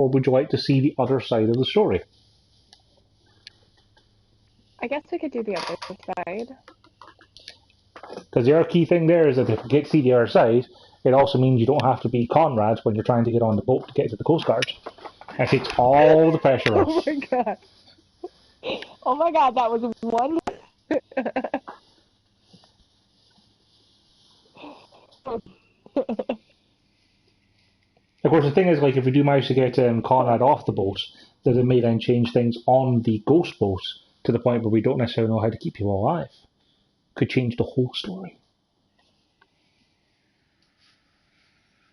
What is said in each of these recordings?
or would you like to see the other side of the story? I guess we could do the other side. Because the other key thing there is that if we get to see the other side, it also means you don't have to be Conrad when you're trying to get on the boat to get to the Coast Guard. It takes all the pressure off. Oh my god. Oh my god, that was one. Of course, the thing is, like, if we do manage to get Conrad off the boat, that it may then change things on the ghost boat to the point where we don't necessarily know how to keep people alive. Could change the whole story.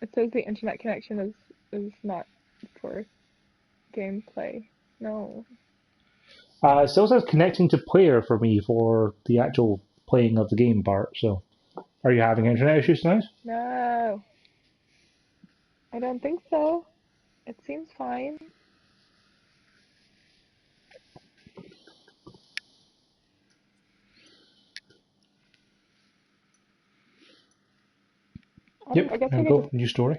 It says the internet connection is not for gameplay. No. It still says connecting to player for me for the actual playing of the game part, so are you having internet issues tonight? No. I don't think so. It seems fine. Yep, I guess there we we could go, just... new story.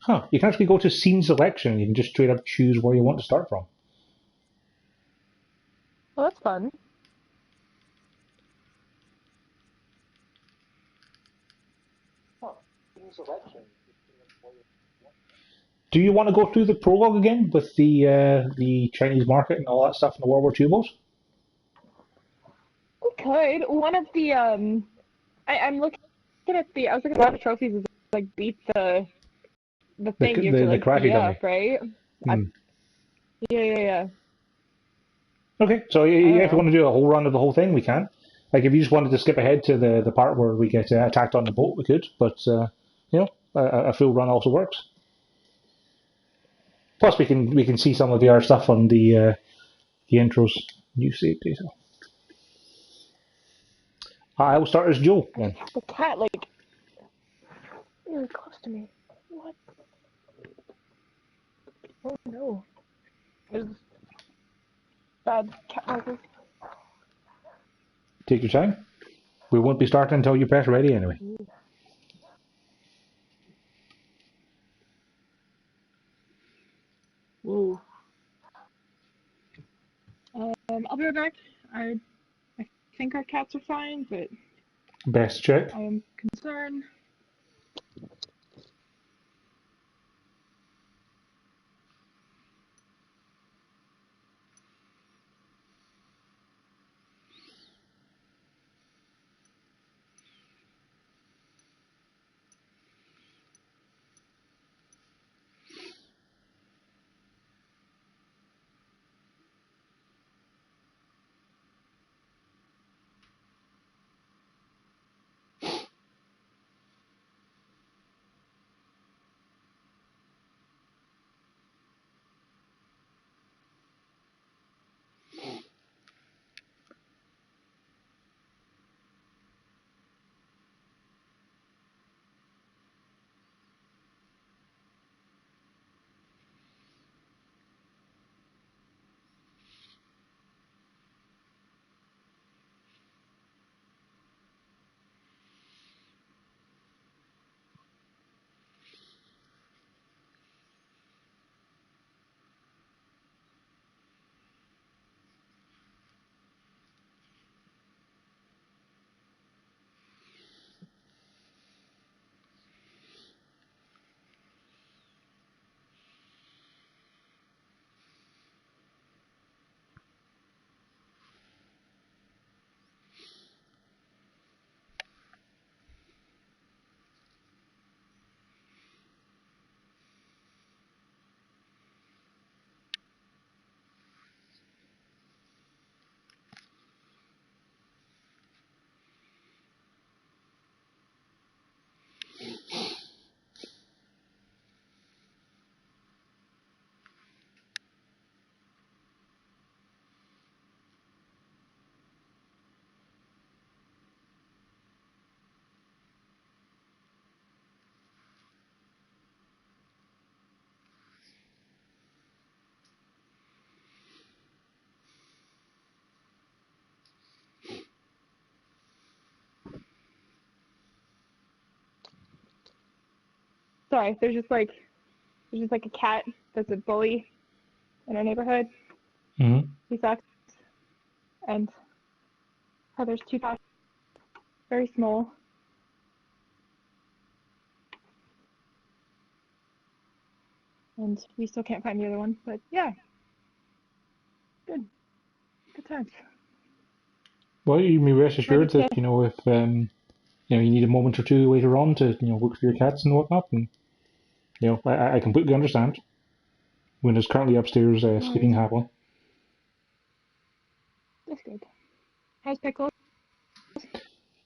Huh, you can actually go to scene selection and you can just straight up choose where you want to start from. Well, that's fun. Do you want to go through the prologue again with the Chinese market and all that stuff in the World War II boat? We could. One of the I'm looking at the I was looking at the trophies is like beat the thing you have to The like karate beat dummy. up, right? Hmm. Yeah. Okay, so I don't if you know. want to do a whole run of the whole thing, we can. Like, if you just wanted to skip ahead to the part where we get attacked on the boat, we could. But you know, a full run also works. Plus, we can see some of the other stuff on the intros. New save data. I will start as Joe I then. just have the cat like really close to me. What? Oh no. There's bad cat noises. Take your time. We won't be starting until you press ready anyway. Whoa. I'll be right back. I think our cats are fine, but Best check. I am concerned. sorry, there's just like a cat that's a bully in our neighborhood. Mm-hmm. He sucks. And there's two cats, very small. And we still can't find the other one, but yeah. Good times. Well, you may rest assured Maybe that, if you need a moment or two later on to, look for your cats and whatnot, and, I completely understand. Winter's currently upstairs sleeping happily. That's good. How's Pickles?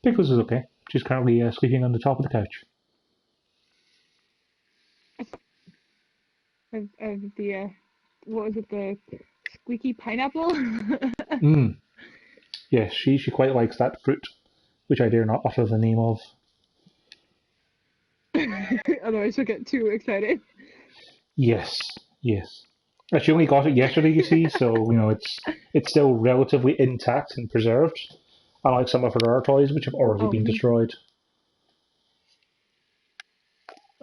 Pickles is okay. She's currently sleeping on the top of the couch. Of the, what was it, the squeaky pineapple? Yes, she quite likes that fruit, which I dare not utter the name of. Otherwise she'll get too excited. Yes. She only got it yesterday, you see, so it's still relatively intact and preserved, unlike some of her other toys, which have already been destroyed.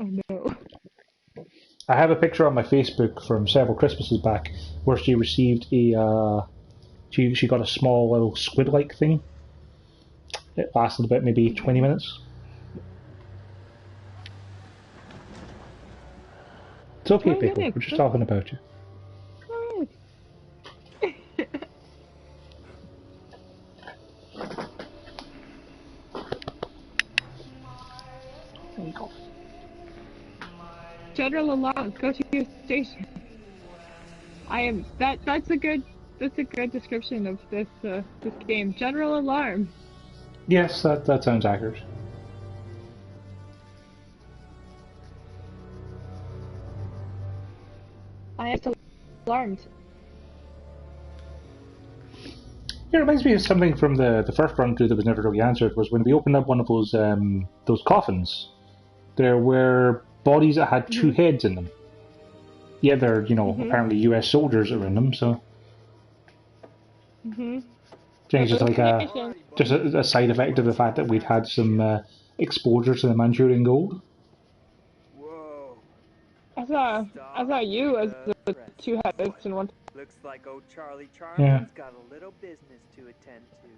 Oh no. I have a picture on my Facebook from several Christmases back where she received she got a small little squid-like thing. It lasted about maybe 20 minutes. It's okay, Pickle. We're just talking about you. Alright. There you go. General alarm, go to your station. That's a good description of this game. General alarm. Yes, that sounds accurate. I am alarmed. It reminds me of something from the first run through that was never really answered. Was when we opened up one of those coffins, there were bodies that had two heads in them. Yeah, they're apparently U.S. soldiers that were in them. So, I think it's just like a side effect of the fact that we'd had some exposure to the Manchurian gold. Whoa! I saw you as the two heads in one. Looks like old Charlie's got a little business to attend to.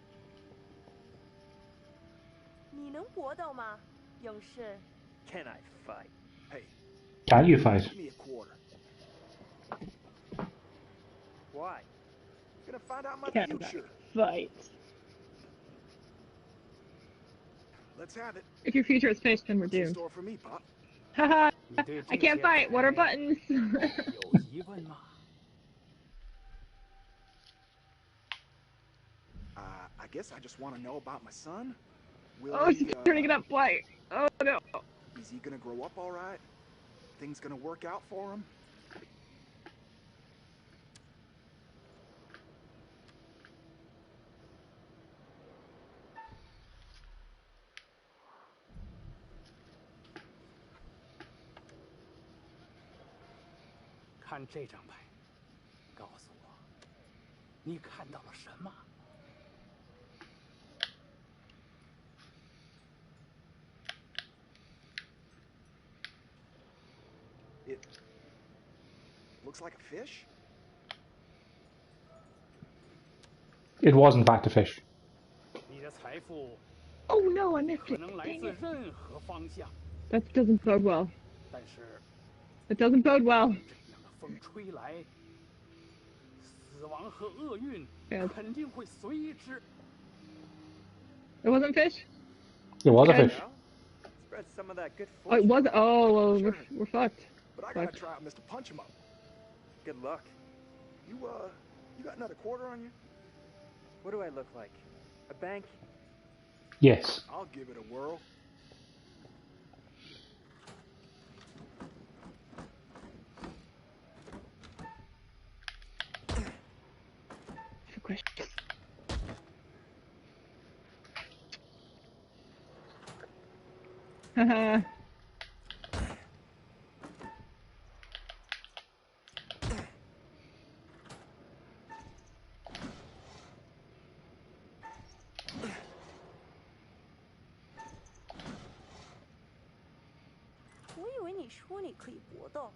你能搏斗吗，勇士？ Can I fight? Hey, Can you fight? give me a quarter. Why? Gonna find out my Can't future. fight. Let's have it. If your future is fish, then we're What's in doomed. store for me, Pop? Haha. I can't fight. What are buttons? I guess I just want to know about my son. Will Oh, he, she's turning it up white. Oh no. Is he gonna grow up all right? Things gonna work out for him? It looks like a fish. It was in fact a fish. Oh no, I missed it. That doesn't bode well. That doesn't bode well. Failed. It wasn't fish? It was a Good. fish. Spread some of that good Oh, it was. Oh, well, Sure. we're fucked. But I gotta Fuck. try out Mr. Punch him up. Good luck. You got another quarter on you? What do I look like? A bank? Yes. I'll give it a whirl. For questions. Haha. 你说你可以搏斗。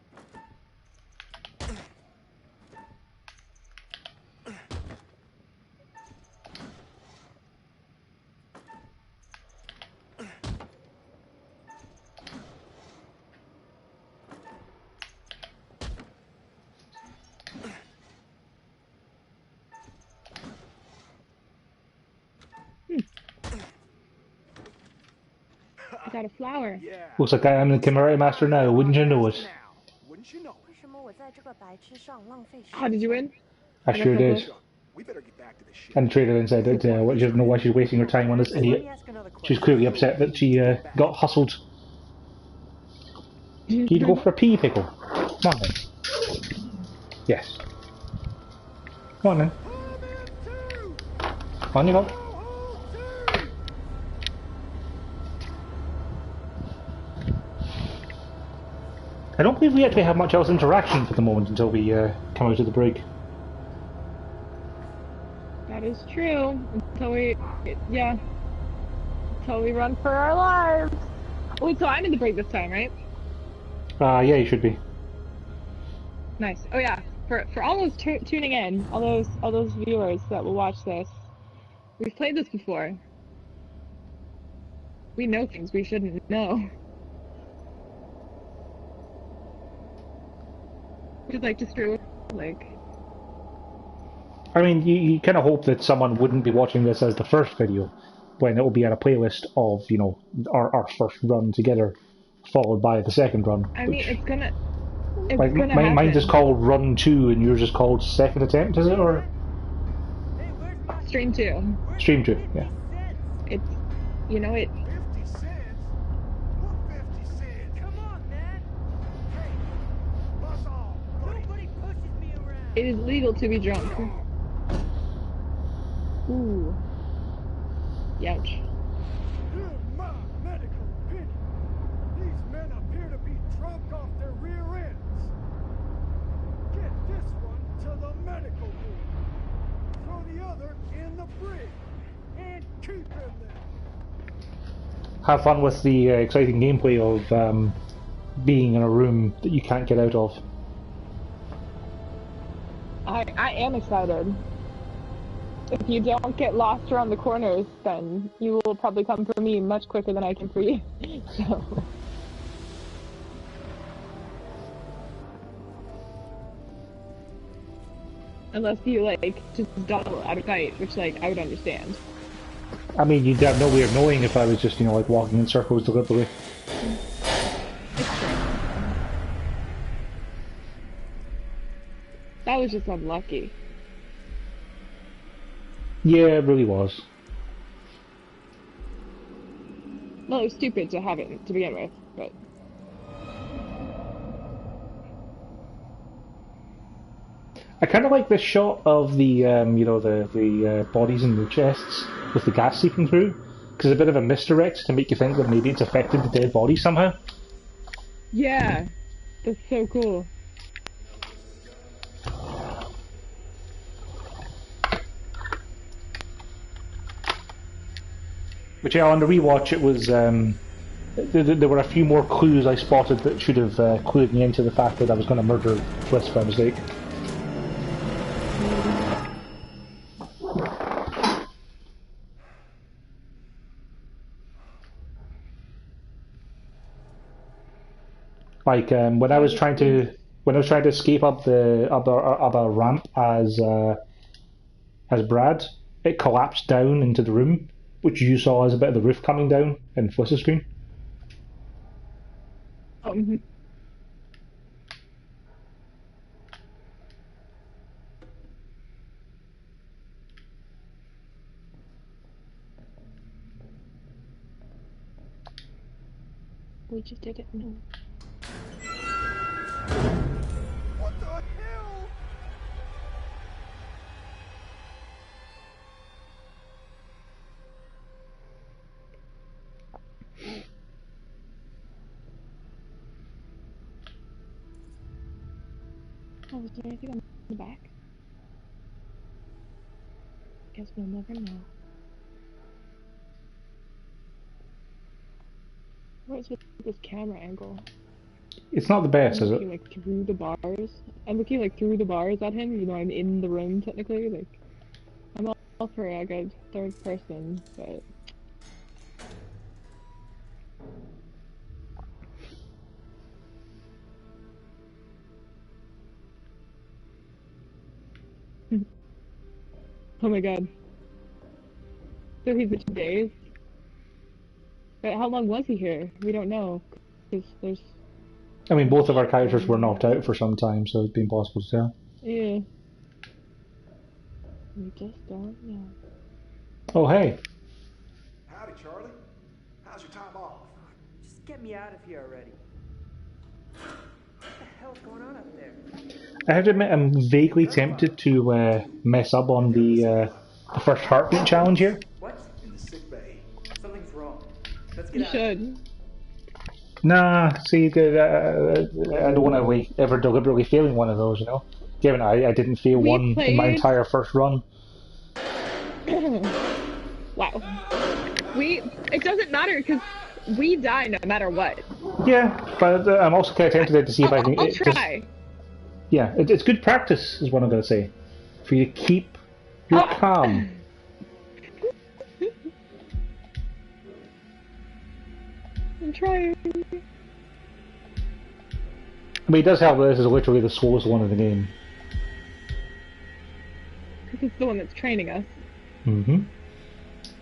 I got a flower. Yeah. Looks like I am the Karate Master now, wouldn't you know it? Now, wouldn't you know 为什么我在这个白痴上浪费时 How did you 间？ win? I sure did. it? We better get back to the ship. And the trader then said that what, she doesn't know why she's wasting her time on this Let me idiot. ask another question. She's clearly upset that she got hustled. You'd go for a pea pickle. Come on then. Yes. Come on then. On you go. I don't believe we actually have much else interaction for the moment until we come out of the brig. That is true. Until we, yeah. Until we run for our lives. Wait, so I'm in the break this time, right? Yeah, you should be. Nice. Oh yeah. For all those tuning in, all those viewers that will watch this, we've played this before. We know things we shouldn't know. We'd like to screw like. I mean, you kind of hope that someone wouldn't be watching this as the first video, when it will be on a playlist of, you know, our first run together, followed by the second run. I mean, it's gonna like happen. mine's is called Run 2 and yours is called Second Attempt, is it? Or Hey, where's my Stream 2. Stream 2, yeah. 50 cents? It's, you know, it 50 cents? What 50 cents? Come on, man. Hey, Buzz off, buddy. nobody pushes me around. is legal to be drunk. Ooh. Youch. In my medical opinion, these men appear to be drunk off their rear ends. Get this one to the medical ward. Throw the other in the brig. And keep him there. Have fun with the exciting gameplay of being in a room that you can't get out of. I am excited. If you don't get lost around the corners, then you will probably come for me much quicker than I can for you. So. Unless you, like, just double out of sight, which, like, I would understand. I mean, you'd have no way of knowing if I was just, you know, like walking in circles deliberately. It's true. That was just unlucky. Yeah, it really was. Well, it was stupid to have it to begin with, but... I kind of like this shot of the, you know, the bodies in the chests with the gas seeping through, because it's a bit of a misdirect to make you think that maybe it's affected the dead body somehow. Yeah! That's so cool. But yeah, on the rewatch, it was there were a few more clues I spotted that should have clued me into the fact that I was going to murder Bliss by mistake. Like when I was trying to escape up a ramp as Brad, it collapsed down into the room, which you saw as a bit of the roof coming down in Fliss's screen. We just didn't know. What the hell? Oh, was there anything on the back? Guess we'll never know. What is with this camera angle? It's not the best, I'm is it? looking like through the bars. I'm looking like through the bars at him, even though I'm in the room technically. Like, I'm all for a good third person, but oh my god. So he's been 2 days. But how long was he here? We don't know. Because there's. I mean, both of our characters were knocked out for some time, so it's been impossible to tell. Yeah. We just don't know. Oh, hey. Howdy, Charlie. How's your time off? Just get me out of here already. What the hell's going on up there? I have to admit, I'm vaguely tempted to mess up on the first heartbeat challenge here. What? In the sick bay. Something's wrong. Let's get You out. should. Nah, see, I don't want to ever deliberately failing one of those, you know? Given I didn't fail We one in my played- entire first run. Wow. It doesn't matter because we die no matter what. Yeah, but I'm also kind of tempted to see if I can... I'll try. It's good practice, is what I'm going to say. For you to keep your calm. I'm trying. I mean, it does help that this is literally the slowest one in the game. Because it's the one that's training us. Mm-hmm.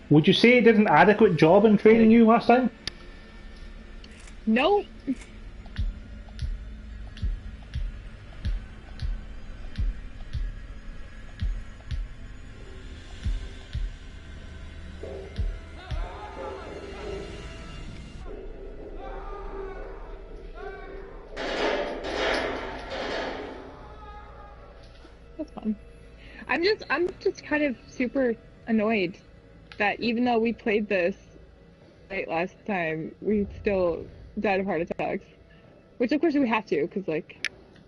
Would you say it did an adequate job in training you last time? Nope. That's fun. I'm just kind of super annoyed that even though we played this late last time, we still died of heart attacks. Which of course we have to, because like.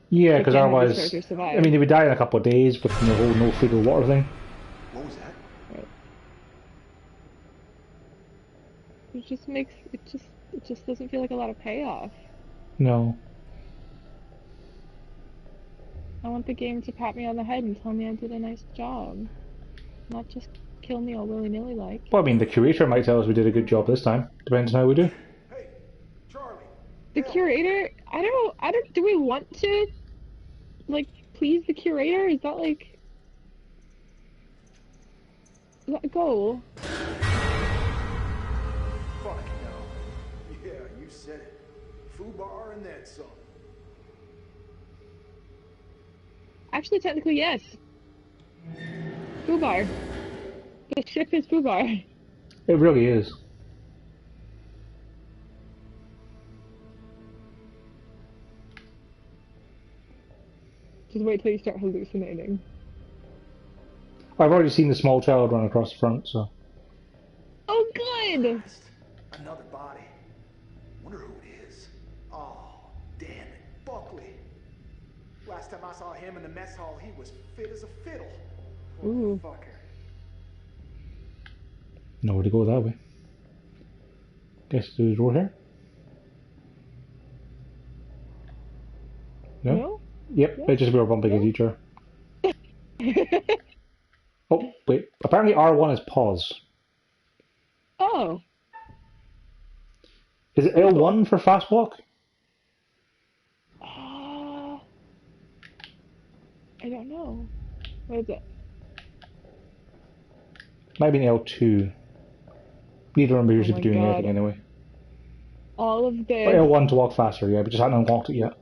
Yeah, because can't have these otherwise, characters survive. I mean, they would die in a couple of days with the whole no food or water thing. What was that? It just doesn't feel like a lot of payoff. No. I want the game to pat me on the head and tell me I did a nice job. Not just kill me all willy-nilly like. Well, I mean, the curator might tell us we did a good job this time. Depends on how we do. Hey, Charlie. The curator, I don't, do we want to, like, please the curator? Is that like, is that a goal? Fuck no. Yeah, you said it. Foobar and then some. Actually, technically, yes. Foobar. The ship is Foobar. It really is. Just wait till you start hallucinating. I've already seen the small child run across the front, so... Oh, good! Another body. Wonder who it is. Oh, damn it. Buckley. Last time I saw him in the mess hall, he was fit as a fiddle. Ooh. Fucker. Nowhere to go that way. Guess through the door here? No? No? Yep, Yeah. it's just we were bumping into each other. Oh, wait. Apparently R1 is pause. Oh. Is it L1 for fast walk? I don't know. What is it? Might be an L2. Neither one usually my be doing God. anything anyway. All of Or this. L1 to walk faster, yeah, but just haven't unlocked it yet.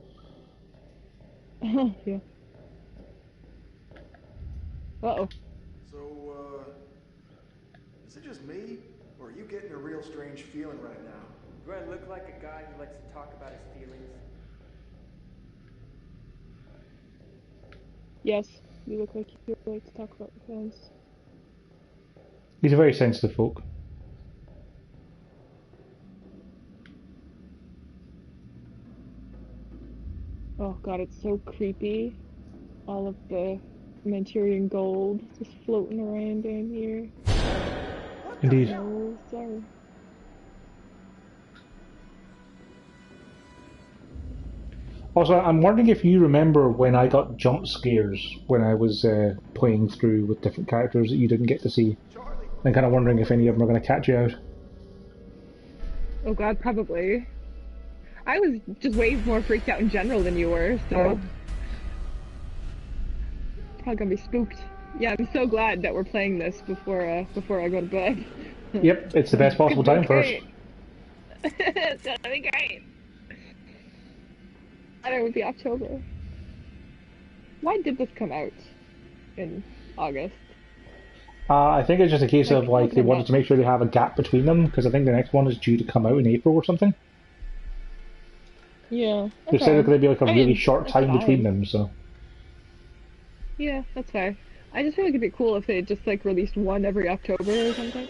Yeah. Uh-oh. So, is it just me? Or are you getting a real strange feeling right now? Do I look like a guy who likes to talk about his feelings? Yes, you look like you like to talk about your feelings. He's a very sensitive folk. Oh god, it's so creepy. All of the Manchurian gold just floating around down here. Indeed. Oh, sorry. Also, I'm wondering if you remember when I got jump scares when I was playing through with different characters that you didn't get to see. I'm kind of wondering if any of them are going to catch you out. Oh god, probably. I was just way more freaked out in general than you were, so probably gonna be spooked. Yeah, I'm so glad that we're playing this before I go to bed. Yep, it's the best possible time for us. It's gonna be great. And it would be October. Why did this come out in August? I think it's just a case of like they okay, wanted to make sure they have a gap between them because I think the next one is due to come out in April or something. Yeah. They said there's going to be like a really mean, short that's time fine. between them, so. Yeah, that's fair. I just feel like it'd be cool if they just like released one every October or something.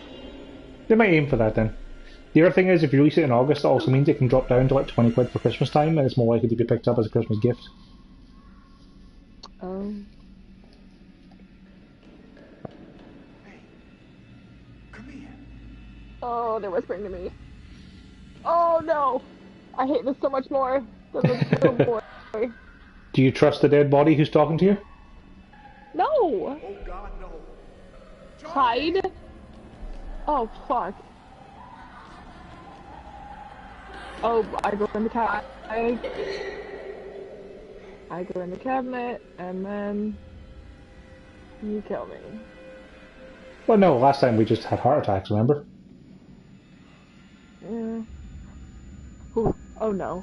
They might aim for that then. The other thing is, if you release it in August, it also means it can drop down to like 20 quid for Christmas time, and it's more likely to be picked up as a Christmas gift. Um. Come here. Oh, they're whispering to me. Oh no! I hate this so much more than the little boy. Do you trust the dead body who's talking to you? No! Oh God, no. Hide? Oh fuck. Oh, I go in the cabinet. I go in the cabinet, and then you kill me. Well, no, last time we just had heart attacks, remember? Yeah. Ooh. Oh no.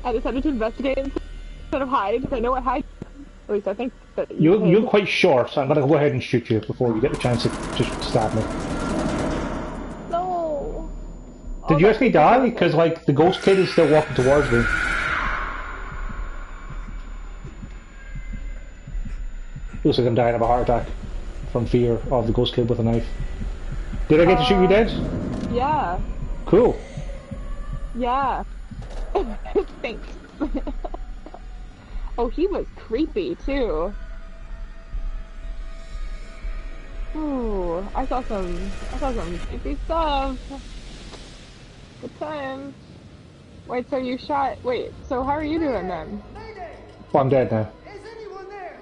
I decided to investigate instead of hide. I know what hide. At least I think that You're quite short, so I'm going to go ahead and shoot you before you get the chance to just stab me. No. Did you actually die? Because, like, the ghost kid is still walking towards me. Looks like I'm dying of a heart attack from fear of the ghost kid with a knife. Did I get to shoot you dead? Yeah. Cool. Yeah. Thanks. Oh, he was creepy too. Ooh, I saw some creepy stuff. Good time. Wait, so you shot? Wait, so how are you doing then? Mayday! Well, I'm dead now. Is anyone there?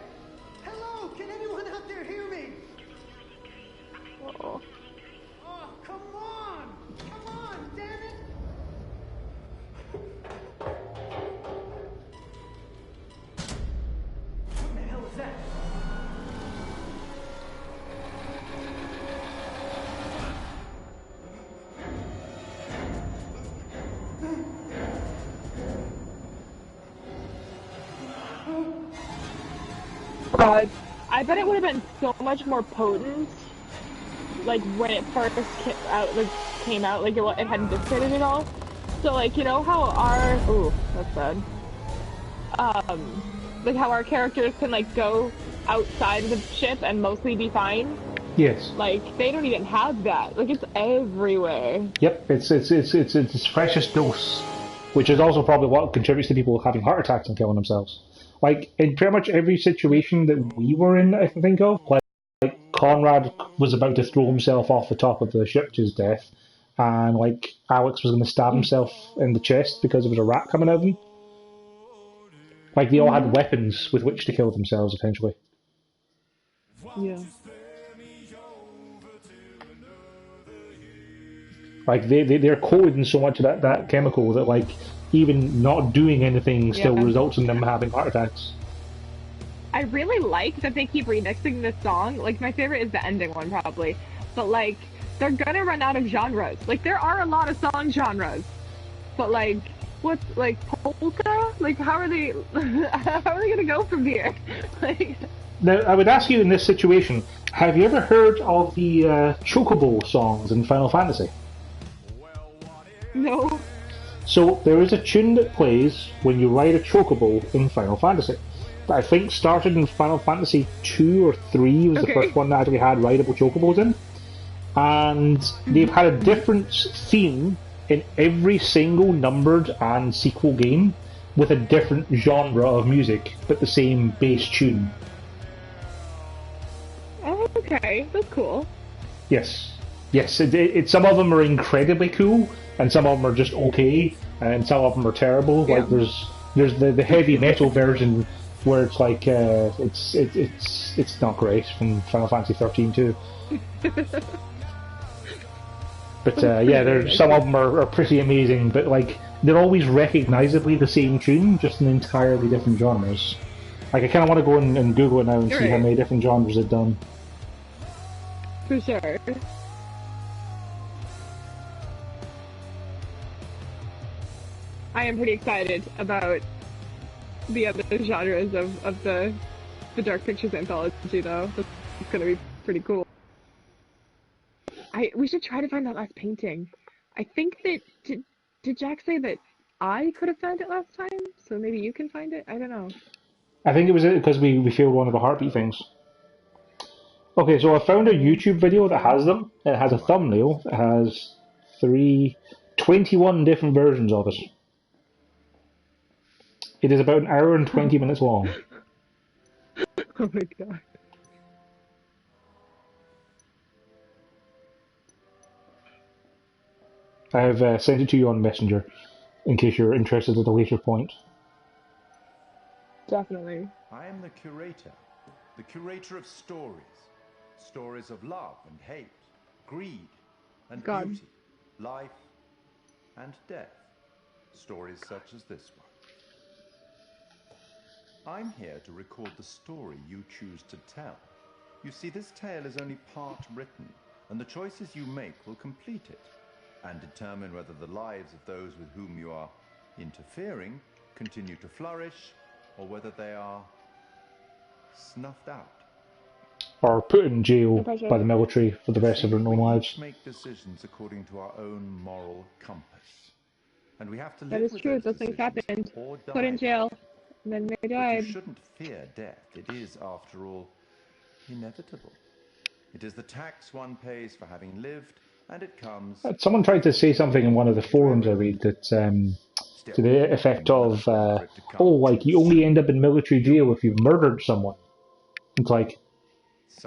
Hello? Can anyone out there hear me? Oh. Oh, come on! Come on, damn it! What the hell is that? God, I bet it would have been so much more potent, like when it first came out, like it hadn't dissipated at all. So like, you know how ooh, that's bad. Like how our characters can like go outside of the ship and mostly be fine. Yes. Like they don't even have that. Like it's everywhere. Yep, it's its freshest dose, which is also probably what contributes to people having heart attacks and killing themselves. Like in pretty much every situation that we were in, I can think of, like Conrad was about to throw himself off the top of the ship to his death, and like Alex was going to stab himself in the chest because there was a rat coming out of him. Like they all had weapons with which to kill themselves, essentially. Yeah. Like they're coated in so much of that chemical that like even not doing anything still results in them having heart attacks. I really like that they keep remixing this song. Like my favorite is the ending one probably, but like they're gonna run out of genres. Like there are a lot of song genres, but like what's like polka? Like how are they gonna go from here? Like. Now I would ask you in this situation: have you ever heard of the Chocobo songs in Final Fantasy? No. So there is a tune that plays when you ride a chocobo in Final Fantasy. That I think started in Final Fantasy 2 or 3 was the first one that actually had rideable chocobos in. And they've had a different theme in every single numbered and sequel game with a different genre of music, but the same bass tune. Oh, okay, that's cool. Yes. Yes, some of them are incredibly cool, and some of them are just okay, and some of them are terrible. Yeah. Like there's the heavy metal version where it's like it's not great from Final Fantasy 13 too. But yeah, there's some of them are pretty amazing, but like they're always recognisably the same tune, just in entirely different genres. Like I kind of want to go and Google it now and see how many different genres they've done. For sure. I am pretty excited about the other genres of the Dark Pictures anthology, though. It's gonna be pretty cool. We should try to find that last painting. I think that did Jack say that I could have found it last time? So maybe you can find it. I don't know. I think it was because we failed one of the heartbeat things. Okay, so I found a YouTube video that has them. It has a thumbnail. It has 21 different versions of it. It is about an hour and 20 minutes long. Oh my god. I have sent it to you on Messenger, in case you're interested at a later point. Definitely. I am the curator of stories. Stories of love and hate, greed and beauty, life and death. Stories such as this one. I'm here to record the story you choose to tell. You see, this tale is only part written, and the choices you make will complete it, and determine whether the lives of those with whom you are interfering continue to flourish, or whether they are snuffed out. Or put in jail by the military for the rest of their known lives. We make decisions according to our own moral compass. And we have to live That is with true. those Those things decisions happened. or Put in die. jail, and then they But died. you shouldn't fear death. It is, after all, inevitable. It is the tax one pays for having lived, and it comes... Someone tried to say something in one of the forums I read that, to the effect of, like, you only end up in military jail if you've murdered someone. It's like,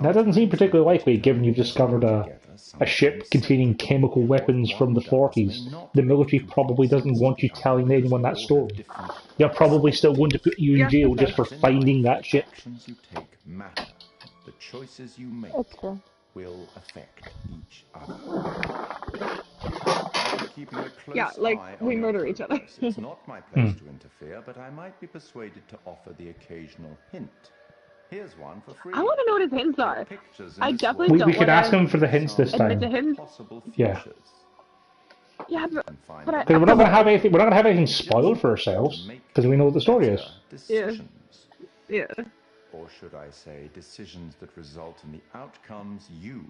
that doesn't seem particularly likely, given you've discovered a ship containing chemical weapons from the 40s. The military probably doesn't want you telling anyone that story. They're probably still going to put you in jail just for finding that ship. Actions you take matter. The choices you make will affect each other. Keeping a close Yeah, like, eye we on murder your each other. progress. It's not my place to interfere, but I might be persuaded to offer the occasional hint. Here's one for free. I want to know what his hints are. I definitely We don't could ask him for the hints this admit time. to him. Yeah. Yeah, but Because we're not going to have anything. We're not going to have anything spoiled for ourselves because we know what the story is. Decisions. Yeah. Or should I say, decisions that result in the outcomes you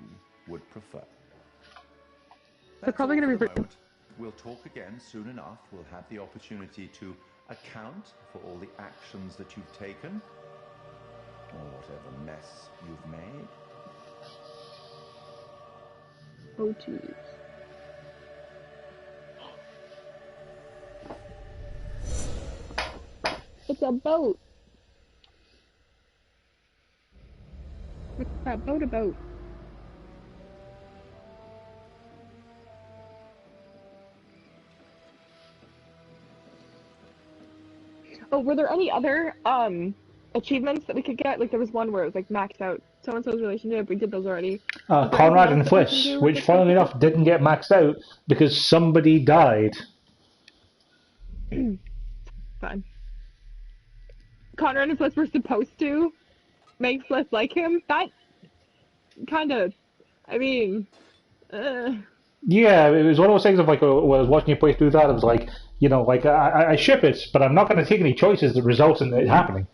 would prefer. They're probably going to be pretty. We'll talk again soon enough. We'll have the opportunity to account for all the actions that you've taken, or whatever mess you've made. Oh, jeez. It's a boat. What's that boat about? Oh, were there any other achievements that we could get? Like there was one where it was like maxed out so-and-so's relationship. We did those already. Conrad and Fliss, which funnily enough didn't get maxed out because somebody died. Fine. Conrad and Fliss were supposed to make Fliss like him. That kind of, I mean, Yeah, it was one of those things of like, when I was watching you play through that, it was like, you know, like, I ship it, but I'm not going to take any choices that result in it happening.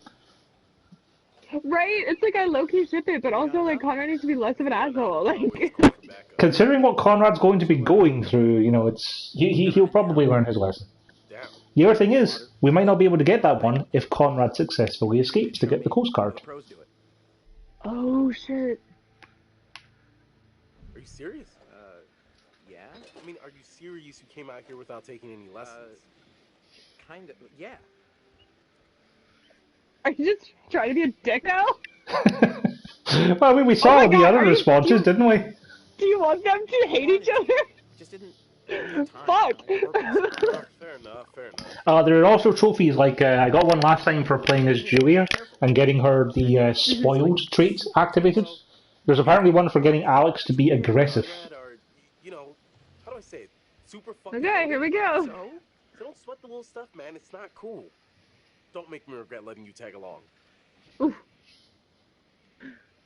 right? It's like I low-key ship it, but also like Conrad needs to be less of an asshole. Like, Considering what Conrad's going to be going through, you know, he'll probably learn his lesson. The other thing is, we might not be able to get that one if Conrad successfully escapes to get the Coast Guard. oh shit. Are you serious? Yeah. I mean, are you serious you came out here without taking any lessons? Kind of, yeah. Are you just trying to be a dick now? Well, I mean, we saw my the God, other are you- responses, didn't we? Do you want them to hate each other? Just didn't. Time, Fuck. Fair enough. There are also trophies, like I got one last time for playing as Julia and getting her the spoiled trait activated. There's apparently one for getting Alex to be aggressive. Or, you know, how do I say it? Super fucking. Okay, here we go. So don't sweat the little stuff, man. It's not cool. Don't make me regret letting you tag along. Oof.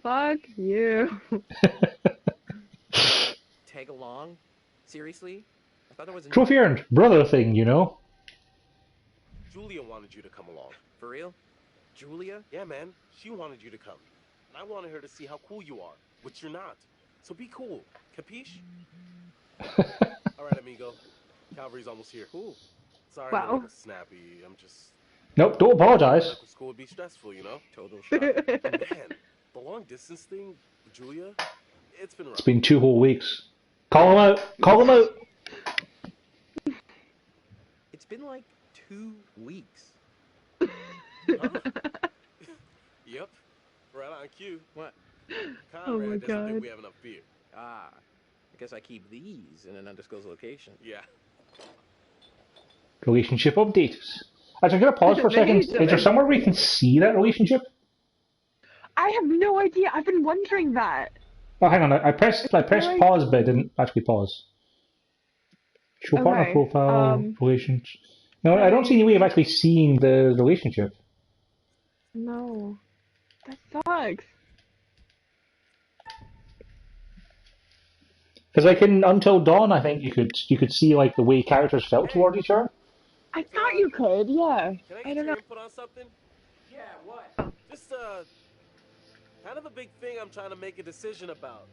Fuck you. Tag along? Seriously? I thought there was a Trophy earned, brother thing, you know. Julia wanted you to come along. For real? Julia? Yeah, man. She wanted you to come. And I wanted her to see how cool you are, which you're not. So be cool. Capiche? Alright, amigo. Calvary's almost here. Cool. Sorry, Wow. I'm a little snappy. I'm just... Nope, don't apologize. Medical school would be stressful, you know? Total shock. And man, the long distance thing with Julia, it's been rough. It's been 2 whole weeks. Call him out! Call him out! It's been like 2 weeks. Huh? Yep. Right on cue. What? Oh my Conrad doesn't God. think we have enough beer. Ah, I guess I keep these in an undisclosed location. Yeah. Relationship updates. Actually, I'm gonna pause for a second. Is there somewhere where you can see that relationship? I have no idea. I've been wondering that. Oh, hang on. I pressed pause, but I didn't actually pause. Show partner Okay, profile, relations. No, I don't see any way of actually seeing the relationship. No. That sucks. Because like in Until Dawn, I think you could see like the way characters felt toward each other. I thought you could, yeah. Can I I get don't your know. input on something? Yeah, what? Just, kind of a big thing I'm trying to make a decision about.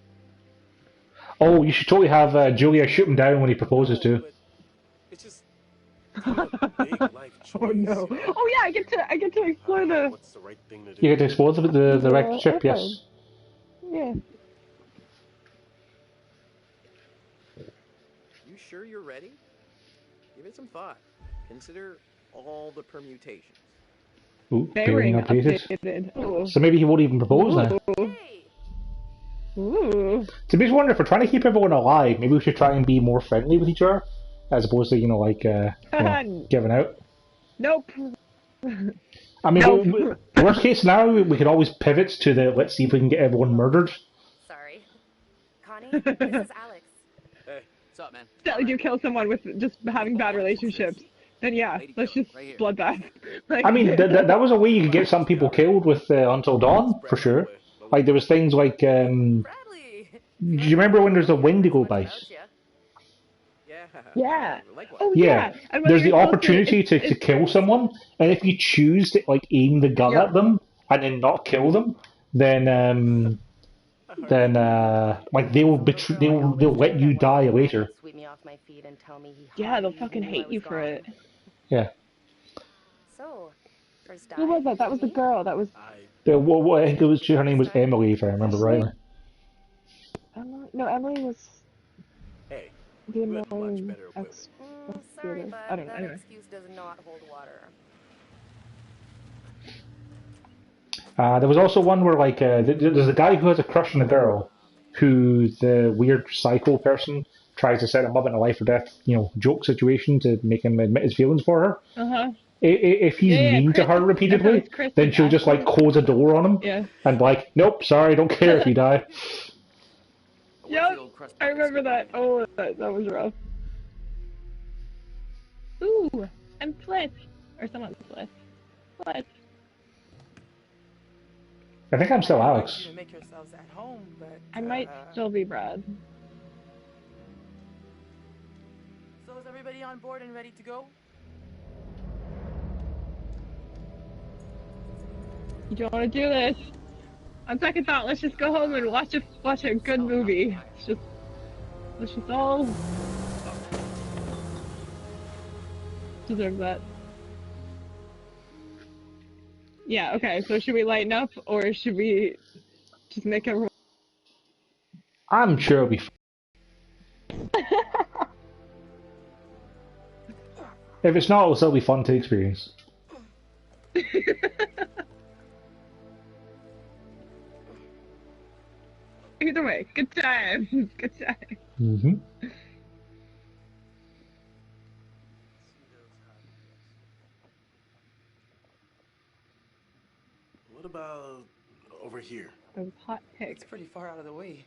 Oh, you should totally have Julia shoot him down when he proposes to. But it's just kind of a big life choice. Oh no. You know? Oh yeah, I get to explore the. What's the right thing to do? You get to explore the relationship, okay. yes. Yeah. You sure you're ready? Give it some thought. Consider all the permutations. Ooh, Bearing bearing updated. updated. Ooh. So maybe he won't even propose now. Ooh. Ooh. To be wondering, if we're trying to keep everyone alive, maybe we should try and be more friendly with each other, as opposed to giving out. Nope. I mean, Nope. worst case scenario, we could always pivot to the let's see if we can get everyone murdered. Sorry. Connie, this is Alex. Hey, What's up, man? That you kill someone with just having bad relationships. Then yeah, let's just bloodbath. Like, I mean, that was a way you could get some people killed with Until Dawn, for sure. Like, there was things like, do Bradley. you remember when there's a Wendigo base? Yeah. Yeah. Likewise. Oh Yeah, And when there's the you're supposed opportunity to kill someone, and if you choose to like aim the gun Yeah. at them and then not kill them, then like they'll let you die later. Sweep me off my feet and tell me he Yeah, they'll hardly fucking knew I hate was you for gone. it. Yeah. So, first Who was that? That was the girl. That was. I think it was her name was Emily, if I remember rightly. Emily? No, Emily was hey, the you had much annoying better equipment. ex. Sorry, I but don't know, that anyway. excuse does not hold water. There was also one where like there's a guy who has a crush on a girl, who the weird psycho person tries to set him up in a life or death, joke situation to make him admit his feelings for her. Uh-huh. If he's Yeah, mean to her Kristen- repeatedly, Kristen then she'll just like close a door on him Yeah. and be like, nope, sorry, don't care if you die. Yep. I remember that. Oh, that was rough. Ooh, I'm Flip. Or someone's Flip. Flip. I think I'm still I'd like Alex. you to make yourselves at home, but I might still be Brad. So is everybody on board and ready to go? You don't want to do this. On second thought, let's just go home and watch a good movie. Let's just all deserve that. Yeah. Okay. So should we lighten up, or should we just make everyone? I'm sure it'll be fine. If it's not, it'll still be fun to experience. Either way, good time. Good time. Mm-hmm. What about over here? Those hot It's picks. pretty far out of the way.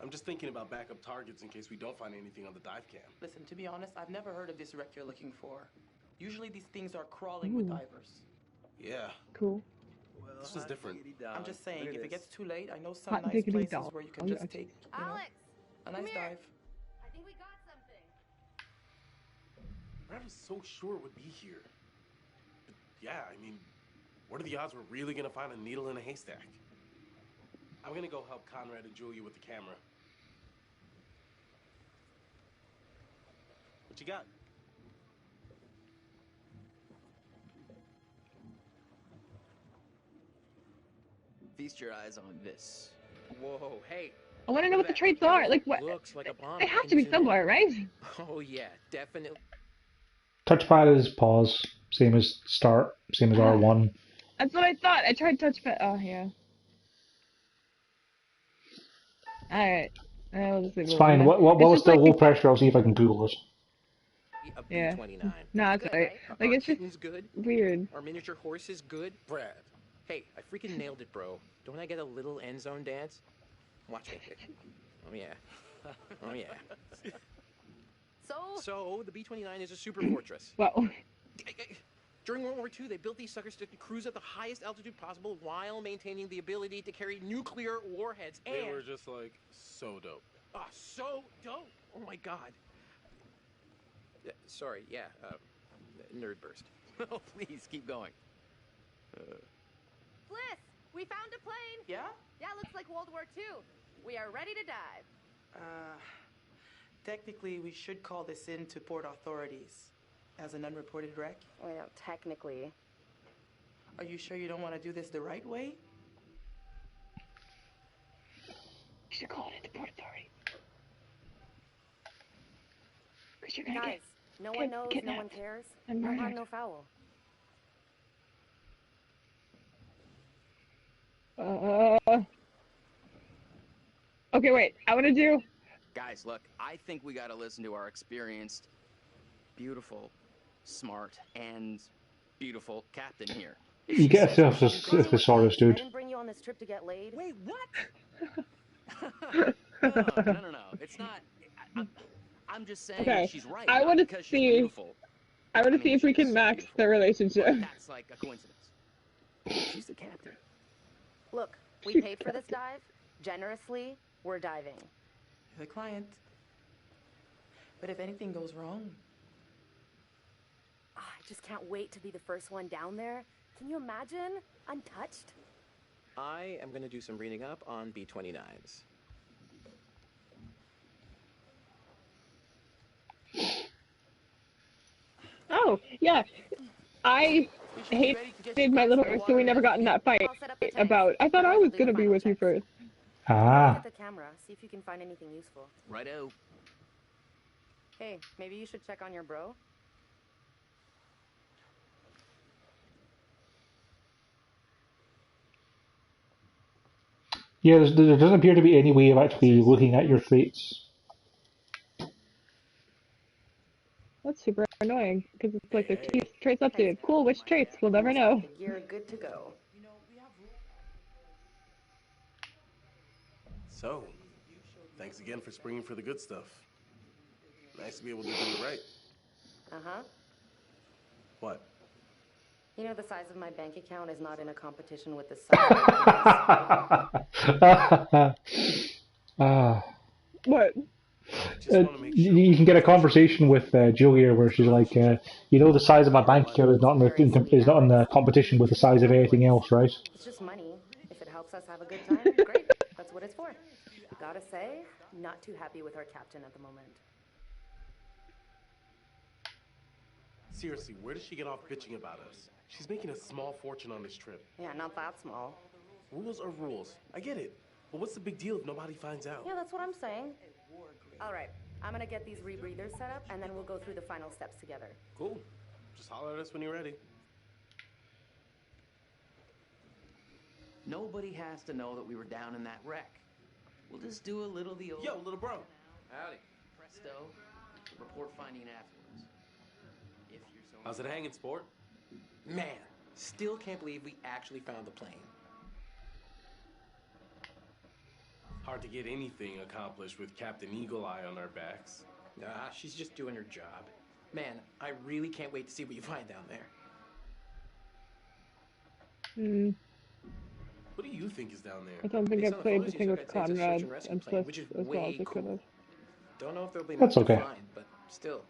I'm just thinking about backup targets in case we don't find anything on the dive cam. Listen, to be honest, I've never heard of this wreck you're looking for. Usually these things are crawling with Ooh. divers. Yeah, Cool. Well, this was different. I'm just saying, if it gets too late, I know some Hot nice diggity places dog. where you can just take, Alex, a nice come here. dive. I think we got something. Brad was so sure it would be here. But yeah, I mean, what are the odds we're really gonna find a needle in a haystack? I'm gonna go help Conrad and Julia with the camera. What you got? Feast your eyes on this. Whoa, hey. I want to know what the traits are. Like what? Looks like a bomb. They have to be somewhere, right? Oh yeah, definitely. Touchpad is pause, same as start, same as R1. That's what I thought. I tried touchpad. Oh yeah. All right. I'll just leave It's it fine. alone. While it's still like- low pressure, I'll see if I can Google it. A Yeah. B29. No, it's Good, alright. right? Like Our it's just kitten's good. weird. Our miniature horse is good. Brad. Hey, I freaking nailed it, bro. Don't I get a little end zone dance? Watch me. Oh yeah. Oh yeah. So the B-29 is a super fortress. Well, During World War II, they built these suckers to cruise at the highest altitude possible while maintaining the ability to carry nuclear warheads. And They were just like so dope. ah, so dope. Oh my god. Sorry, yeah. Nerd burst. Oh, please, keep going. Bliss, we found a plane. Yeah? Yeah, looks like World War II. We are ready to dive. Technically, we should call this in to port authorities as an unreported wreck. Well, technically. Are you sure you don't want to do this the right way? you should call it the port authority. Because you're gonna Guys, no one knows, no kidnapped one cares. and No harm, murdered. no foul. Okay, wait. I want to do. Guys, look, I think we gotta listen to our experienced, beautiful, smart, and beautiful captain here. If You she get says a we can thesaurus, I dude. didn't bring you on this trip to get laid. Wait, what? No. It's not. I'm just saying Okay, she's right. I not want to because she's see. beautiful. I want I to see mean, if we she's can max beautiful. their relationship. But that's like a coincidence. She's the captain. Look, we paid for this dive. Generously, we're diving. The client. But if anything goes wrong, Ah, I just can't wait to be the first one down there. Can you imagine? Untouched? I am gonna do some reading up on B-29s. Oh, yeah. I hated my little horse, so we never got in that fight about. I thought I was gonna be with you first. Look Ah. at the camera. See if you can find anything useful. Righto. Hey, maybe you should check on your bro. Yeah, there doesn't appear to be any way of actually looking at your traits. That's super annoying because it's like the key traits updated. Cool, which traits? We'll never know. The gear good to go. So, thanks again for springing for the good stuff. Nice to be able to do it right. Uh-huh. What? You know the size of my bank account is not in a competition with the size of my What? Just want to make sure. You can get a conversation with Julia where she's like, you know, the size of my bank account is not in the competition with the size of anything else, right? It's just money. If it helps us have a good time, great. That's what it's for. Gotta say, not too happy with our captain at the moment. Seriously, where does she get off bitching about us? She's making a small fortune on this trip. Yeah, not that small. Rules are rules. I get it. But what's the big deal if nobody finds out? Yeah, that's what I'm saying. All right, I'm gonna get these rebreathers set up, and then we'll go through the final steps together. Cool. Just holler at us when you're ready. Nobody has to know that we were down in that wreck. We'll just do a little the old... Yo, little bro. Howdy. Presto. Report finding afterwards. If you're so... How's it hanging, sport? Man, still can't believe we actually found the plane. Hard to get anything accomplished with Captain Eagle Eye on our backs. Nah, she's just doing her job. Man, I really can't wait to see what you find down there. What do you think is down there? I don't think I Based on the played the photos you thing took, with I'd say it's a search Conrad and rescue and plane, Swift which is as well as way I could cool. have. Don't know if there'll be That's much okay. to find, but still.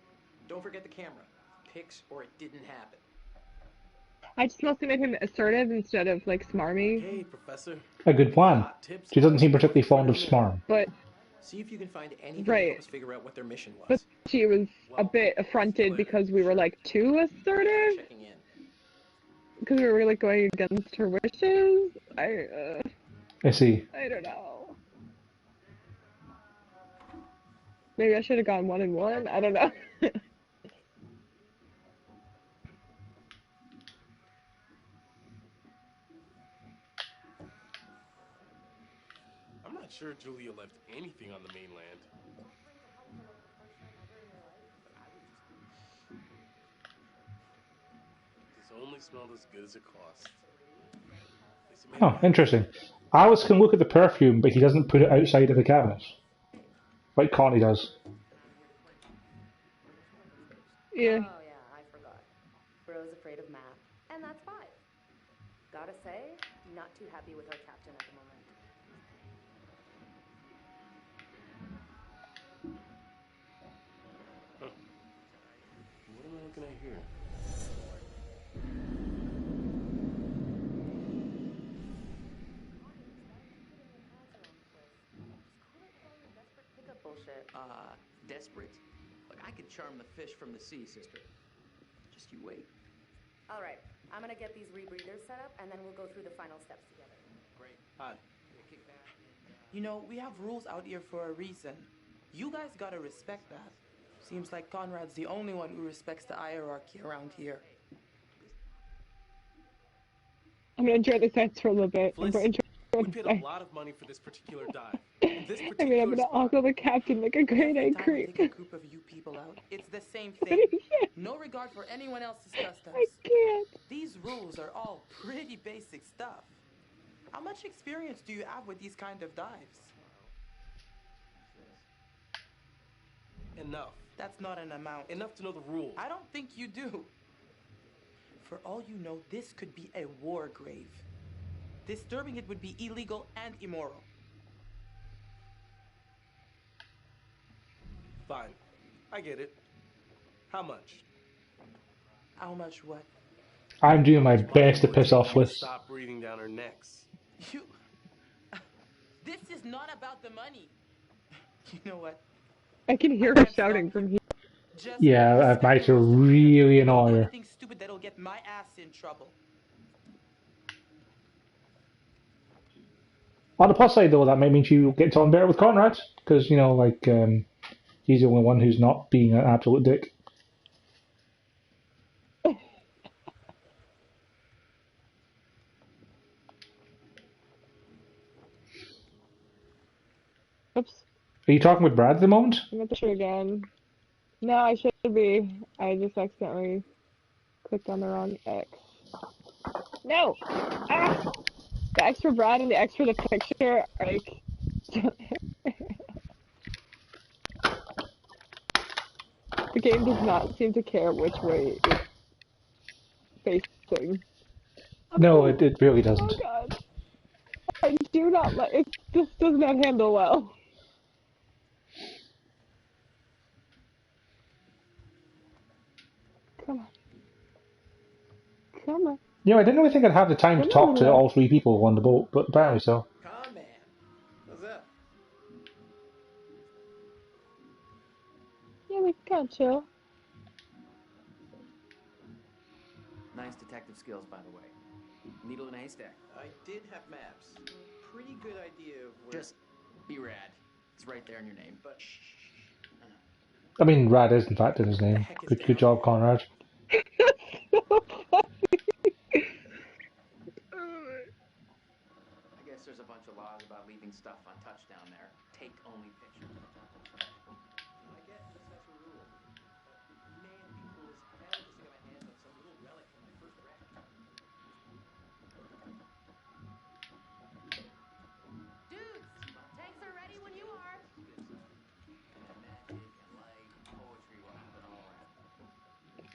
Don't forget the camera. Pics or it didn't happen. I just mostly made him assertive instead of like smarmy. Hey, Professor. A good plan. Hot tips. She doesn't seem particularly fond of Smarm. But See if you can find anything Right. to help us figure out what their mission was. but she was a bit affronted because we were like too assertive. Checking in. Because we were like going against her wishes. I see. I don't know. Maybe I should have gone 1-1. I don't know. I'm not sure Julia left anything on the mainland. This only smelled as good as it cost. Oh, interesting. Alice can look at the perfume, but he doesn't put it outside of the cabinet. Like Connie does. Yeah. Oh yeah, I forgot. Bro's afraid of math, and that's fine. Gotta say, not too happy with our captain at the moment. What am I looking at here? Pickup bullshit. Desperate? Like, I could charm the fish from the sea, sister. Just you wait. All right, I'm gonna get these rebreathers set up, and then we'll go through the final steps together. Great. Hi. Kick back and, You know, we have rules out here for a reason. You guys gotta respect that. Seems like Conrad's the only one who respects the hierarchy around here. I'm gonna enjoy the sets for a little bit. I'm Fliss, gonna enjoy we the paid sets. a lot of money for this particular dive. This I particular mean, I'm gonna spot. also the captain like a grade Every A time we creep. take a group of you people out, it's the same thing. Yeah, No regard for anyone else's customs. I can't. These rules are all pretty basic stuff. How much experience do you have with these kind of dives? Enough. That's not an amount. Enough to know the rules. I don't think you do. For all you know, this could be a war grave. Disturbing it would be illegal and immoral. Fine. I get it. How much? How much what? I'm doing my best to piss off Fliss. Stop breathing down our necks. You... This is not about the money. You know what? I can hear her shouting from here. Just Yeah, that might really annoy her. anything stupid that'll get my ass in trouble. On the plus side, though, that might mean she gets on better with Conrad, because, you know, like, he's the only one who's not being an absolute dick. Oops. Are you talking with Brad at the moment? I'm gonna push it again. No, I should be. I just accidentally clicked on the wrong X. No! Ah! The X for Brad and the X for the picture are like... The game does not seem to care which way it's facing. No, it really doesn't. Oh god. I do not like it. This does not handle well. Come on. Come on. You know, I didn't really think I'd have the time to talk to all three people on the boat, but apparently so. Calm, man. What's up? Yeah, we can chill. Nice detective skills, by the way. Needle in a haystack. I did have maps. Pretty good idea of where... Just be rad. It's right there in your name. But... I mean, Rad is in fact in his name. Good job, Conrad. So funny. I guess there's a bunch of laws about about leaving stuff untouched down there. Take only pictures. I get that's a rule. But man, it'd be cool as hell just to get my hands on some little relic from my first wreck. Dudes, tanks are ready when you are. Magic and light and poetry will happen all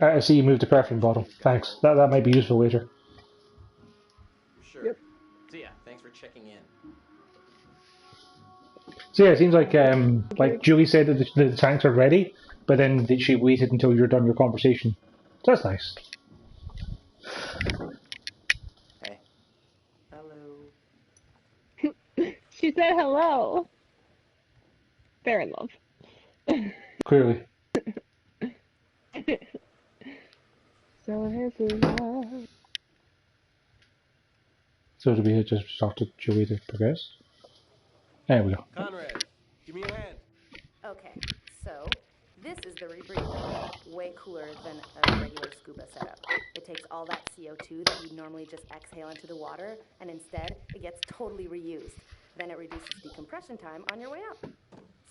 around. I see you moved the perfume bottle. Thanks. That might be useful later. Sure. Yep. So yeah, thanks for checking in. So yeah, it seems like Julie said that the tanks are ready, but then she waited until you're done your conversation. So that's nice. Hey. Hello. She said hello. They're in love. Clearly. So his love. So do we just talk to Julie to progress? There we go. Conrad, give me your hand. Okay, so this is the rebreather. Way cooler than a regular scuba setup. It takes all that CO2 that you'd normally just exhale into the water, and instead it gets totally reused. Then it reduces decompression time on your way up.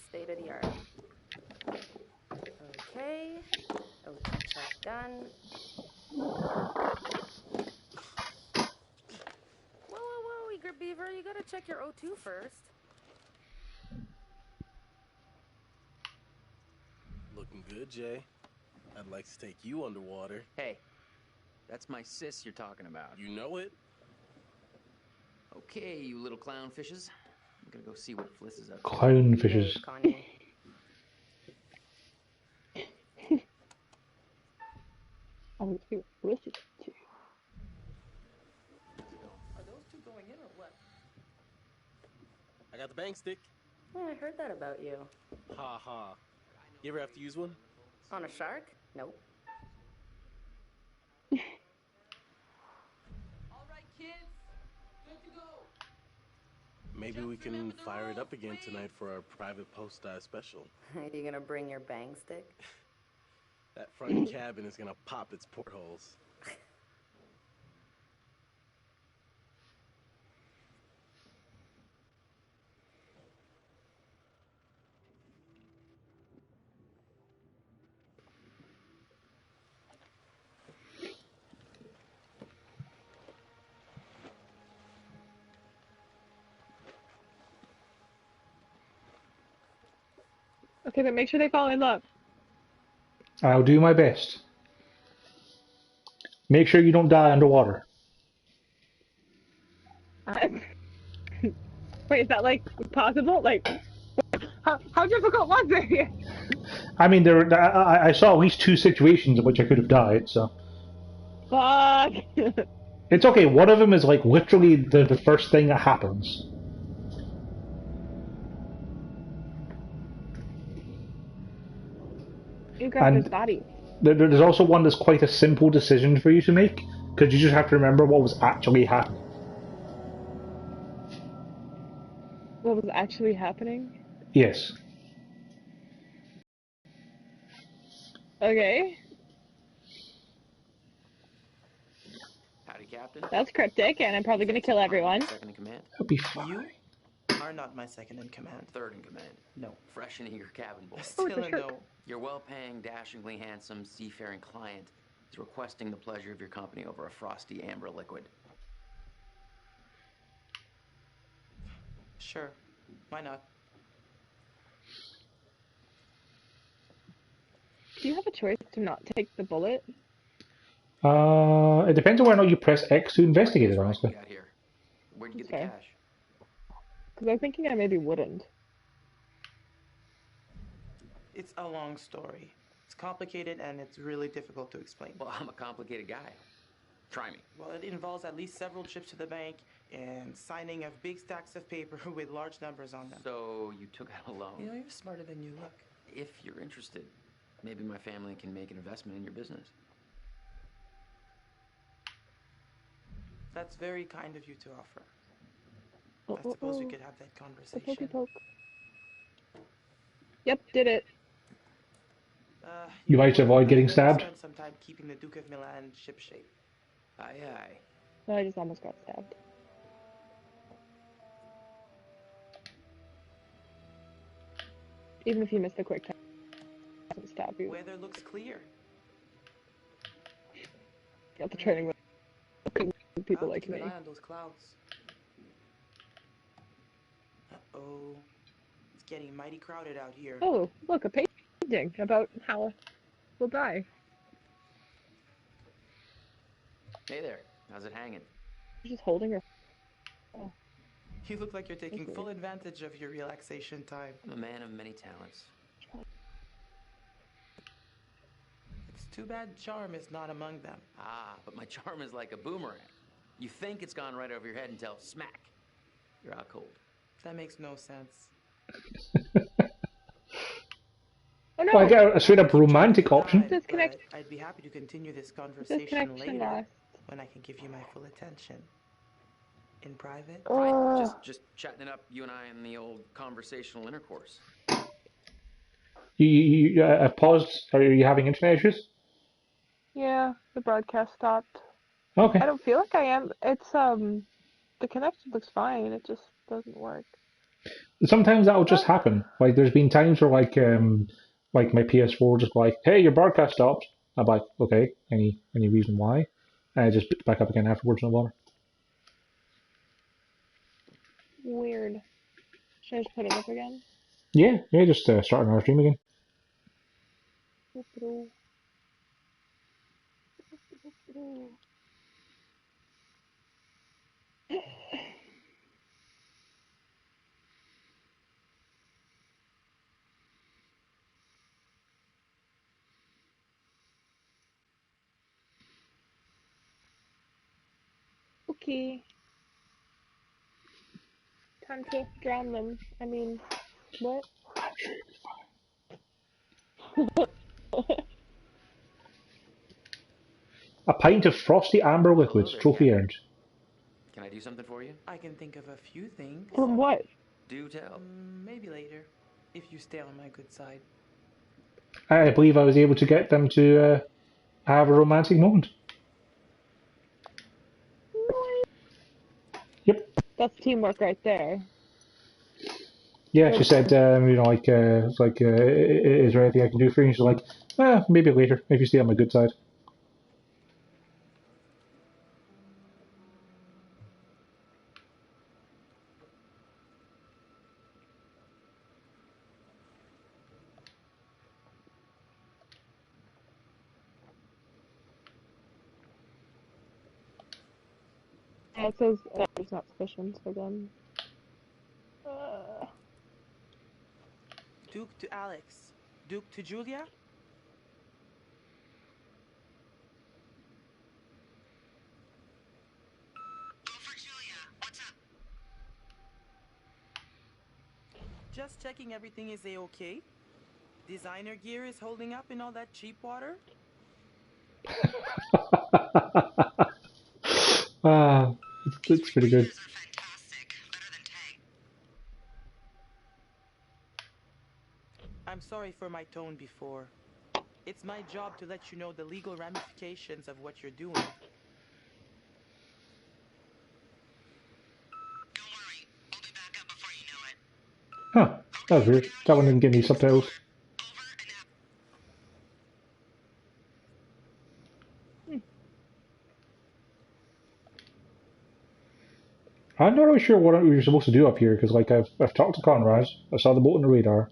State of the art. Okay, O2 check done. Whoa, eager beaver, you gotta check your O2 first. Looking good, Jay. I'd like to take you underwater. Hey, that's my sis you're talking about. You know it. Okay, you little clown fishes. I'm gonna go see what Fliss is up to. Clown fishes. Hey, Connie. I'm too delicious too. Are those two going in or what? I got the bank stick. Yeah, I heard that about you. Ha ha. You ever have to use one? On a shark? Nope. All right, kids. Good to go. Maybe we can fire it up again tonight for our private post-dive special. Are you gonna bring your bang stick? That front cabin is gonna pop its portholes. Okay, but make sure they fall in love. I'll do my best. Make sure you don't die underwater. Wait, is that like possible? Like, how difficult was it? I mean, I saw at least 2 situations in which I could have died, so. Fuck. It's okay, one of them is like literally the first thing that happens. You grabbed his body. There's also one that's quite a simple decision for you to make, because you just have to remember what was actually happening. What was actually happening? Yes. Okay. Howdy, Captain. That's cryptic, and I'm probably gonna kill everyone. Second in command. That'll be fine. You are not my second in command. Third in command. No. Fresh and eager cabin boy. Still it's a a shark. no. Your well-paying, dashingly handsome, seafaring client is requesting the pleasure of your company over a frosty amber liquid. Sure. Why not? Do you have a choice to not take the bullet? It depends on whether or not you press X to investigate it, honestly. Got here. Where'd you get Okay. the cash? Because I was thinking I maybe wouldn't. It's a long story. It's complicated and it's really difficult to explain. Well, I'm a complicated guy. Try me. Well, it involves at least several trips to the bank and signing of big stacks of paper with large numbers on them. So you took out a loan. You know, you're smarter than you look. If you're interested, maybe my family can make an investment in your business. That's very kind of you to offer. Oh, I suppose we oh. could have that The conversation. pokey poke. Yep, did it. You might avoid getting stabbed. Spend some time keeping the Duke of Milan shipshape. Aye, aye. No, I just almost got stabbed. Even if you miss the quick time, it doesn't stop you. Weather looks clear. Got the training with people I'll like keep me. an eye on those clouds. Uh-oh. It's getting mighty crowded out here. Oh, look, a painting about how we'll die. Hey there. How's it hanging? She's just holding her. Oh. You look like you're taking That's full weird. advantage of your relaxation time. I'm a man of many talents. It's too bad charm is not among them. Ah, but my charm is like a boomerang. You think it's gone right over your head until smack. You're out cold. That makes no sense. Oh no! Well, I get a straight up romantic option. Disconnect. But I'd be happy to continue this conversation Disconnection later lost. when I can give you my full attention. In private? Right. Just chatting it up, you and I, in the old conversational intercourse. You paused. Are you having internet issues? Yeah, the broadcast stopped. Okay. I don't feel like I am. It's the connection looks fine. It just doesn't work. Sometimes that'll just happen. Like there's been times where like my PS4 just like, hey, your broadcast stopped. I'm like, okay, any reason why? And I just picked it back up again afterwards, no bother. Weird. Should I just put it up again? Yeah, just starting our stream again. Okay. Time to drown them. I mean, what? A pint of frosty amber liquids, there, trophy Captain. earned. Can I do something for you? I can think of a few things. From what? Do tell. Maybe later, if you stay on my good side. I believe I was able to get them to have a romantic moment. Yep. That's teamwork right there. Yeah, she said, it's like, is there anything I can do for you? And she's like, maybe later, if you stay on my good side. It says there's not sufficient for them. Duke to Alex. Duke to Julia? Just checking everything is a-okay. Designer gear is holding up in all that cheap water? It's pretty good. I'm sorry for my tone before. It's my job to let you know the legal ramifications of what you're doing. Huh, that was weird. That one didn't give me subtitles. I'm not really sure what we were supposed to do up here, because like I've talked to Conrad, I saw the boat on the radar.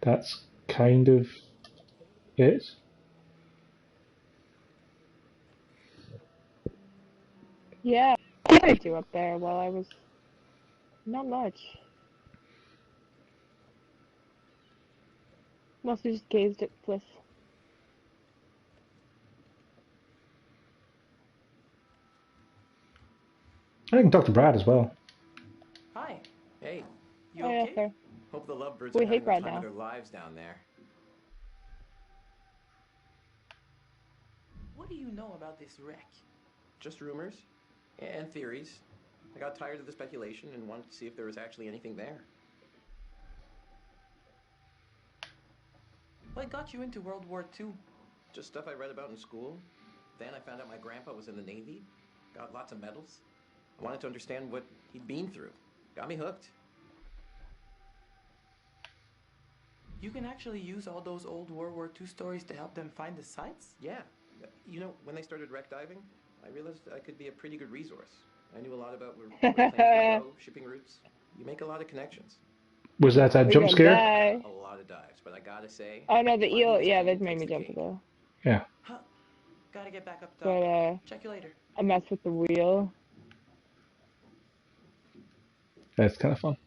That's kind of it. Yeah, what did I do up there while I was... Not much. Mostly just gazed at Bliss. I can talk to Brad as well. Hi. Hey, You Oh yeah, okay? fair. hope the lovebirds We are hate having the Brad time now. of their lives down there. What do you know about this wreck? Just rumors and theories. I got tired of the speculation and wanted to see if there was actually anything there. What got you into World War II? Just stuff I read about in school. Then I found out my grandpa was in the Navy. Got lots of medals. I wanted to understand what he'd been through. Got me hooked. You can actually use all those old World War II stories to help them find the sites? Yeah. You know, when they started wreck diving, I realized I could be a pretty good resource. I knew a lot about where planes would go, shipping routes. You make a lot of connections. Was that a We're jump gonna scare? die. A lot of dives, but I gotta say. Oh no, the finding eel. this Yeah, train that made takes me the jump cake. though. Yeah. Huh. Gotta get back up But top. Check you later. I messed with the wheel. That's kind of fun.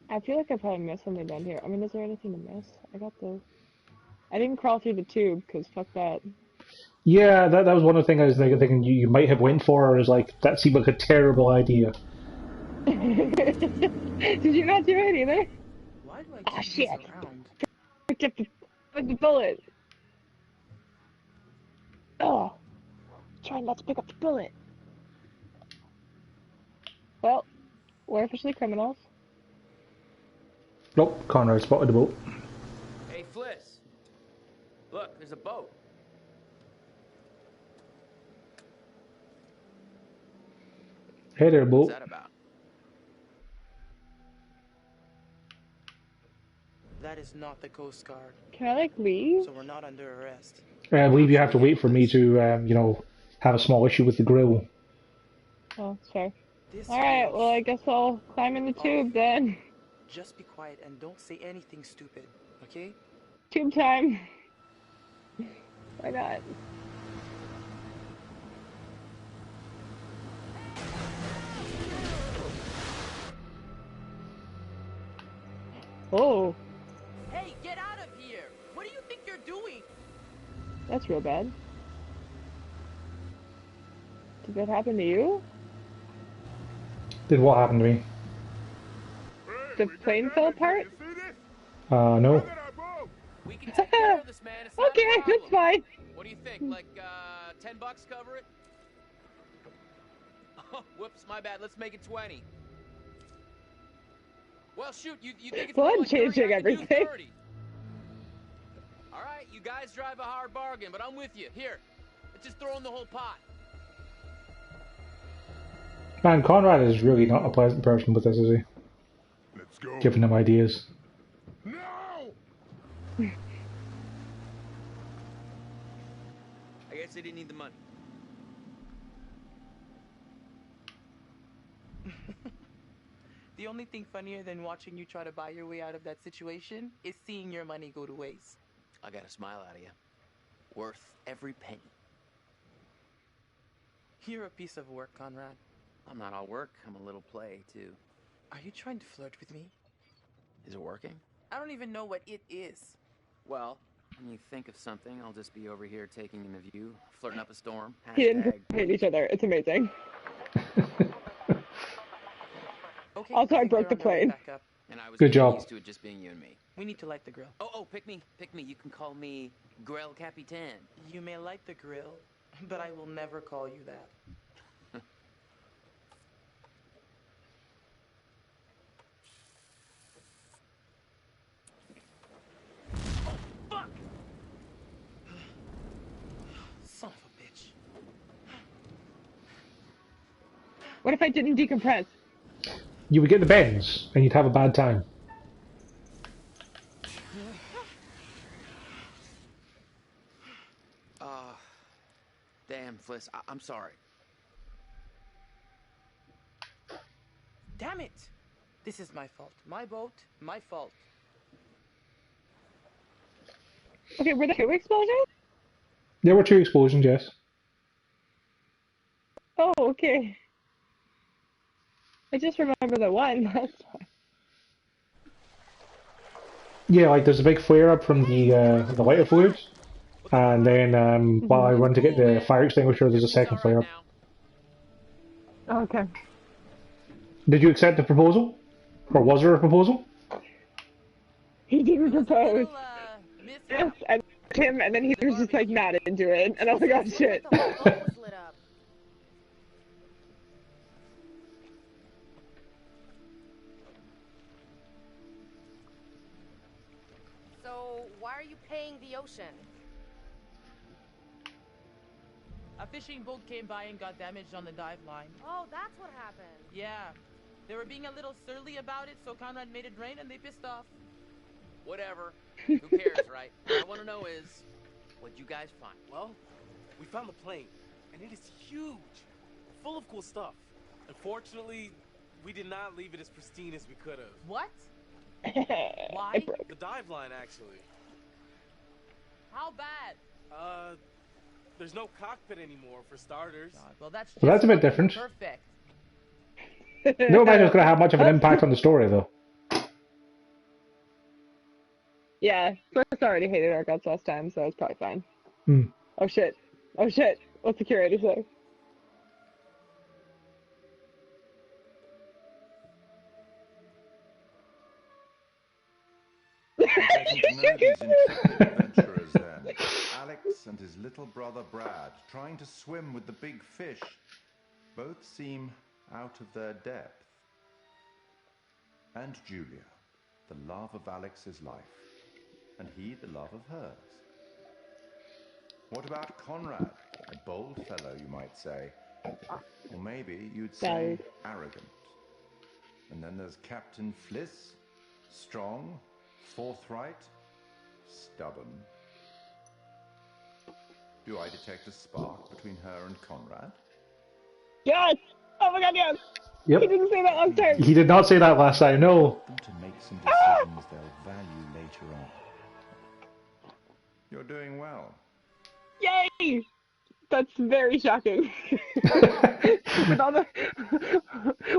I feel like I probably missed something down here. I mean, is there anything to miss? I didn't crawl through the tube because fuck that. Yeah, that was one of the things I was thinking you might have went for. Is like that seemed like a terrible idea. Did you not do it either? Why do I Oh keep shit! these around? Picked up the bullet. Oh, trying not to pick up the bullet. Well, we're officially criminals. Nope, Conrad spotted the boat. Hey, Fliss. Look, there's a boat. Hey there, boat. What's that about? That is not the Coast Guard. Can I like leave? So we're not under arrest. I believe you have to wait for me to, have a small issue with the grill. Oh, sorry. This Alright, feels well I guess I'll climb in the tube then. Just be quiet and don't say anything stupid, okay? Tube time. Why not? Oh, Hey, get out of here! What do you think you're doing? that's real bad. Did that happen to you? Did what happen to me? The plane fell apart? No. We can take care of this, man. It's not a Okay, problem. that's fine. What do you think? Like, $10 cover it? Oh, whoops, my bad. Let's make it 20. Well, shoot, you think it's Well, more I'm like 30? changing I can do everything. 30. All right, you guys drive a hard bargain, but I'm with you. Here, let's just throw in the whole pot. Man, Conrad is really not a pleasant person with this, is he? Let's go. Giving him ideas. No! I guess they didn't need the money. The only thing funnier than watching you try to buy your way out of that situation is seeing your money go to waste. I got a smile out of you. Worth every penny. You're a piece of work, Conrad. I'm not all work. I'm a little play, too. Are you trying to flirt with me? Is it working? I don't even know what it is. Well, when you think of something, I'll just be over here taking in the view, flirting up a storm. He didn't Hashtag. hate each other. It's amazing. Okay, Also, I think broke they're the on their way plane. back up. And I was Good getting job. used to it just being you and me. We need to light the grill. Oh, pick me. You can call me Grel Capitan. You may light the grill, but I will never call you that. Fuck! Son of a bitch. What if I didn't decompress? You would get the bends, and you'd have a bad time. Damn, Fliss, I'm sorry. Damn it! This is my fault. My boat, my fault. Okay, were there two explosions? There were 2 explosions, yes. Oh, okay. I just remember the one. That's fine. Yeah, like there's a big flare up from the lighter fluids, and then while I run to get the fire extinguisher, there's a second flare up. Oh, okay. Did you accept the proposal, or was there a proposal? He didn't propose. Yes, I liked him, and then he was just like not into it, and I was like, oh shit. The whole boat was lit up. So, why are you paying the ocean? A fishing boat came by and got damaged on the dive line. Oh, that's what happened. Yeah. They were being a little surly about it, so Conrad made it rain and they pissed off. Whatever. Who cares, right? What I want to know is, what'd you guys find? Well, we found the plane, and it is huge, full of cool stuff. Unfortunately, we did not leave it as pristine as we could have. What? Why? The dive line, actually. How bad? There's no cockpit anymore, for starters. God, well, that's a bit different. Perfect. No imagine it's going to have much of an impact on the story, though. Yeah, Chris already hated our guts last time, so it's probably fine. Hmm. Oh shit. Oh shit. What's the curator say? Getting to know these intrepid adventurers then. Alex and his little brother Brad, trying to swim with the big fish, both seem out of their depth. And Julia, the love of Alex's life, and he the love of hers. What about Conrad? A bold fellow, you might say. Or maybe you'd say arrogant. And then there's Captain Fliss, strong, forthright, stubborn. Do I detect a spark between her and Conrad? Yes! Oh my god, yes! Yep. He didn't say that last time. He did not say that last time, no. Them to make some decisions they'll value later on. You're doing well. Yay! That's very shocking.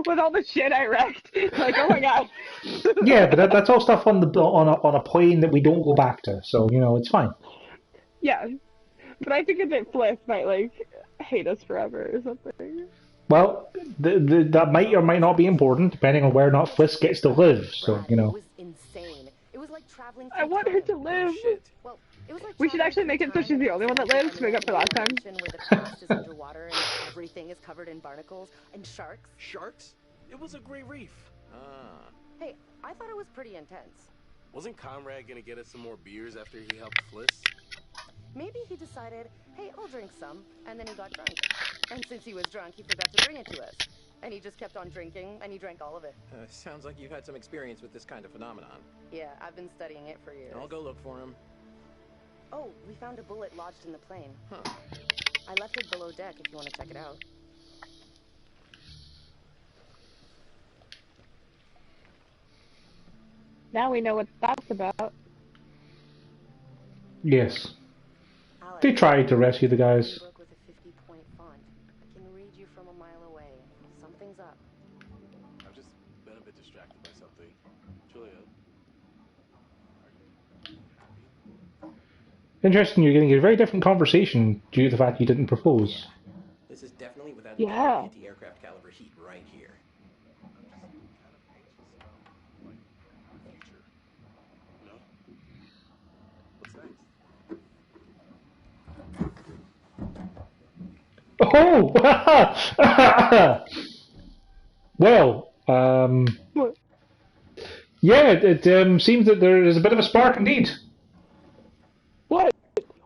with all the shit I wrecked, like, oh my god. Yeah, but that's all stuff on a plane that we don't go back to, so you know it's fine. Yeah, but I think that Fliss might like hate us forever or something. Well, that might or might not be important, depending on where or not Fliss gets to live. So you know. It was insane. It was like traveling. I want her to live. Well, it was like we should actually make it so she's the only one that lives to make up for last time. Where the coast is underwater and everything is covered in barnacles and sharks. Sharks? It was a great reef. Hey, I thought it was pretty intense. Wasn't Conrad gonna get us some more beers after he helped Fliss? Maybe he decided, hey, I'll drink some, and then he got drunk. And since he was drunk, he forgot to bring it to us. And he just kept on drinking, and he drank all of it. Sounds like you've had some experience with this kind of phenomenon. Yeah, I've been studying it for years. I'll go look for him. Oh, we found a bullet lodged in the plane. Huh. I left it below deck if you want to check it out. Now we know what that's about. Yes. Alex, They tried to rescue the guys. book with a 50-point font. I can read you from a mile away. Something's up. I've just been a bit distracted by something. Julia. Interesting, you're getting a very different conversation due to the fact you didn't propose. This is definitely without the anti-aircraft caliber heat right here. Oh! Well, yeah, it seems that there is a bit of a spark indeed. What?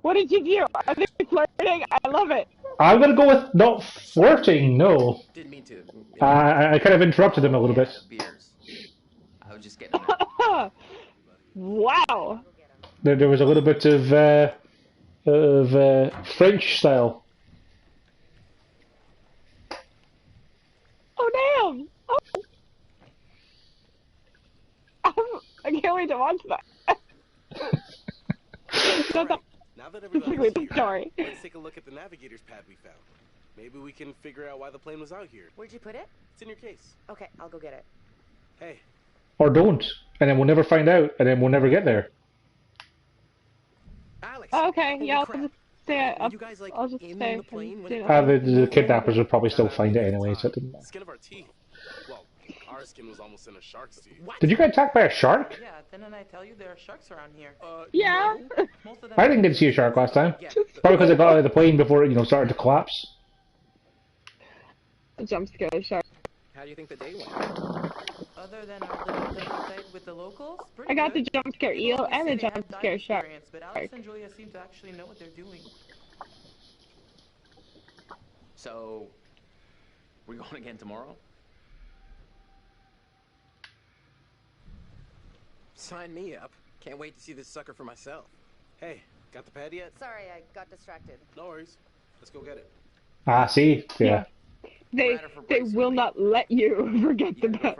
What did you do? Are they flirting? I love it. I'm going to go with not flirting, no. Didn't mean to. I kind of interrupted him a little bit. Beers. I was just getting Wow. There was a little bit of French style. Oh, damn. Oh. I can't wait to watch that. Now that everybody's here, let's take a look at the navigator's pad we found. Maybe we can figure out why the plane was out here. Where'd you put it? It's in your case. Okay, I'll go get it. Hey. Or don't, and then we'll never find out, and then we'll never get there. Alex. Oh, okay, yeah, I'll just stay. I'll just stay. The kidnappers would probably still find it anyway, so it didn't matter. Skin of our teeth. Well, our skin was almost in a shark's teeth. Did you get attacked by a shark? Yeah, didn't I tell you there are sharks around here? Yeah. I didn't get to see a shark last time. Probably because I got out of the plane before it, started to collapse. A jump scare shark. How do you think the day went? Other than our little date with the locals, I got the jump scare eel and the jump scare shark. But Alex and Julia seem to actually know what they're doing. So, we're going again tomorrow? Sign me up. Can't wait to see this sucker for myself. Hey, got the pad yet? Sorry, I got distracted. No worries. Let's go get it. Ah, see? Yeah. They will not let you forget the bet.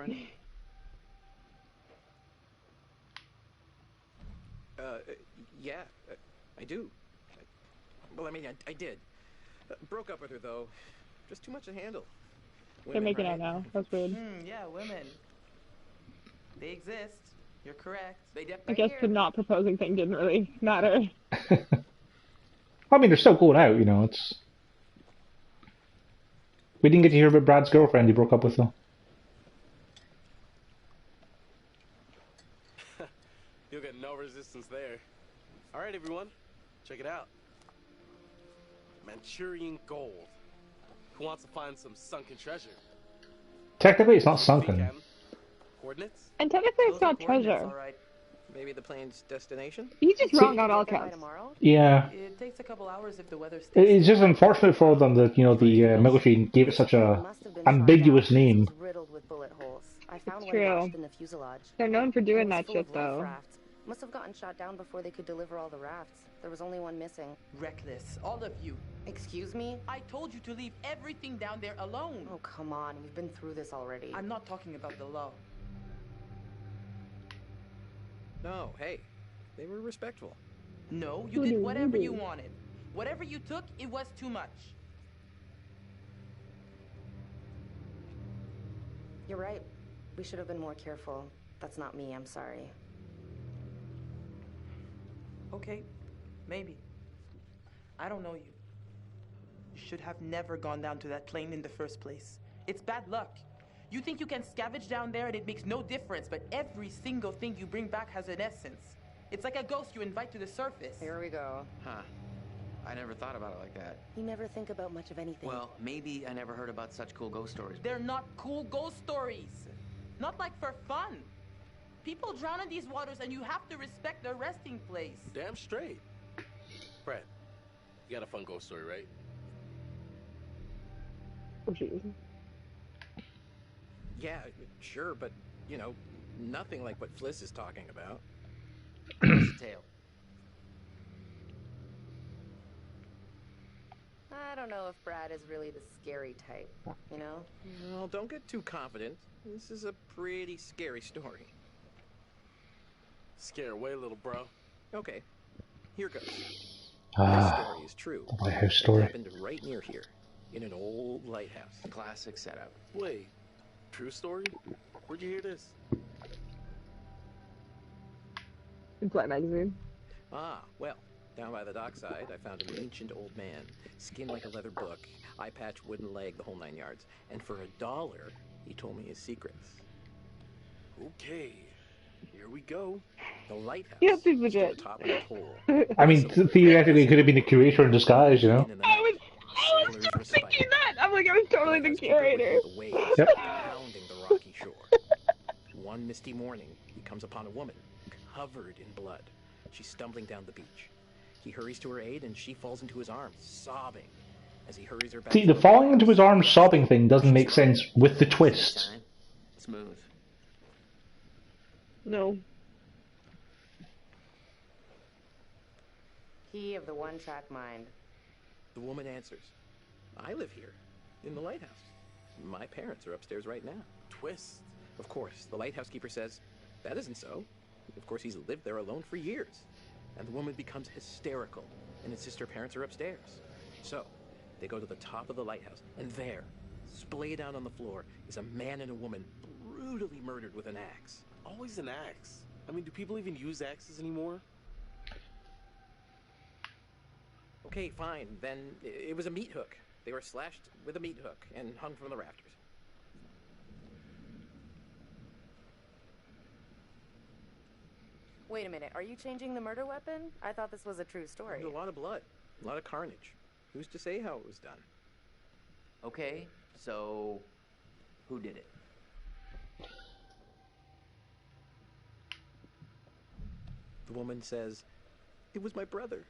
Yeah, I do. Well, I mean, I did. Broke up with her, though. Just too much to handle. They're making out now. That's weird. Yeah, women. They exist. You're correct. I guess the not proposing thing didn't really matter. I mean, they're still going out, you know, it's... We didn't get to hear about Brad's girlfriend he broke up with, though. You'll get no resistance there. All right, everyone. Check it out. Manchurian gold. Who wants to find some sunken treasure? Technically, it's not sunken. Coordinates? And technically, it's not treasure. All right. Maybe the plane's destination? He's just wrong on all counts. Yeah. It takes a couple hours if the weather stays. It's just unfortunate for them that, you know, the military gave it such a ambiguous name. Riddled with bullet holes. I found one true. lodged in the fuselage. They're known for doing It was that full shit, of life though. rafts. Must have gotten shot down before they could deliver all the rafts. There was only one missing. Reckless, all of you. Excuse me? I told you to leave everything down there alone. Oh, come on. We've been through this already. I'm not talking about the law. No, hey. They were respectful. No, you did whatever you wanted. Whatever you took, it was too much. You're right. We should have been more careful. That's not me. I'm sorry. Okay, maybe. I don't know you. You should have never gone down to that plane in the first place. It's bad luck. You think you can scavenge down there and it makes no difference, but every single thing you bring back has an essence. It's like a ghost you invite to the surface. Here we go. Huh. I never thought about it like that. You never think about much of anything. Well, maybe I never heard about such cool ghost stories. They're not cool ghost stories. Not like for fun. People drown in these waters and you have to respect their resting place. Damn straight. Brad, you got a fun ghost story, right? Oh, jeez. Yeah, sure, but, you know, nothing like what Fliss is talking about. What's the tale? I don't know if Brad is really the scary type, you know? Well, don't get too confident. This is a pretty scary story. Scare away, little bro. Okay, here goes. Ah, This story is true. the lighthouse It story. happened right near here, in an old lighthouse. Classic setup. Wait, true story? Where'd you hear this? In Flight Magazine. Ah, well, down by the dockside, I found an ancient old man, skin like a leather book, eye patch, wooden leg, the whole 9 yards. And for $1, he told me his secrets. Okay, here we go. The lighthouse. Yeah, this is stood legit. atop of a hole. I mean, theoretically, it could have been a curator in disguise, you know? I was just thinking that! I'm like, I was totally the curator. The waves Yep. pounding the rocky shore. One misty morning, he comes upon a woman covered in blood. She's stumbling down the beach. He hurries to her aid, and she falls into his arms, sobbing. As he hurries her back. See, the falling into his arms sobbing thing doesn't make sense with the twist. Smooth. No. He of the one-track mind. The woman answers, I live here, in the lighthouse. My parents are upstairs right now. Twist. Of course, the lighthouse keeper says, that isn't so. Of course, he's lived there alone for years. And the woman becomes hysterical and insists her parents are upstairs. So, they go to the top of the lighthouse, and there, splayed out on the floor, is a man and a woman brutally murdered with an axe. Always an axe. I mean, do people even use axes anymore? Okay, fine. Then it was a meat hook. They were slashed with a meat hook and hung from the rafters. Wait a minute, are you changing the murder weapon? I thought this was a true story. There's a lot of blood, a lot of carnage. Who's to say how it was done? Okay, so who did it? The woman says, it was my brother.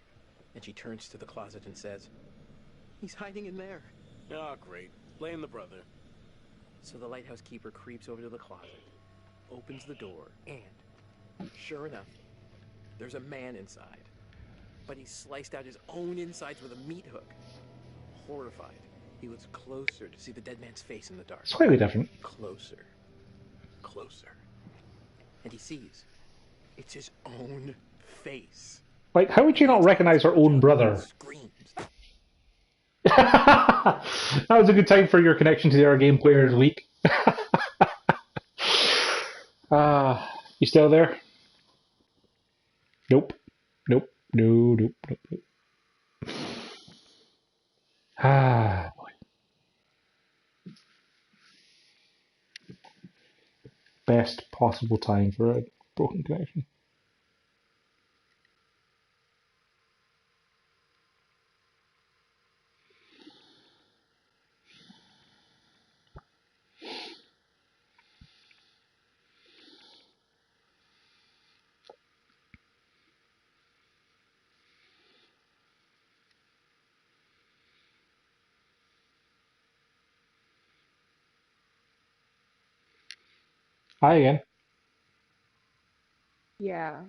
And she turns to the closet and says, he's hiding in there. Oh, great. Blame the brother. So the lighthouse keeper creeps over to the closet, opens the door, and Sure enough, there's a man inside. But he sliced out his own insides with a meat hook. Horrified, he looks closer to see the dead man's face in the dark. Slightly different. Closer. Closer. And he sees. It's his own face. Like, how would you not recognize her own brother? Screams. That was a good time for your connection to the other game players week. You still there? Nope. Nope. No, nope, nope, nope. Boy. Best possible time for a broken connection. Hi again. Yeah.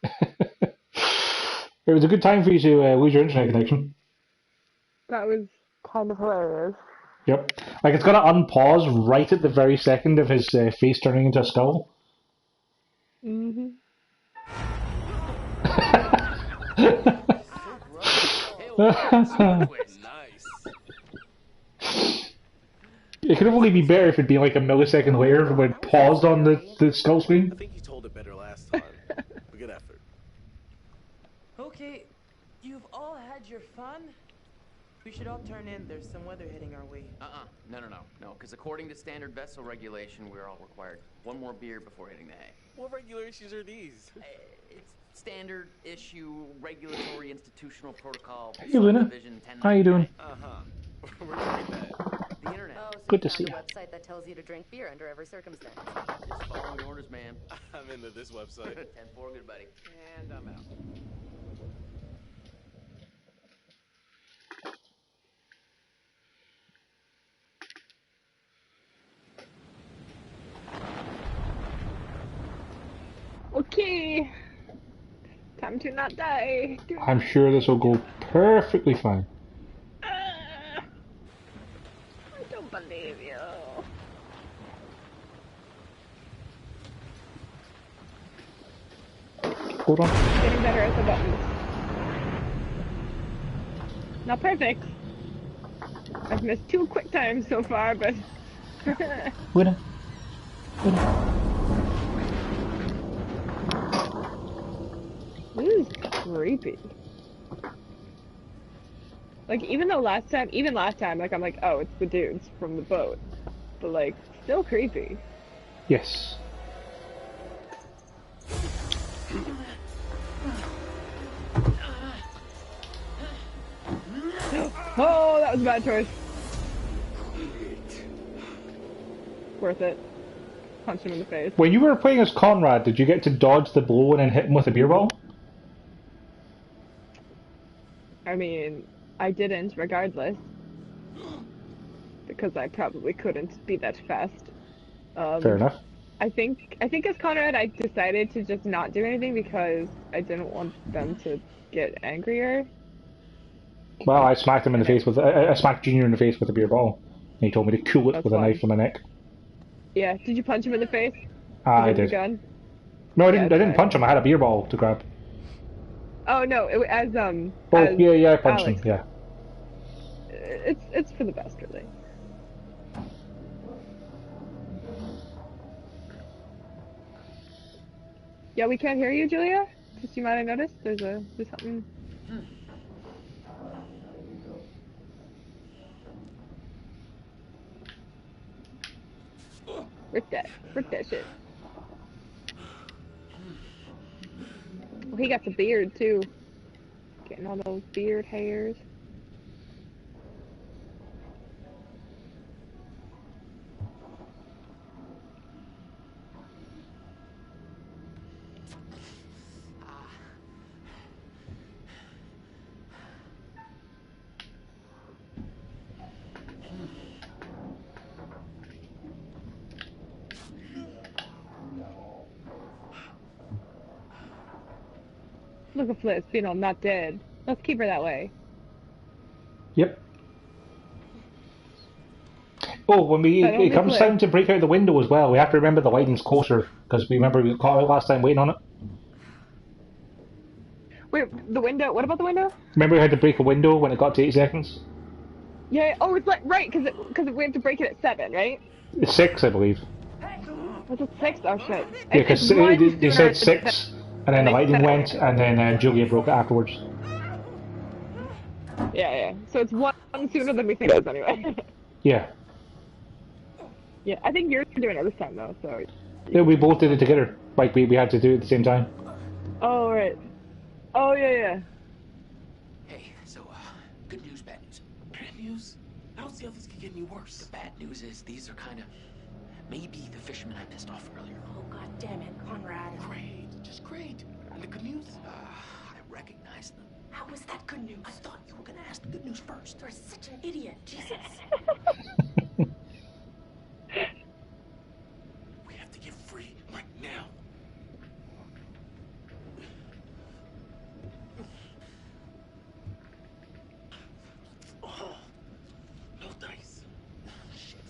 It was a good time for you to lose your internet connection. That was kind of hilarious. Yep. Like, it's gonna unpause right at the very second of his face turning into a skull. Mm-hmm. Nice. It could only be better if it'd be like a millisecond later when it paused on the skull screen. I think you told it better last time. But good effort. Okay, you've all had your fun. We should all turn in. There's some weather hitting our way. No, because according to standard vessel regulation, we're all required one more beer before hitting the hay. What regulations are these? It's standard issue regulatory institutional protocol. Hey, Luna. Subdivision 10. How you doing? We're doing that. The internet. Oh, so Good you to see found you. a website that tells you to drink beer under every circumstance. Just following orders, ma'am. I'm into this website. 10-4, good buddy. And I'm out. Okay. Time to not die. I'm sure this will go perfectly fine. I don't believe you. Hold on. Getting better at the buttons. Not perfect. I've missed 2 quick times so far, but... Winner. This is creepy. Like, even last time, like, I'm like, oh, it's the dudes from the boat. But, like, still creepy. Yes. Oh, that was a bad choice. Worth it. Punch him in the face. When you were playing as Conrad, did you get to dodge the blow and then hit him with a beer ball? I mean, I didn't, regardless. Because I probably couldn't be that fast. Fair enough. I think as Conrad, I decided to just not do anything because I didn't want them to get angrier. Well, I smacked him in the face with... I smacked Junior in the face with a beer ball. And he told me to cool it That's with a fine. knife in my neck. Yeah, did you punch him in the face? I With did. your gun? No, I Yeah, didn't okay. punch him. I had a beer ball to grab. Oh no, Oh, as yeah, I punched Alex. him, yeah. It's for the best, really. Yeah, we can't hear you, Julia. Just you might have noticed. There's something. Rip that shit. Well, he got the beard too. Getting all those beard hairs. look at Fliss, you know, not dead. Let's keep her that way. Yep. Oh, when it comes time to break out the window as well, we have to remember the lighting's closer, because we remember we got caught out last time waiting on it. Wait, the window, what about the window? Remember we had to break a window when it got to 8 seconds? Yeah, oh, it's like, right, because we have to break it at 7, right? 6, I believe. Was it 6? Oh, shit. Yeah, because they said 6, and then the lighting went, and then Julia broke it afterwards. Yeah. So it's one sooner than we think it is anyway. Yeah. Yeah, I think you're doing it this time though, so... Yeah, we both did it together. Like, we had to do it at the same time. Oh, right. Oh, yeah. Hey, so, good news, bad news. Bad news? I don't see how this could get any worse. The bad news is these are kind of maybe the fishermen I pissed off earlier. Oh, god damn it, Conrad. Great, just great. And the good news? I recognize them. How is that good news? I thought you were gonna ask the good news first. You're such an idiot, Jesus. We have to get free right now. Oh, no dice. Shit.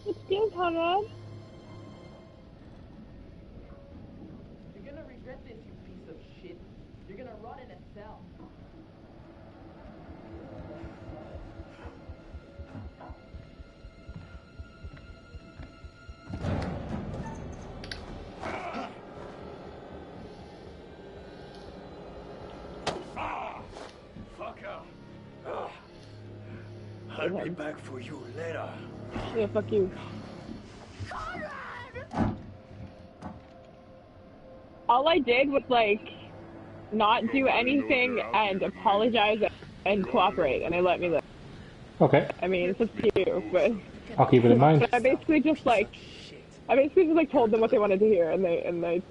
It's still Conrad. You're gonna regret this, you piece of shit. You're gonna rot in a cell. Fucker. I'll be back for you later. Yeah, fuck you. All I did was, like, not do anything and apologize and cooperate, and they let me live. Okay. I mean, it's up to you, but... I'll keep it in mind. But I basically just told them what they wanted to hear, and they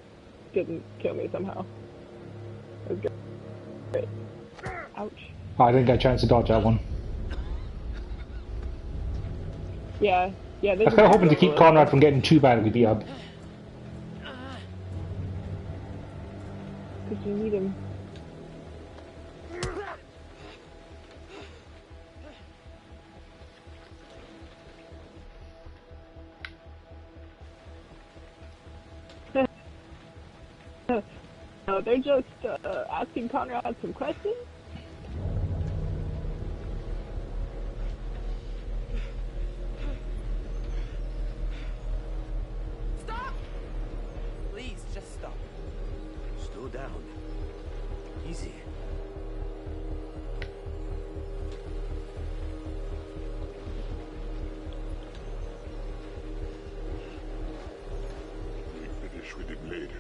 didn't kill me somehow. It was great. Ouch. I didn't get a chance to dodge that one. Yeah. I was kind of hoping to keep Conrad from getting too badly beat up. Because you need him. No, they're just asking Conrad some questions. Stop! Please, just stop. Slow down. Easy. We finish with it later.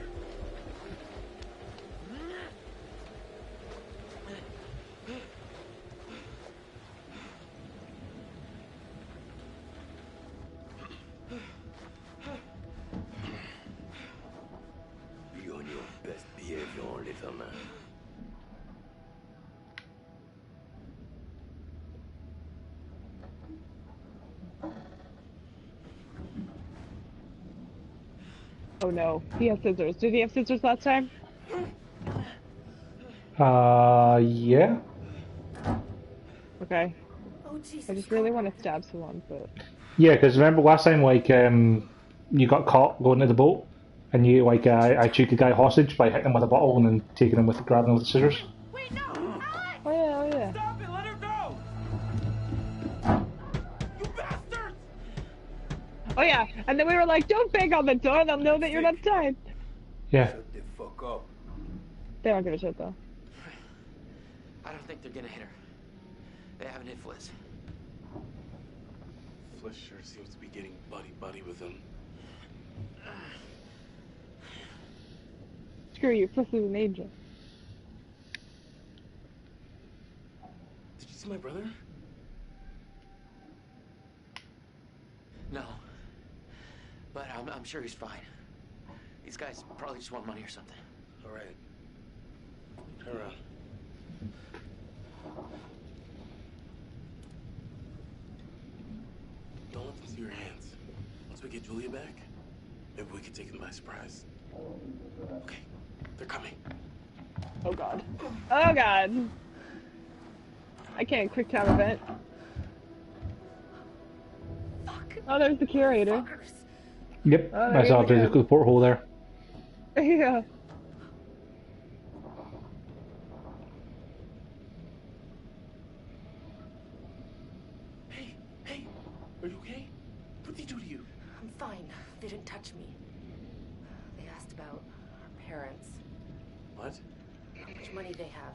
Be on your best behavior, little man. Oh no, he has scissors. Did he have scissors last time? Yeah. Okay. Oh, Jesus. I just really want to stab someone, but... Yeah, because remember last time, like, you got caught going to the boat, and you, like, I took a guy hostage by hitting him with a bottle and then taking him with, grabbing him with the scissors. Wait, no! Alex! Oh yeah. Stop it! Let her go! You bastards! Oh yeah, and then we were like, don't bang on the door, they'll know that you're not tied. Yeah. Shut the fuck up. They don't give a shit though. I don't think they're gonna hit her. They haven't hit Fliss. Fliss sure seems to be getting buddy-buddy with him. Screw you, Fliss is an angel. Did you see my brother? No. But I'm sure he's fine. These guys probably just want money or something. All right. Turn around. we get Julia back, maybe we could take them by surprise. Okay, they're coming. Oh god. Oh god. I can't quick time event. Fuck. Oh, there's the curator. Fuckers. Yep, Oh, I saw there you the go. porthole there. Yeah. Hey, are you okay? What did they do to you? I'm fine. They didn't touch me. They asked about our parents. What? How much money they have.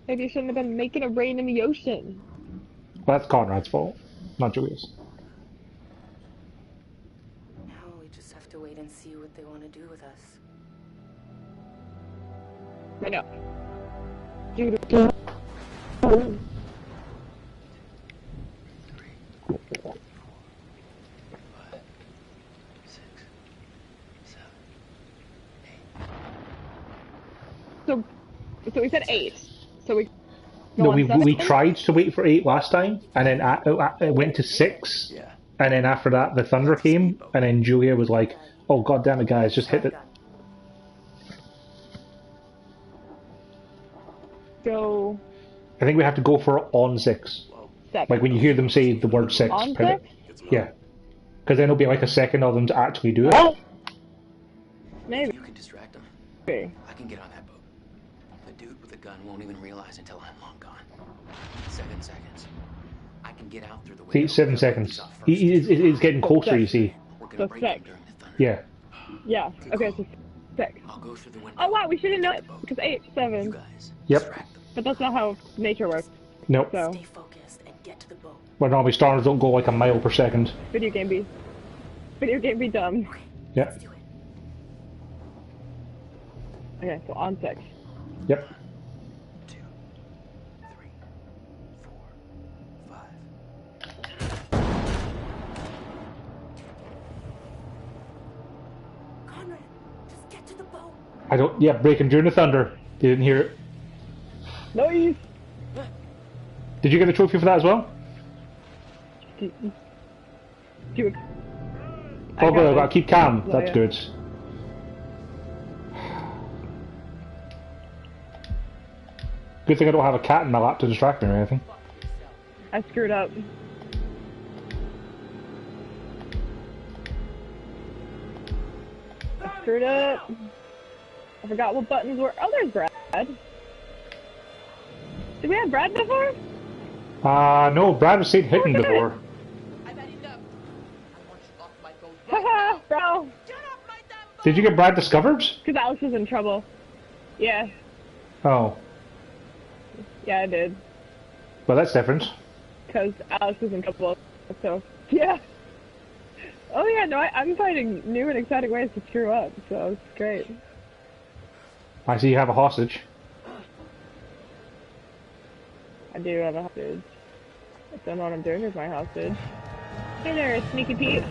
Maybe you shouldn't have been making it rain in the ocean. Well, that's Conrad's fault, not Julia's. Now we just have to wait and see what they want to do with us. I know. Dude. 3, 4, 5, 6, 7, 8. So we said 8. So we. No, on we 7? tried to wait for 8 last time, and then it went to 6, Yeah. and then after that the thunder came, and then Julia was like, "Oh god damn it, guys, just hit it." Go I think we have to go for it on 6. 7. Like when you hear them say the word 6. On print it. 6? Yeah. Because then it'll be like a second of them to actually do it. Maybe. You can distract them. Okay. I can get on that boat. The dude with the gun won't even realize until I'm long gone. 7 seconds. I can get out through the window. See, 7 seconds. He's getting closer, you see. We're gonna So break him 6. during the thunder. Yeah. Yeah. Okay, so 6. I'll go through the window. Oh wow, we should have known it because 8, 7. You guys. Yep. Distract them. But that's not how nature works. Nope. So Stay focused and get to the boat. But normally stars don't go like a mile per second. video game be dumb. Yeah. Let's do it. Okay, so on 6. Yep. 2, 3, 4, 5. Conrad, just get to the boat. I don't. Yeah, breaking during the thunder. You didn't hear it. Nice. Did you get a trophy for that as well? Dude. Oh, good. I've got to keep calm. Oh, That's yeah. good. Good thing I don't have a cat in my lap to distract me or anything. I screwed up. I screwed up. I forgot what buttons were. Oh, there's Brad. Did we have Brad before? No, Brad was saying hitting before. I've had enough. I want you off my boat. Haha, bro. Get off my damn boat! Did you get Brad discovered? Because Alex was in trouble. Yeah. Oh. Yeah, I did. Well, that's different. Because Alex was in trouble. So, yeah. Oh, yeah, no, I'm finding new and exciting ways to screw up. So, it's great. I see you have a hostage. I do have a hostage. I don't know what I'm doing with my hostage. Hey there, Sneaky Pete.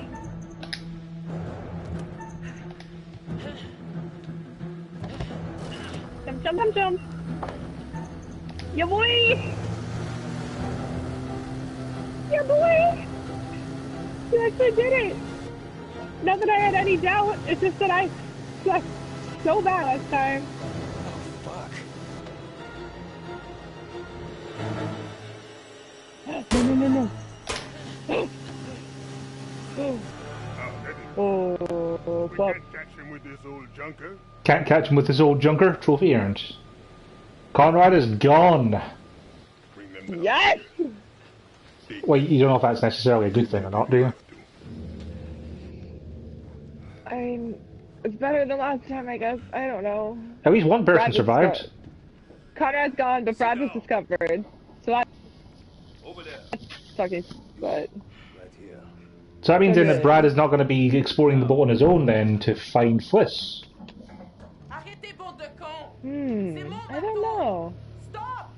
Jump, jump, jump, jump. Yeah, boy! Yeah, boy! You actually did it! Not that I had any doubt, it's just that I sucked so bad last time. Fuck. No. Oh, fuck. Catch him with this old junker. Can't catch him with his old junker. Trophy earned. Conrad is gone. Bring them down. Yes! Well, you don't know if that's necessarily a good thing or not, do you? I mean, it's better than last time, I guess. I don't know. At least one person Brad was survived. discovered. Conrad's gone, but Brad was discovered. So that's Over there. sucky, but... Right here. So that means then that Okay. Brad is not going to be exploring the boat on his own then to find Fliss. Arrêtez, bande de cons! I don't know. Stop!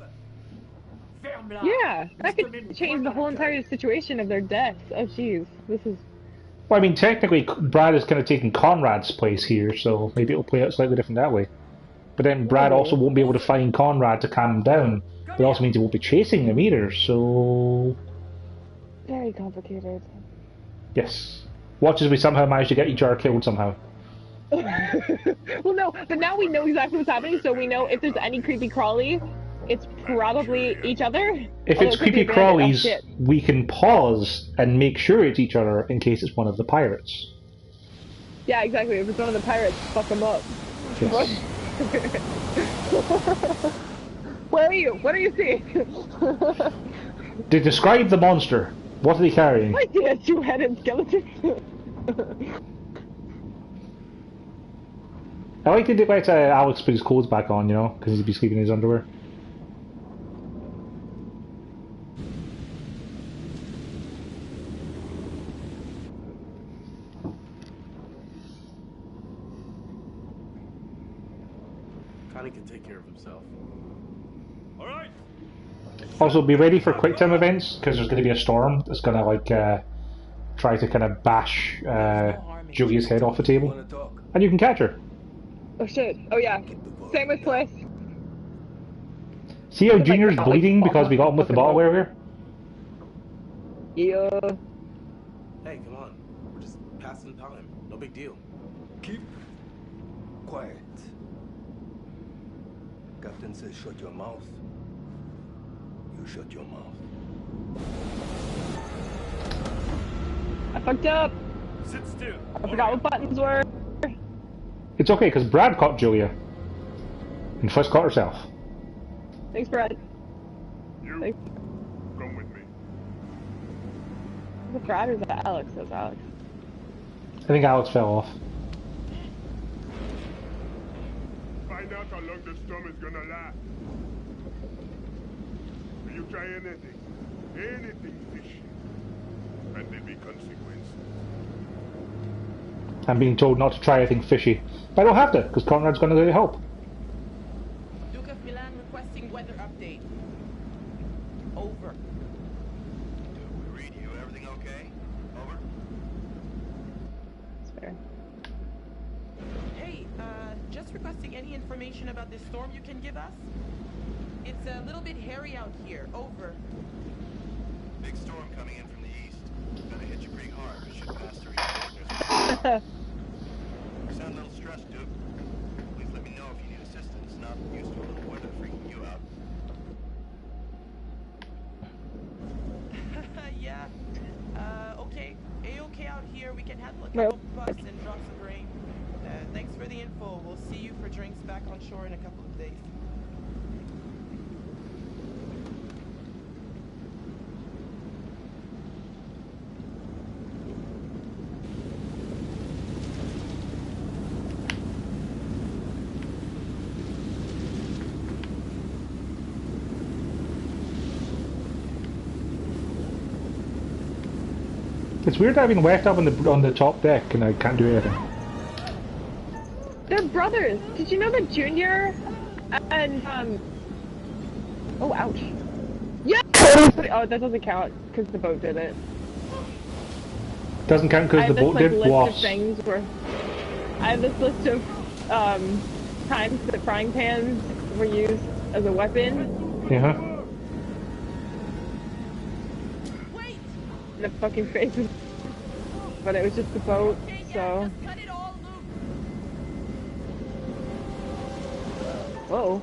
Ferme-la! Yeah, that could change the whole entire situation of their deaths. Oh, jeez. This is... Well, I mean, technically, Brad is kind of taking Conrad's place here, so maybe it'll play out slightly different that way. But then Brad Oh. also won't be able to find Conrad to calm him down. Go! But it also means he won't be chasing them either, so... Very complicated. Yes. Watch as we somehow manage to get each other killed somehow. Well, no, but now we know exactly what's happening, so we know if there's any creepy crawly, it's probably each other. If it's creepy crawlies, we can pause and make sure it's each other in case it's one of the pirates. Yeah, exactly. If it's one of the pirates, fuck them up. Yes. Where are you? What are you seeing? To describe the monster, what are they carrying? I see a two-headed skeleton. I like to let Alex put his clothes back on, you know, because he'd be sleeping in his underwear. Connie can take care of himself. All right. Also, be ready for quick time events, because there's going to be a storm that's going to, like, try to kind of bash Julia's head off the table. And you can catch her. Oh shit. Oh yeah. Same with Bliss. See how Junior's bleeding because we got him with the bottle earlier? Yeah. Hey, come on. We're just passing time. No big deal. Keep quiet. Captain says shut your mouth. You shut your mouth. I fucked up. Sit still. I forgot what buttons were. It's okay, because Brad caught Julia. And first caught herself. Thanks, Brad. You Thanks. come with me. Is it Brad or is it Alex? That's Alex. I think Alex fell off. Find out how long the storm is gonna last. Will you try anything? Anything fishy. And there'll be consequences. I'm being told not to try anything fishy. But I don't have to, because Conrad's going to help. Duke of Milan requesting weather update. Over. We read you. Everything okay? Over. That's fair. Hey, just requesting any information about this storm you can give us? It's a little bit hairy out here. Over. Big storm coming in from the east. Gonna hit you pretty hard. It should pass through your partners. You sound a little stressed, Duke. Please let me know if you need assistance. Not used to a little weather freaking you out. Yeah. Okay. A-okay out here. We can handle a Well. couple bucks and drops of rain. Thanks for the info. We'll see you for drinks back on shore in a couple of days. It's weird having wet up on the top deck and I can't do anything. They're brothers. Did you know that Junior and oh ouch. Yeah. Oh, that doesn't count because the boat did it. Doesn't count because the boat did. List Loss. of things where I have this list of times that frying pans were used as a weapon. Yeah. The fucking faces. But it was just the boat, so. Whoa.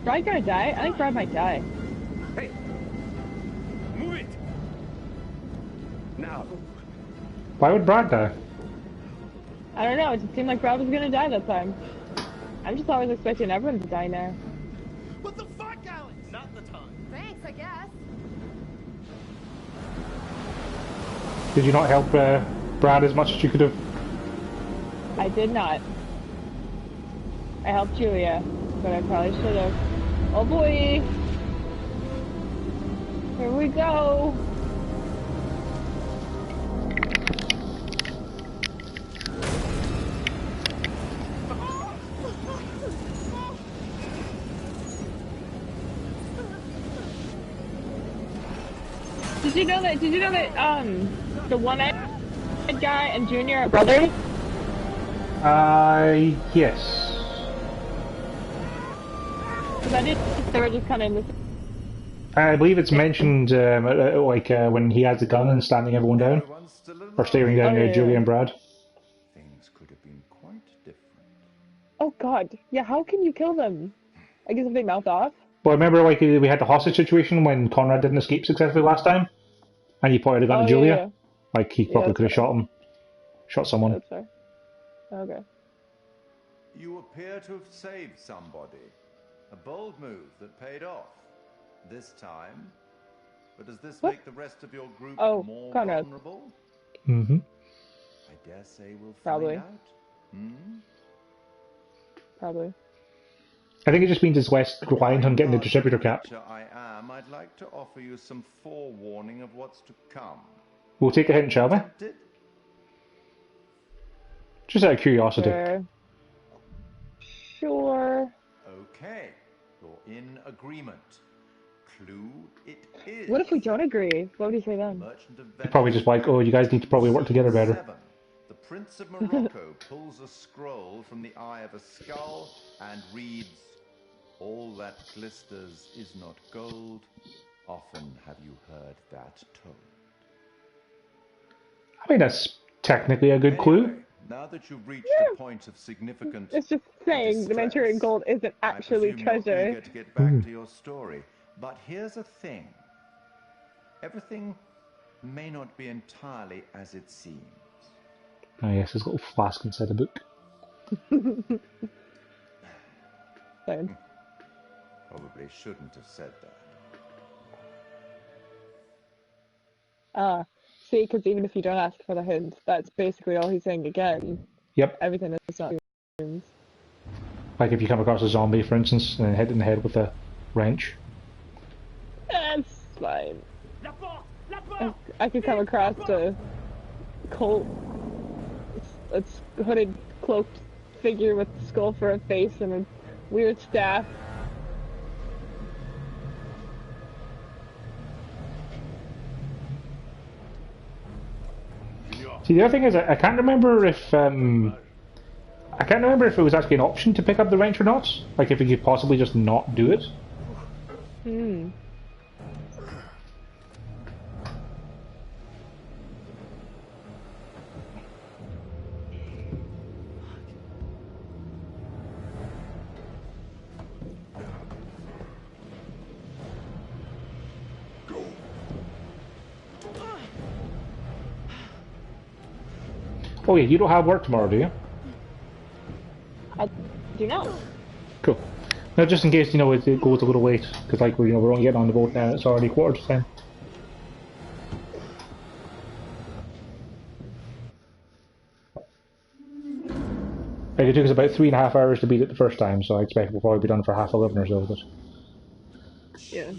Brad gonna die? I think Brad might die. Hey! Move it! Now! Why would Brad die? I don't know, it just seemed like Brad was gonna die that time. I'm just always expecting everyone to die now. What the fuck, Alex? Not the time. Thanks, I guess. Did you not help Brad as much as you could have? I did not. I helped Julia, but I probably should have. Oh boy! Here we go! Did you know that? The one-eyed guy and Junior are brothers? Yes. Because I did. They were just kind of in this. I believe it's mentioned when he has the gun and standing everyone down, or staring down Julia and Brad. Things could have been quite different. Oh God, yeah. How can you kill them? I guess if they mouth off. Well, I remember we had the hostage situation when Conrad didn't escape successfully last time, and he pointed a gun at Julia. Yeah. Like he probably could have shot someone. That's fair. Okay. You appear to have saved somebody. A bold move that paid off. This time. But does this make the rest of your group more vulnerable? Mm-hmm. I dare say we'll Probably. find out. Hmm? Probably. I think it just means it's less reliant on getting the distributor cap. I'd like to offer you some forewarning of what's to come. We'll take a hint, shall we? Just out of curiosity. Sure. Okay, you're in agreement. Clue it is. What if we don't agree? What would you say then? Probably just like, oh, you guys need to probably work together better. The Prince of Morocco pulls a scroll from the eye of a skull and reads, "All that glisters is not gold. Often have you heard that told." I mean, that's technically a good clue. Now that you've reached a point of significant It's just saying the Manchurian gold isn't actually treasure. You get to get back to your story. But here's a thing. Everything may not be entirely as it seems. Oh yes, there's a little flask inside the book. Same. Probably shouldn't have said that. See, because even if you don't ask for the hint, that's basically all he's saying again. Yep. Everything is not. Like if you come across a zombie, for instance, and hit it in the head with a wrench. That's fine. I could come across a cult, a hooded, cloaked figure with a skull for a face and a weird staff. See, the other thing is, I can't remember if it was actually an option to pick up the wrench or not. Like if you could possibly just not do it. Hmm. Oh yeah, you don't have work tomorrow, do you? I do not. Cool. Now, just in case it goes a little late, because like we're only getting on the boat now. It's already 10:15. Like, it took us about 3.5 hours to beat it the first time, so I expect we'll probably be done for 11:30 or so. But yeah.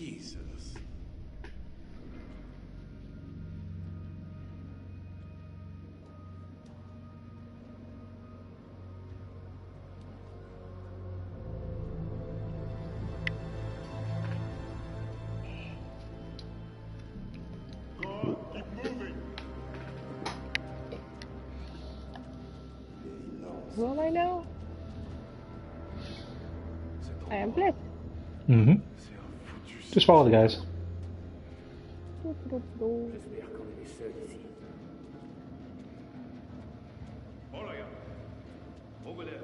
Who am I now? I am Bliss. Mm-hmm. Just follow the guys. Over there.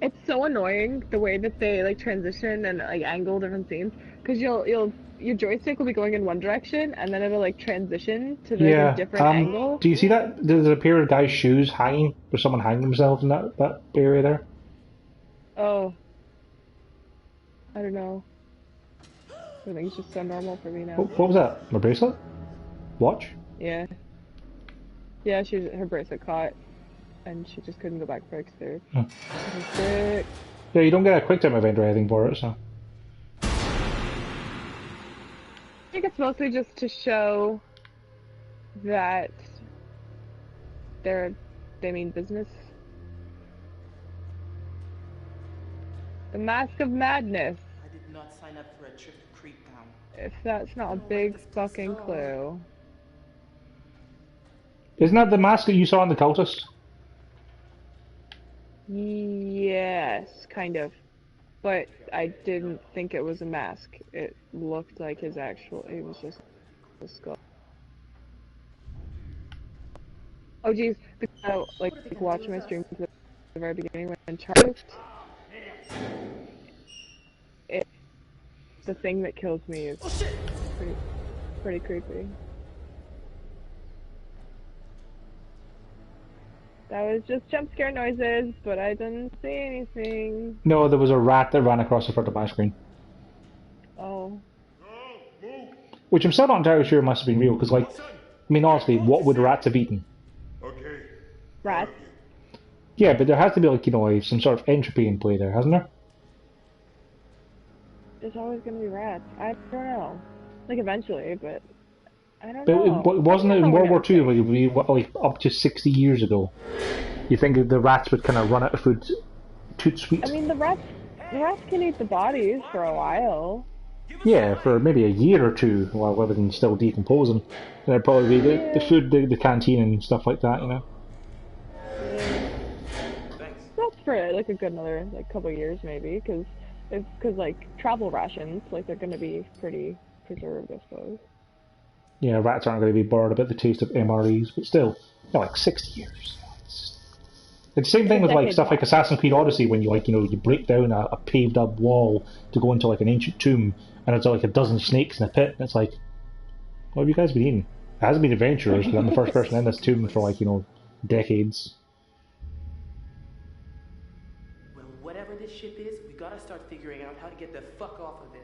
It's so annoying the way that they like transition and like angle different scenes, because your joystick will be going in one direction and then it'll like transition to the different angle. Do you see that? There's a pair of guys' shoes hanging. There's someone hanging themselves in that area there. Oh. I don't know. Everything's just so normal for me now. What was that? My bracelet? Watch? Yeah. Yeah, her bracelet caught, and she just couldn't go back for exterior. Oh. Sick. Yeah, you don't get a quick time event or anything for it, so. I think it's mostly just to show that they mean business. The Mask of Madness. I did not sign up for a trip to Creep Town. If that's not a big fucking clue. Isn't that the mask that you saw in the cultist? Yes, kind of. But I didn't think it was a mask. It looked like his actual. It was just a skull. Oh geez, like watching my stream from the very beginning when Charlie. The thing that kills me is pretty creepy. That was just jump scare noises, but I didn't see anything. No, there was a rat that ran across the front of my screen. Oh. Which I'm still not entirely sure must have been real, because, like, I mean, honestly, what would rats have eaten? Okay. Rats? Yeah, but there has to be, like, you know, some sort of entropy in play there, hasn't there? There's always gonna be rats. I don't know. Like, eventually, but I don't But know. wasn't it in World War II, like, it would be, like, up to 60 years ago? You think the rats would kind of run out of food too sweet? I mean, the rats can eat the bodies for a while. Yeah, for maybe a year or two while everything's still decomposing. And it'd probably be the food, the canteen and stuff like that, you know? That's for, like, a good another, like, couple years, maybe, because, like, travel rations, like, they're gonna be pretty preserved, I suppose. Yeah, rats aren't going to be bored about the taste of MREs, but still, like 60 years. It's the same thing with like stuff like Assassin's Creed Odyssey, when you like, you know, you break down a paved up wall to go into like an ancient tomb, and it's like a dozen snakes in a pit, and it's like, what have you guys been eating? It hasn't been adventurers, because I'm the first person in this tomb for like, you know, decades. Well, whatever this ship is, we gotta start figuring out how to get the fuck off of it.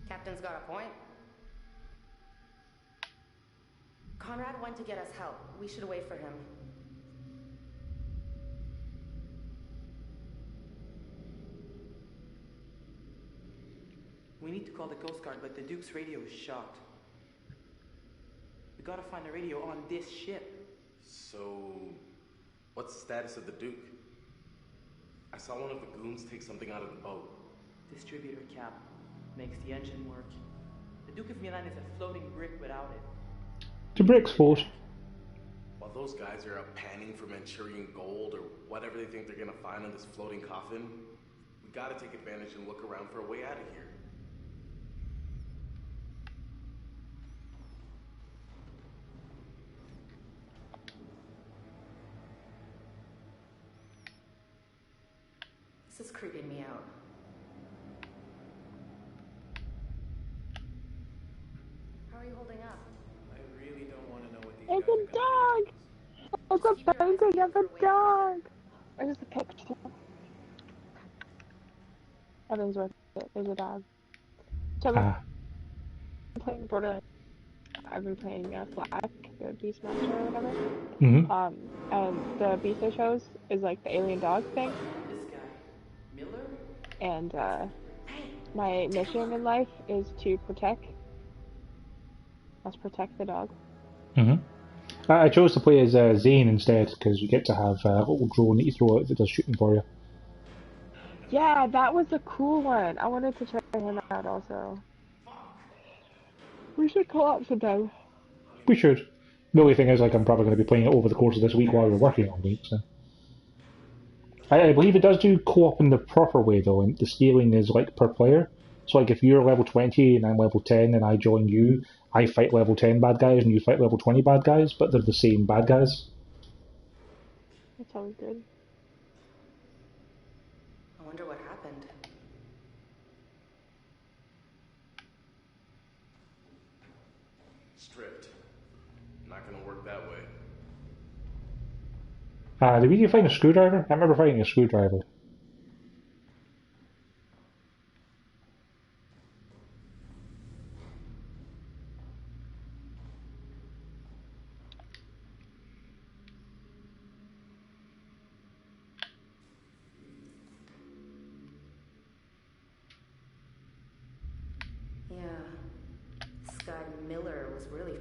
Captain's got a point. Conrad went to get us help. We should wait for him. We need to call the Coast Guard, but the Duke's radio is shot. We gotta find a radio on this ship. So, what's the status of the Duke? I saw one of the goons take something out of the boat. Distributor cap. Makes the engine work. The Duke of Medan is a floating brick without it. The bricks float. While those guys are out panning for Manchurian gold or whatever they think they're gonna find on this floating coffin, we gotta take advantage and look around for a way out of here. This is creeping me out. How are you holding up? I really don't want to know what these It's a dog! It's a painting of a dog! Where's the picture? Evan's with it. There's a dog. So I've been playing Borderlands. I've been playing Black, the Beast Master or whatever. And the Beast I chose is like the alien dog thing. This guy, Miller? And my mission in life is to protect the dog. I chose to play as Zane instead, because you get to have a little drone that you throw out that does shooting for you. Yeah, that was a cool one. I wanted to try him out also. We should co-op sometime. We should. The only thing is, like, I'm probably going to be playing it over the course of this week while we're working all week, so. I believe it does do co-op in the proper way, though, and the scaling is, like, per player. So, like, if you're level 20 and I'm level 10 and I join you, I fight level 10 bad guys and you fight level 20 bad guys, but they're the same bad guys. That sounds good. I wonder what happened. Stripped. Not gonna work that way. Did you find a screwdriver? I remember finding a screwdriver. Yeah. This guy Miller was really...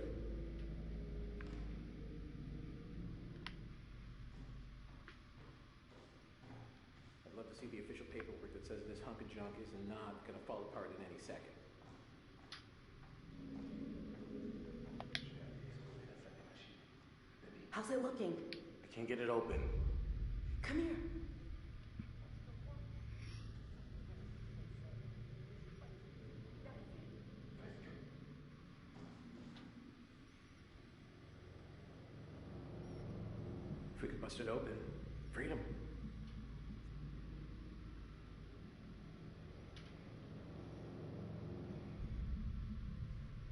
see the official paperwork that says this hunk of junk is not gonna fall apart in any second. How's it looking? I can't get it open. Come here. If we could bust it open, freedom.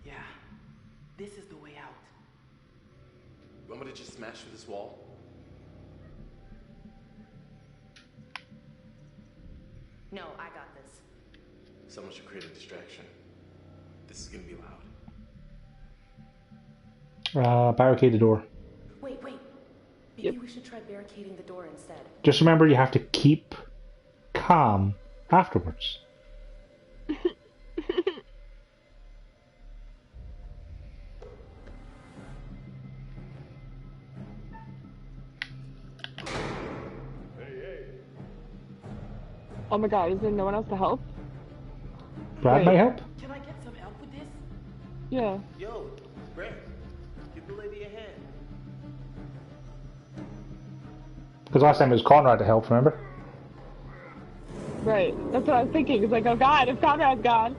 Yeah, this is the way out. You want me to just smash through this wall? No, I got this. Someone should create a distraction. This is gonna be loud. Barricade the door. Wait. Maybe we should try barricading the door instead. Just remember, you have to keep calm afterwards. Oh my god, is there no one else to help? Brad might help? Can I get some help with this? Yeah. Yo, Brett, give the lady a hand. Because last time it was Conrad to help, remember? Right. That's what I was thinking. It's like, oh god, if Conrad's gone.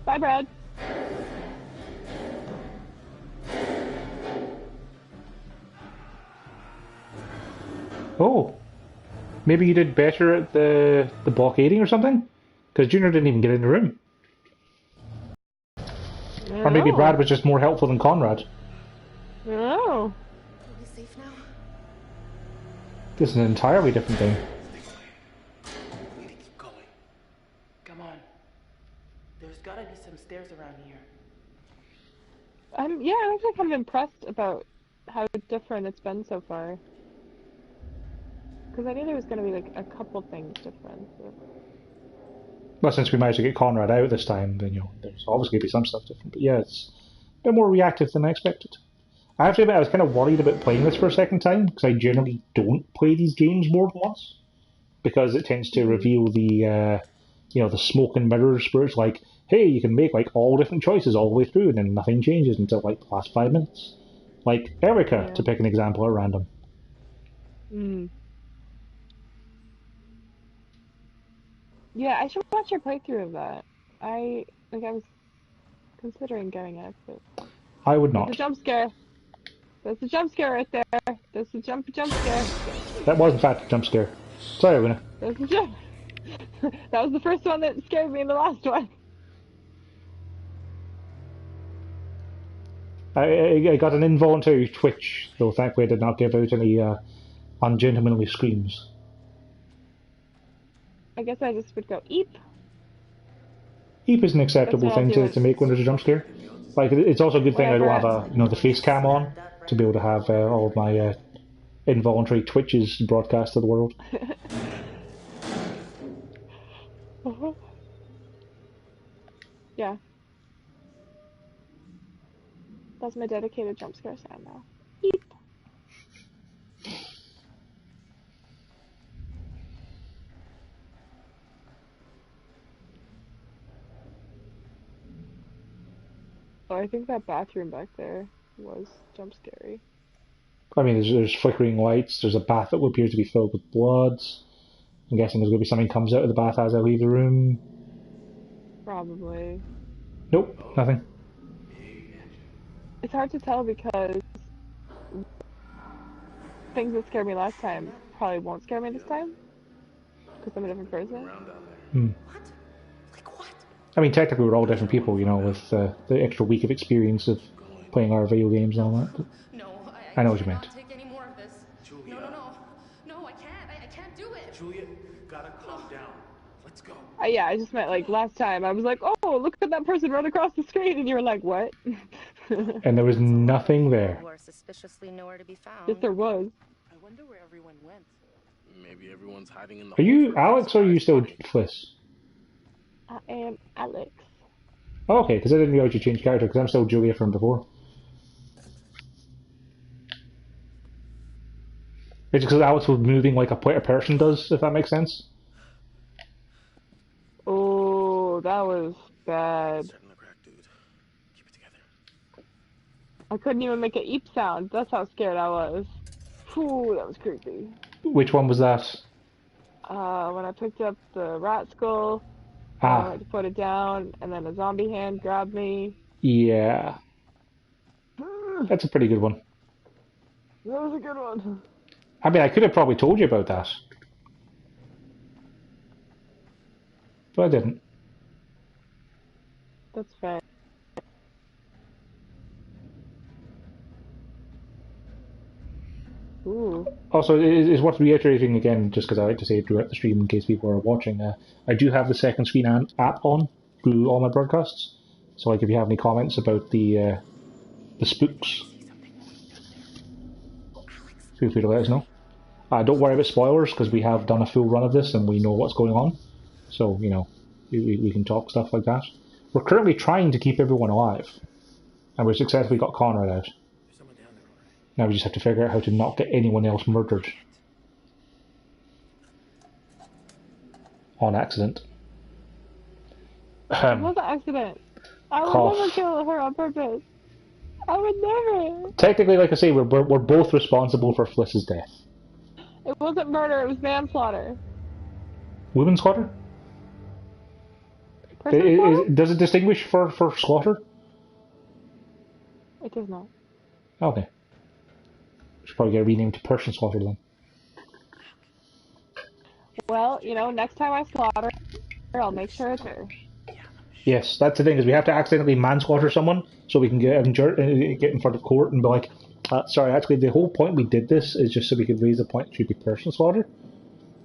Bye, Brad. Oh. Maybe you did better at the blockading or something? Because Junior didn't even get in the room. Or maybe Brad was just more helpful than Conrad. Oh. Are we safe now? This is an entirely different thing. We need to keep going. Come on. There's gotta be some stairs around here. I'm actually kind of impressed about how different it's been so far. Because I knew there was going to be like a couple things different. But... Well, since we managed to get Conrad out this time, then there's obviously going to be some stuff different. But yeah, it's a bit more reactive than I expected. I have to admit, I was kind of worried about playing this for a second time, because I generally don't play these games more than once. Because it tends to reveal the smoke and mirrors where it's like, hey, you can make like all different choices all the way through, and then nothing changes until like the last 5 minutes. Like Erica, to pick an example at random. Yeah, I should watch your playthrough of that. I was considering getting it, but I would not. There's a jump scare. There's a jump scare right there. There's a jump scare. That was in fact a jump scare. Sorry, Luna. There's a jump. That was the first one that scared me in the last one. I got an involuntary twitch, though thankfully I did not give out any ungentlemanly screams. I guess I just would go eep. Eep is an acceptable thing to make when there's a jump scare. Like, it's also a good thing I don't have the face cam on to be able to have all of my involuntary twitches broadcast to the world. Yeah. That's my dedicated jump scare sound now. Eep. Oh, I think that bathroom back there was jump scary. I mean, there's flickering lights, there's a bath that appears to be filled with blood. I'm guessing there's going to be something comes out of the bath as I leave the room. Probably. Nope, nothing. It's hard to tell because things that scared me last time probably won't scare me this time. Because I'm a different person. I mean, technically we're all different people, with the extra week of experience of playing our video games and all that. But I know what you meant. Take any more of this. Julia. No, I can't. I can't do it. Julia, gotta calm down. Let's go. Yeah, I just meant like last time. I was like, oh, look at that person run across the screen, and you were like, what? And there was nothing there. Who are suspiciously nowhere to be found. Yes, there was. I wonder where everyone went. Maybe everyone's hiding in the Are hole you for a Alex or are you still surprise party. Fliss? I am Alex. Oh, okay, because I didn't realize you changed character, because I'm still Julia from before. It's because Alex was moving like a person does, if that makes sense. Oh, that was bad. Starting to crack, dude. Keep it together. I couldn't even make an eep sound. That's how scared I was. Whew, that was creepy. Which one was that? When I picked up the rat skull, and I Ah, went to put it down, and then a zombie hand grabbed me. yeah. That That's a pretty good one. was a good one. I mean, I could have probably told you about that. But I didn't. That's fair. Ooh. Also, it's worth reiterating again, just because I like to say it throughout the stream in case people are watching. I do have the second screen app on through all my broadcasts. So, like, if you have any comments about the spooks, feel free to let us know. Don't worry about spoilers, because we have done a full run of this and we know what's going on. So, you know, we can talk stuff like that. We're currently trying to keep everyone alive, and we successfully got Conrad out. Now we just have to figure out how to not get anyone else murdered on accident. It was an accident. I would never kill her on purpose. I would never. Technically, like I say, we're both responsible for Fliss's death. It wasn't murder, it was manslaughter. Women's slaughter? Does it distinguish for slaughter? It does not. Okay. Should probably get renamed to person slaughter then. Well, you know, next time I slaughter her, I'll make sure it's her. Yes, that's the thing, is we have to accidentally manslaughter someone so we can get in front of court and be like, sorry, actually the whole point we did this is just so we could raise the point it should be person slaughter.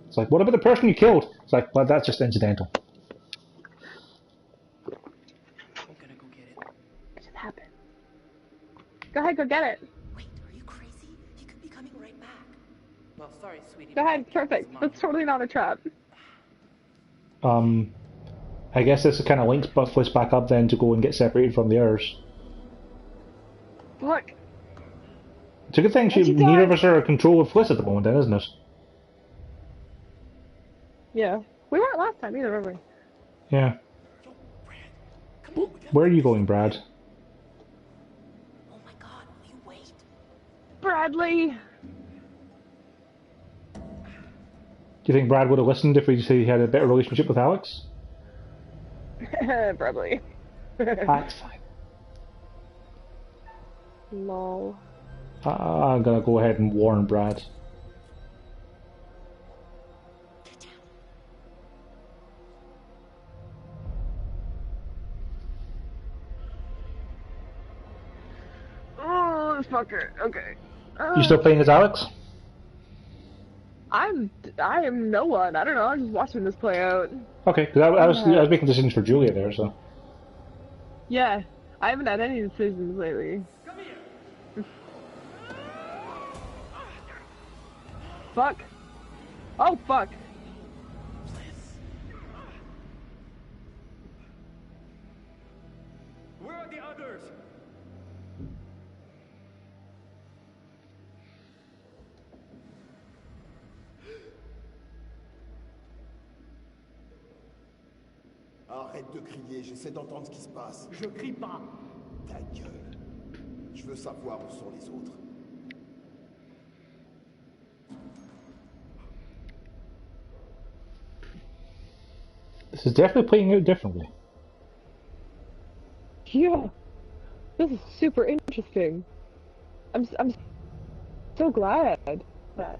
It's like, what about the person you killed? It's like, well, that's just incidental. I'm gonna go get it. It just happened. Go ahead, go get it. Wait, are you crazy? He could be coming right back. Well, sorry, sweetie. Go ahead, perfect. That's totally not a trap. I guess this kind of links Fliss back up then to go and get separated from the others. Look. It's a good thing neither of us are in control of Fliss at the moment then, isn't it? Yeah. We weren't last time either, were we? Yeah. Where are you going, Brad? Oh my god, will you wait? Bradley! Do you think Brad would have listened if we said he had a better relationship with Alex? Probably. That's fine. Lol. I'm gonna go ahead and warn Brad. Oh, this fucker. Okay. You still playing as Alex? I am no one. I don't know. I'm just watching this play out. Okay, because I was making decisions for Julia there, so. Yeah, I haven't had any decisions lately. Fuck. Oh, fuck. Where are the others? Arrête de crier, j'essaie d'entendre ce qui se passe. Je crie pas. Ta gueule. Je veux savoir où sont les autres. This is definitely playing out differently. Yeah. This is super interesting. I'm so glad that.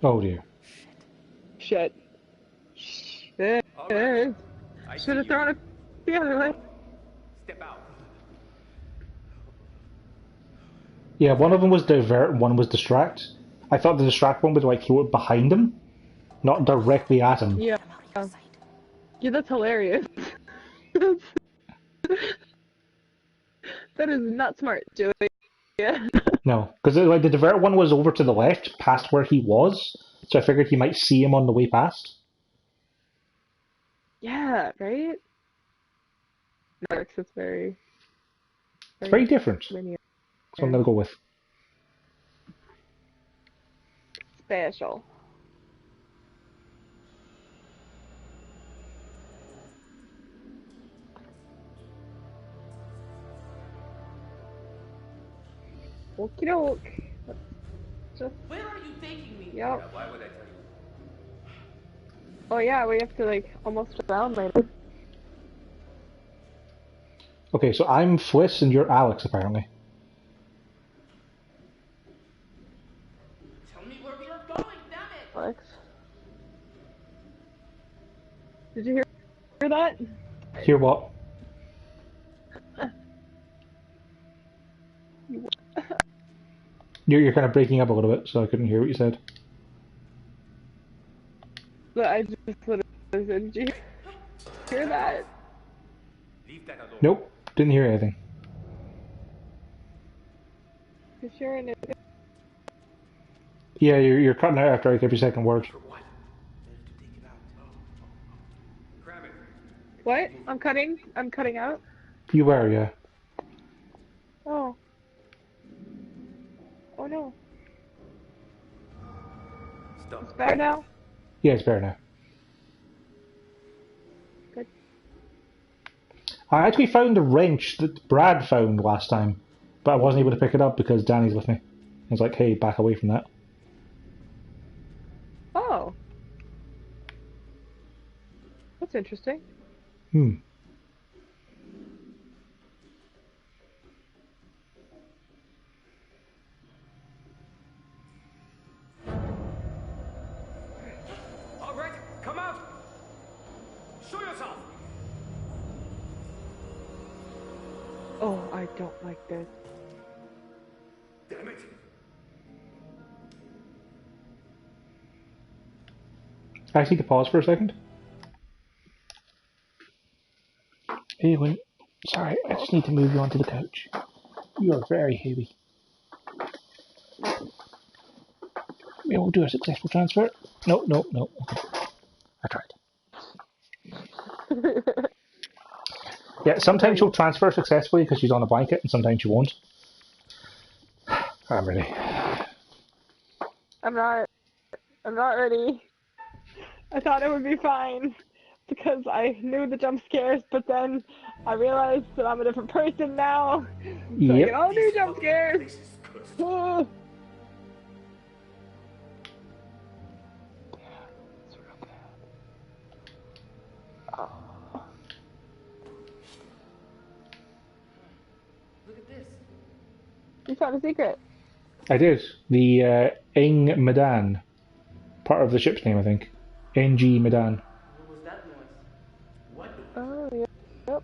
Oh dear. Shit. Shit. Right. Should have thrown it the other way. Step out. Yeah, one of them was divert and one was distract. I thought the distract one would like throw it behind him, not directly at him. Yeah. Yeah, that's hilarious. That is not smart, Joey. Yeah. No, because like the divert one was over to the left, past where he was, so I figured he might see him on the way past. Yeah, right? Narcs is very, It's very different, so linear. I'm gonna go with. Special. Okie doke. Just. Where are you taking me? Yep. Why would I tell you? Oh yeah, we have to like almost round later. Okay, so I'm Fliss and you're Alex, apparently. Tell me where we are going, damn it! Alex. Did you hear that? Hear what? You're kind of breaking up a little bit, so I couldn't hear what you said. But I just literally said, did you hear that? Leave that alone. Nope, didn't hear anything. You sure it is? Yeah, you're cutting out after like every second word. For what? Better to take it out. Grab it. What? I'm cutting out? You were, yeah. Oh. Oh no. Stop. It's better now? Yeah, it's better now. Good. I actually found a wrench that Brad found last time, but I wasn't able to pick it up because Danny's with me. I was like, hey, back away from that. Oh. That's interesting. Hmm. All right, come out. Show yourself. Oh, I don't like this. Damn it. I just need to pause for a second. Hey, wait. Sorry, I just need to move you onto the couch. You are very heavy. Yeah, we'll do a successful transfer. No, no, no. Okay. I tried. Yeah, sometimes she'll transfer successfully because she's on a blanket, and sometimes she won't. I'm ready. I'm not ready. I thought it would be fine because I knew the jump scares, but then I realized that I'm a different person now. So I get all new jump scares. Oh. Look at this. You found a secret. I did. The Medan. Part of the ship's name, I think. NG Medan. What was that noise? What? Oh, yeah. Yep,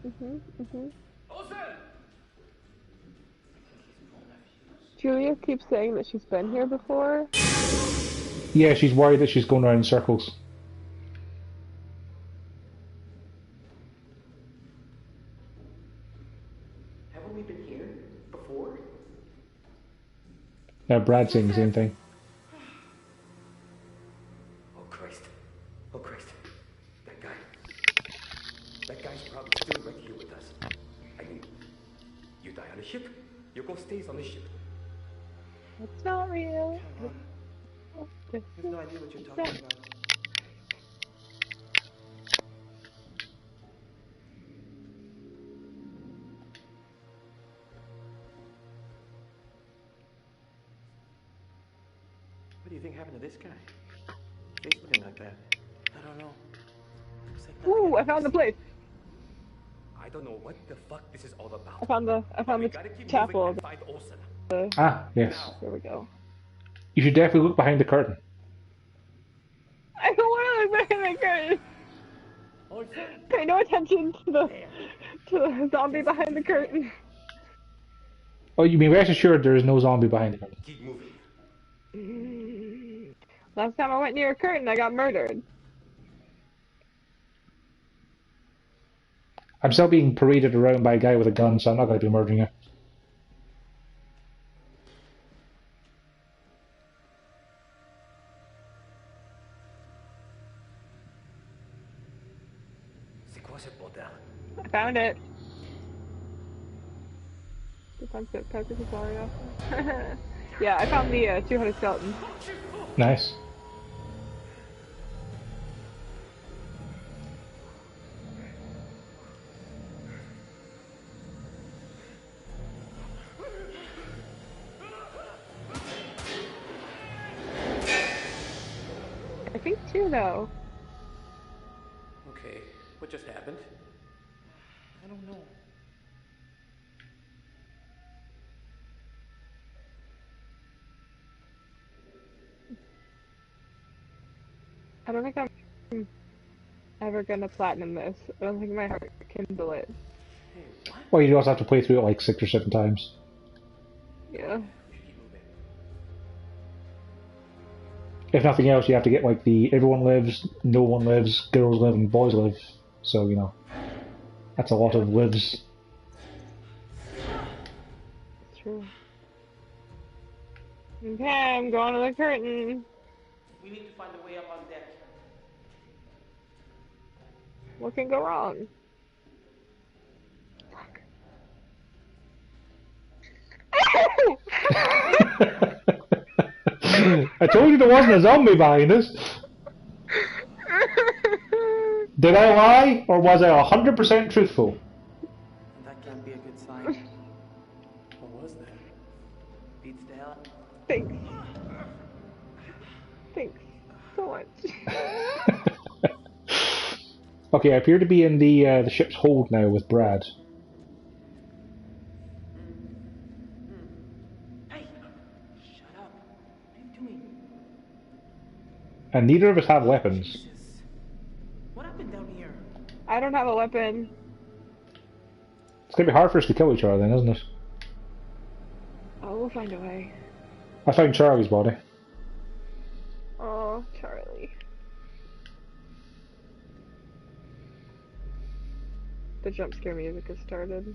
Julia keeps saying that she's been here before. Yeah, she's worried that she's going around in circles. Haven't we been here before? Brad's saying the same thing. Oh Christ. Oh Christ. That guy. That guy's probably still right here with us. I mean, you die on a ship, your ghost stays on the ship. It's not real. I have no idea what you're talking about. What do you think happened to this guy? Face looking like that. I don't know. Looks like Ooh, I found the place. I don't know what the fuck this is all about. I found the chapel. Ah, yes. Here we go. You should definitely look behind the curtain. I don't want to look behind the curtain. Pay no attention to the zombie behind the curtain. Oh, you mean rest assured there is no zombie behind the curtain. Keep moving. Last time I went near a curtain, I got murdered. I'm still being paraded around by a guy with a gun, so I'm not going to be murdering you. C'est quoi ce bordel? I found it. Defense it, Pepper Tutorial. Yeah, I found the 200 skeletons. Nice. I think 2 though. Okay, what just happened? I don't know. I don't think I'm ever gonna platinum this. I don't think my heart can do it. Well, you also have to play through it like 6 or 7 times. Yeah. If nothing else, you have to get like the everyone lives, no one lives, girls live, and boys live. So, you know, that's a lot of lives. It's true. Okay, I'm going to the curtain. We need to find a way up on deck. What can go wrong? I told you there wasn't a zombie behind us. Did I lie, or was I 100% truthful? That can't be a good sign. What was that? Beats the hell. Thanks. Thanks so much. Okay, I appear to be in the ship's hold now with Brad. Hey! Shut up. What are you doing? And neither of us have weapons. Jesus. What happened down here? I don't have a weapon. It's gonna be hard for us to kill each other then, isn't it? Oh, we'll find a way. I found Charlie's body. Oh, Charlie. The jump scare music has started.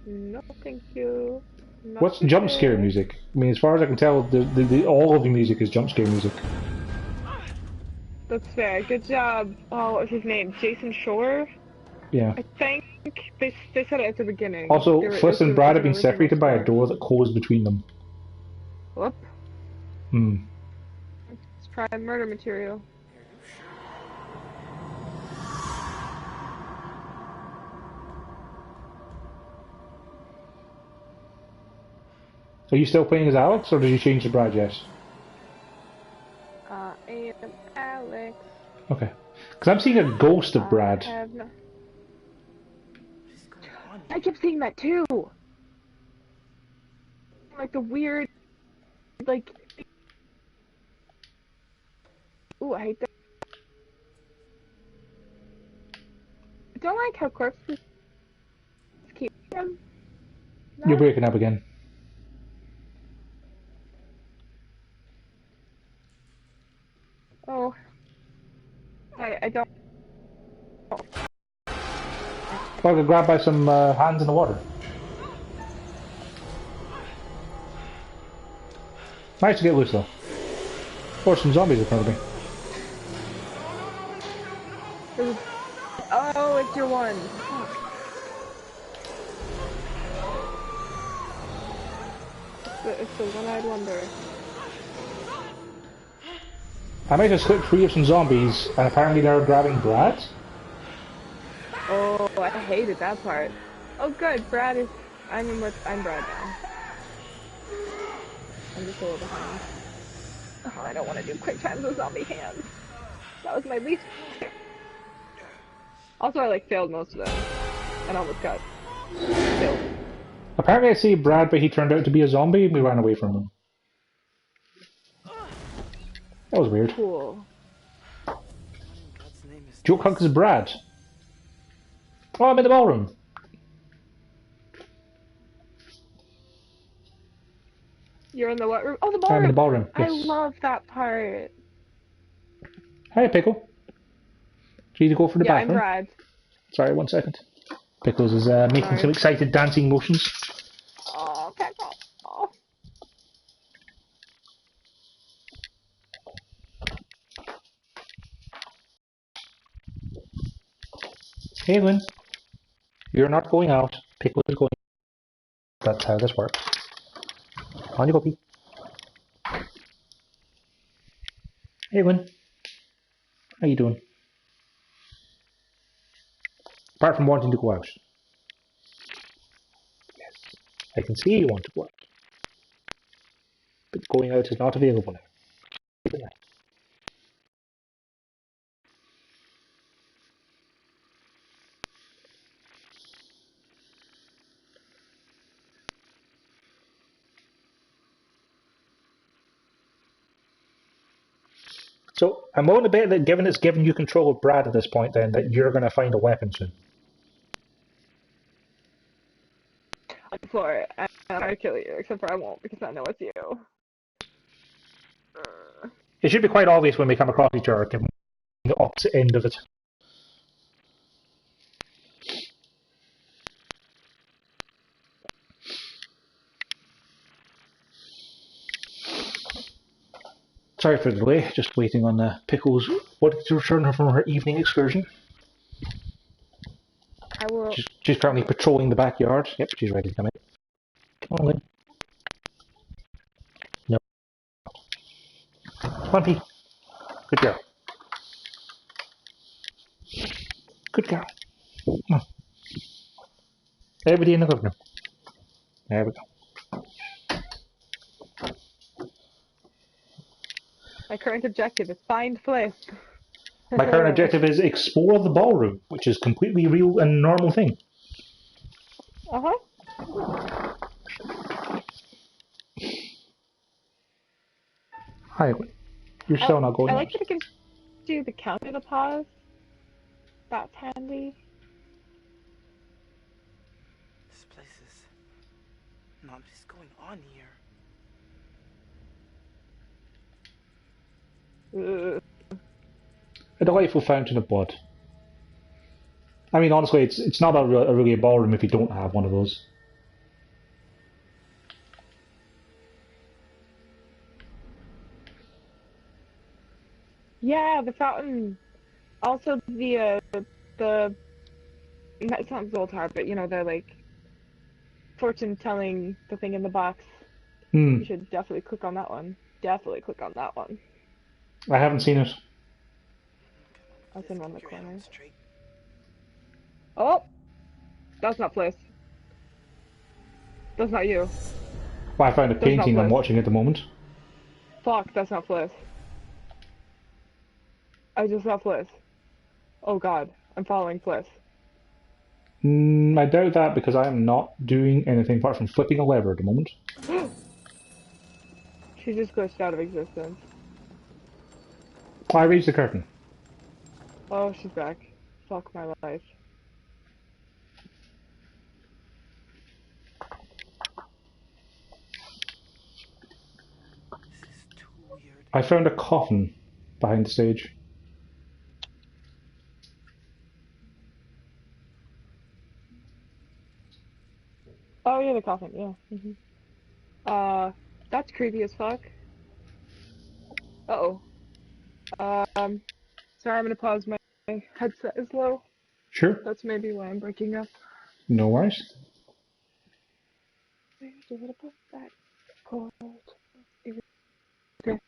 No, thank you. Not What's jump today. scare music? I mean, as far as I can tell, all of the music is jump scare music. That's fair. Good job. Oh, what was his name? Jason Shore? Yeah. I think they said it at the beginning. Also, They were- Fliss and it was Brad have an been separated by a original door that closed between them. score. Whoop. Hmm. It's prime murder material. Are you still playing as Alex, or did you change to Brad yet? I am Alex. Okay. Because I'm seeing a ghost of Brad. I have no... I kept seeing that too. Like the weird, like. Ooh, I hate that. I don't like how corpses keep them. You're breaking up again. Oh. I don't. I got grabbed by some hands in the water. Nice to get loose though. Or some zombies in front of me. Oh, it's your one. Fuck. It's the one-eyed wonder. I might have slipped free of some zombies, and apparently they're grabbing Brad. Oh, I hated that part. Oh, good. Brad is. I'm Brad now. I'm just a little behind. Oh, I don't want to do quick times with zombie hands. That was my least. Also, I failed most of them, and almost got killed. Apparently I see Brad, but he turned out to be a zombie, and we ran away from him. That was weird. Cool. JokeHunk is Brad. Oh, I'm in the ballroom. You're in the what room? Oh, the ballroom. I'm in the ballroom. Yes. I love that part. Hi, Pickle. Do you need to go for the Yeah, bathroom? I'm Brad. Sorry, 1 second. Pickles is making some excited dancing motions. Oh, Pickle. Oh. Caitlin, you're not going out. Pickles is going. That's how this works. On you go, Pete. Caitlin, how you doing? Apart from wanting to go out. Yes, I can see you want to go out. But going out is not available now. Good night. So I'm willing to bet that given it's given you control of Brad at this point, then that you're going to find a weapon soon. For it. I'm gonna kill you, except for I won't because I know it's you. It should be quite obvious when we come across each other, given the opposite end of it. Sorry for the delay, just waiting on Pickles wanting to return from her evening excursion. I will. She's currently patrolling the backyard. Yep, she's ready to come in. Come on, Lynn. No. Come on, Pete. Good girl. Good girl. Come on. Everybody in the living room. There we go. My current objective is find Fliss. My current objective is explore the ballroom, which is completely real and normal thing. Hi, you're still not going. I like that it gives you the counter to pause. That's handy. This place is not what's going on here. A delightful fountain of blood. I mean, honestly, it's not really a ballroom if you don't have one of those. Yeah, the fountain. Also, the that sounds old hard, but you know the like fortune telling, the thing in the box. You should definitely click on that one. Definitely click on that one. I haven't seen it. That's in one of the corners. Oh, that's not Fliss. That's not you. Well, I found a painting I'm watching at the moment. Fuck, that's not Fliss. I just saw Fliss. Oh god, I'm following Fliss. I doubt that because I am not doing anything apart from flipping a lever at the moment. She just glitched out of existence. I raised the curtain. Oh, she's back. Fuck my life. This is too weird. I found a coffin behind the stage. Oh yeah, the coffin, yeah. That's creepy as fuck. Uh-oh. Sorry, I'm gonna pause, my headset is low. Sure. That's maybe why I'm breaking up. No worries. That cold. Okay.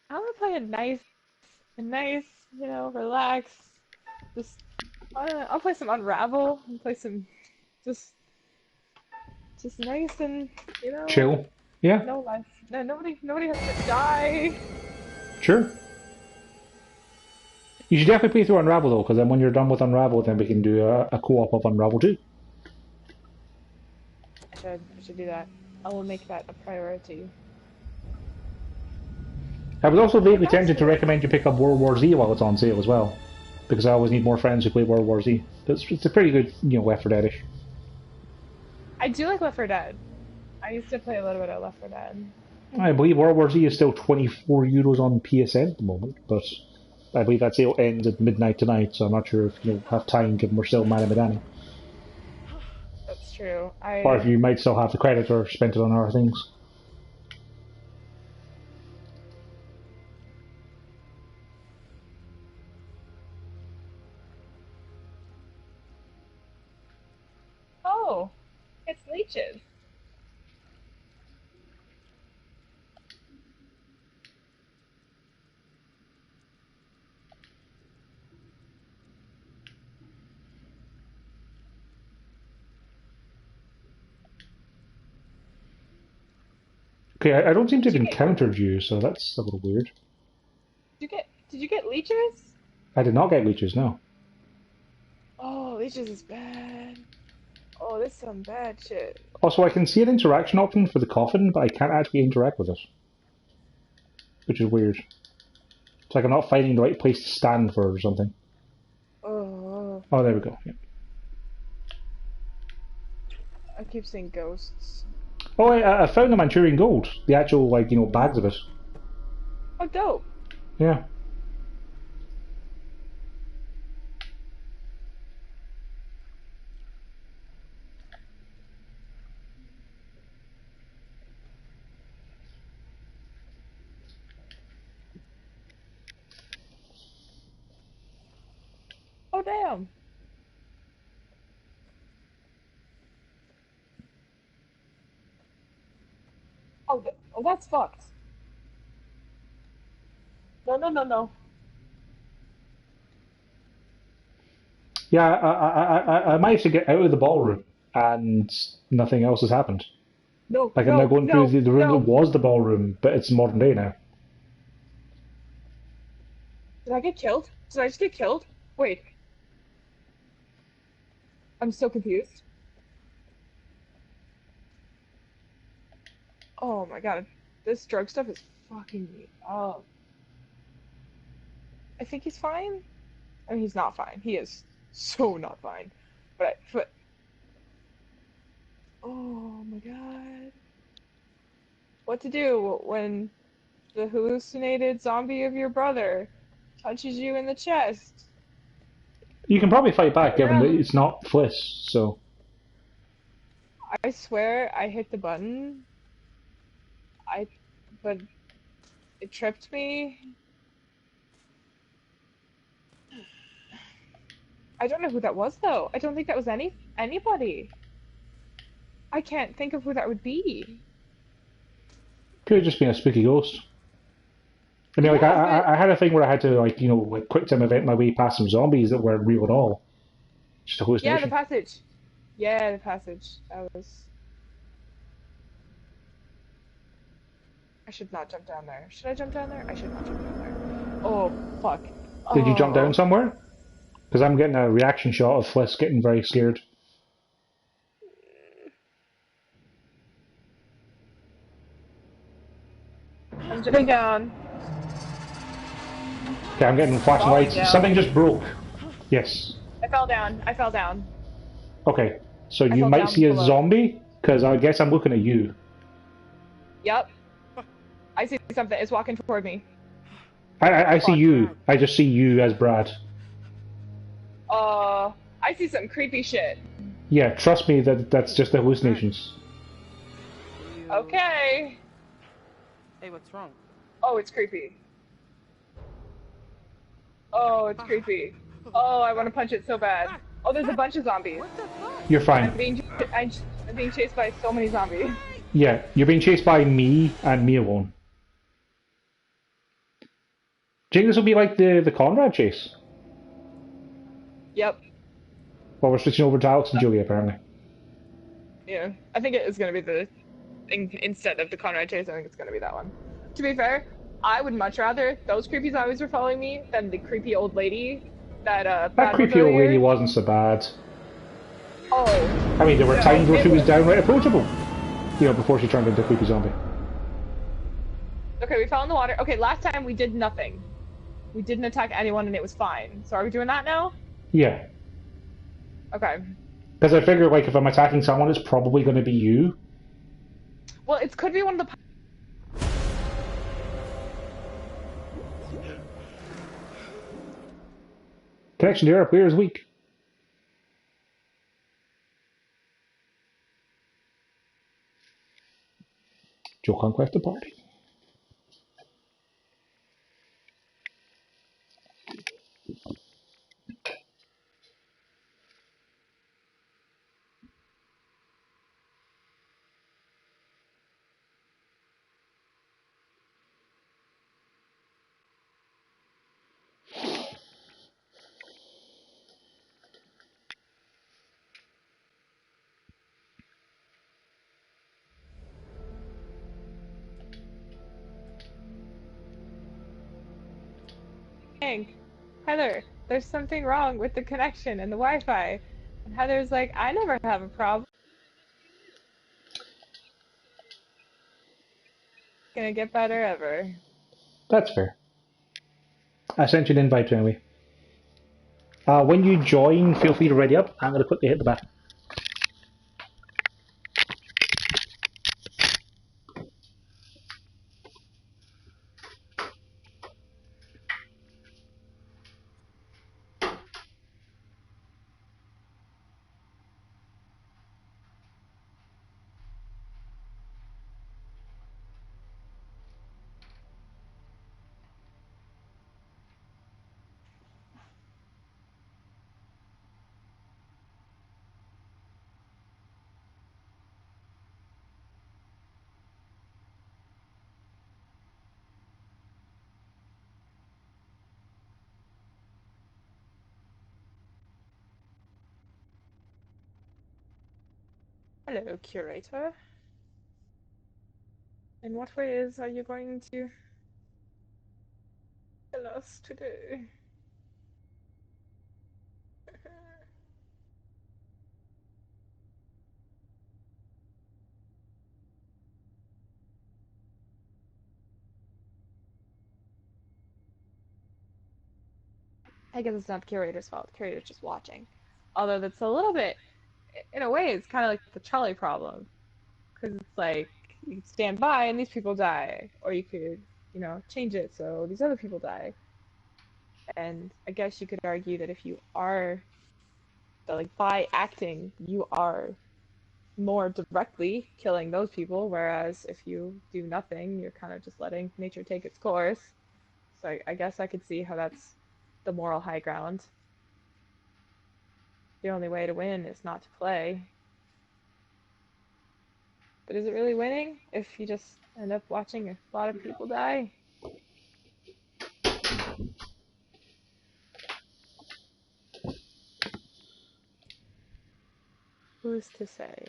I want to play a nice, you know, relax. Just, I'll play some Unravel and play some, just nice and, you know. Chill. Yeah. No life. No, nobody has to die. Sure. You should definitely play through Unravel though, because then when you're done with Unravel, then we can do a co-op of Unravel 2. I should do that. I will make that a priority. I was also vaguely tempted to recommend you pick up World War Z while it's on sale as well, because I always need more friends who play World War Z. It's a pretty good, Left 4 Dead-ish. I do like Left 4 Dead. I used to play a little bit of Left 4 Dead. I believe World War Z is still €24 on PSN at the moment, but I believe that sale ends at midnight tonight, so I'm not sure if you'll have time given we're still mad at Medan. That's true. Or if you might still have the credit or spent it on other things. Oh, it's leeches. Okay, I don't seem to have encountered you, so that's a little weird. Did you get leeches? I did not get leeches, no. Oh, leeches is bad. Oh, this is some bad shit. Also, I can see an interaction option for the coffin, but I can't actually interact with it. Which is weird. It's like I'm not finding the right place to stand for it or something. Oh. Oh, there we go. Yeah. I keep seeing ghosts. Oh, I found the Manchurian gold. The actual, bags of it. Oh, dope. Yeah. Oh, damn. Oh, that's fucked. No. Yeah, I managed to get out of the ballroom, and nothing else has happened. No, I'm now going through the room that was the ballroom, but it's modern day now. Did I get killed? Did I just get killed? Wait. I'm so confused. Oh my god. This drug stuff is fucking me up. I think he's fine. I mean, he's not fine. He is so not fine. But oh my god. What to do when the hallucinated zombie of your brother punches you in the chest? You can probably fight back, given that it's not Fliss, so... I swear I hit the button. But it tripped me. I don't know who that was, though. I don't think that was anybody. I can't think of who that would be. Could have just been a spooky ghost. I mean, I had a thing where I had to, quick time event my way past some zombies that weren't real at all. Just a hallucination. Yeah, the passage. Yeah, the passage. That was... I should not jump down there. Should I jump down there? I should not jump down there. Oh, fuck. Did you jump down somewhere? Because I'm getting a reaction shot of Fliss getting very scared. I'm jumping down. Okay, I'm getting flashing lights. Down. Something just broke. Yes. I fell down. Okay, so you might see a zombie, because I guess I'm looking at you. Yep. I see something. It's walking toward me. I see you. I just see you as Brad. I see some creepy shit. Yeah, trust me that's just the hallucinations. Okay. Hey, what's wrong? Oh, it's creepy. Oh, it's creepy. Oh, I want to punch it so bad. Oh, there's a bunch of zombies. You're fine. I'm being chased by so many zombies. Yeah, you're being chased by me and me alone. Do you think this will be like the Conrad chase? Yep. Well, we're switching over to Alex and Julia, apparently. Yeah, I think it is going to be the thing instead of the Conrad chase. I think it's going to be that one. To be fair, I would much rather those creepy zombies were following me than the creepy old lady that creepy old lady wasn't so bad. Oh. I mean, there were times where she was downright approachable. Before she turned into a creepy zombie. Okay, we fell in the water. Okay, last time we did nothing. We didn't attack anyone and it was fine. So are we doing that now? Yeah. Okay. Because I figure, like, if I'm attacking someone, it's probably going to be you. Well, it could be one of the... Connection to airplayer is weak. JokeHunk left the party. Hank, Heather, there's something wrong with the connection and the Wi-Fi. And Heather's like, I never have a problem. Gonna get better ever. That's fair. I sent you an invite anyway. When you join, feel free to ready up. I'm going to quickly hit the back. Hello, curator. In what ways are you going to tell us today? I guess it's not the curator's fault. The curator's just watching. Although that's a little bit, in a way, it's kind of like the Charlie problem. Because it's like, you could stand by and these people die. Or you could, change it so these other people die. And I guess you could argue that if you are, that like by acting, you are more directly killing those people, whereas if you do nothing, you're kind of just letting nature take its course. So I guess I could see how that's the moral high ground. The only way to win is not to play. But is it really winning if you just end up watching a lot of people die? Who's to say?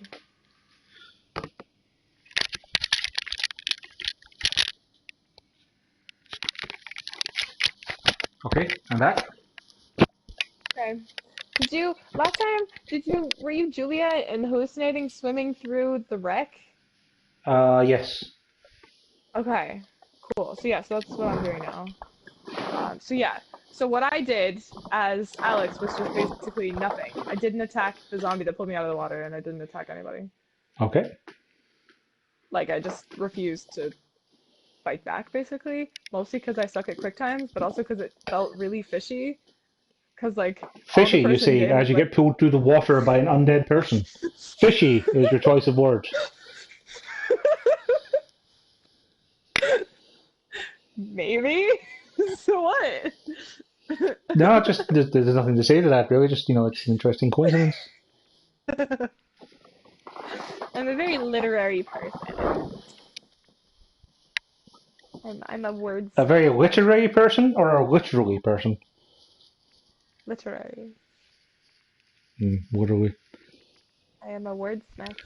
Okay, I'm back. Okay. Were you Julia and hallucinating swimming through the wreck? Yes. Okay, cool. So yeah, so that's what I'm doing now. So what I did as Alex was just basically nothing. I didn't attack the zombie that pulled me out of the water, and I didn't attack anybody. Okay. Like, I just refused to fight back, basically. Mostly because I suck at quick times, but also because it felt really fishy. Because, like, all Fishy, the you person see, did as was, you like... get pulled through the water by an undead person. Fishy is your choice of words. Maybe? So what? No, just there's nothing to say to that, really. Just, it's an interesting coincidence. I'm a very literary person. I'm a wordsmith. A very literary person or a literally person? Literary. Literally. I am a wordsmith.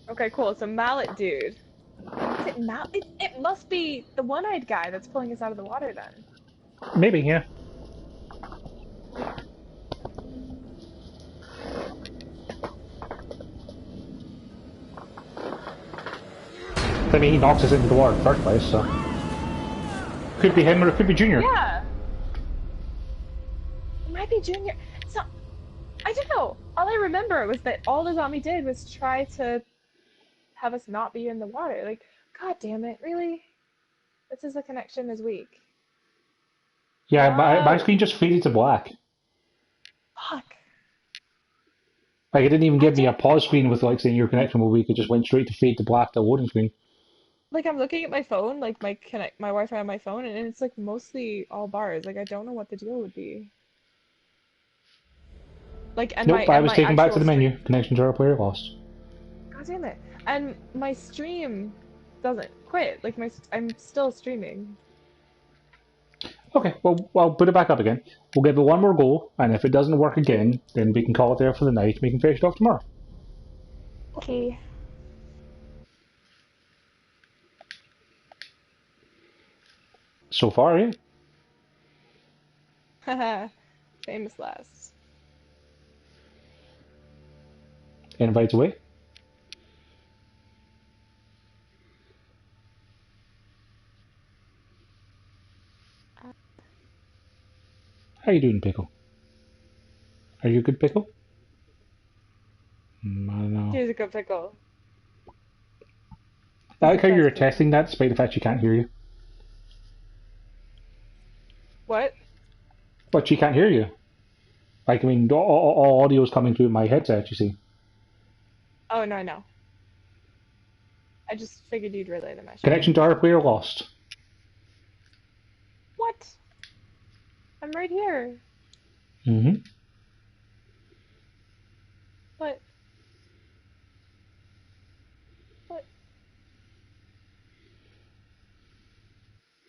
Okay, cool. So Mallet dude. Is it Mallet? It must be the one-eyed guy that's pulling us out of the water then. Maybe, yeah. I mean, he knocks us into the water in the first place, so... Could be him or it could be Junior. Yeah. It might be Junior. So, I don't know. All I remember was that all the zombie did was try to have us not be in the water. Like, god damn it, really? This is the connection is weak. Yeah, Wow. my screen just faded to black. Fuck. Like, it didn't even give me a pause screen with, like, saying your connection will weak. It just went straight to fade to black, the loading screen. Like, I'm looking at my phone, like, my Wi-Fi on my phone, and it's, like, mostly all bars. Like, I don't know what the deal would be. Like, and Nope, I was taken back to the menu. Connection to our player lost. God damn it. And my stream doesn't quit. Like, I'm still streaming. Okay, well, I'll put it back up again. We'll give it one more go, and if it doesn't work again, then we can call it there for the night, and we can finish it off tomorrow. Okay. So far, yeah. Haha. Famous last. Invites away. How you doing, Pickle? Are you a good pickle? I don't know. Here's a good pickle. I like how you're attesting that, despite the fact she can't hear you. What? But she can't hear you. Like, I mean, all audio is coming through my headset, you see. Oh, no, I know. I just figured you'd relay the message. Connection to our player lost. What? I'm right here. Mm-hmm. What?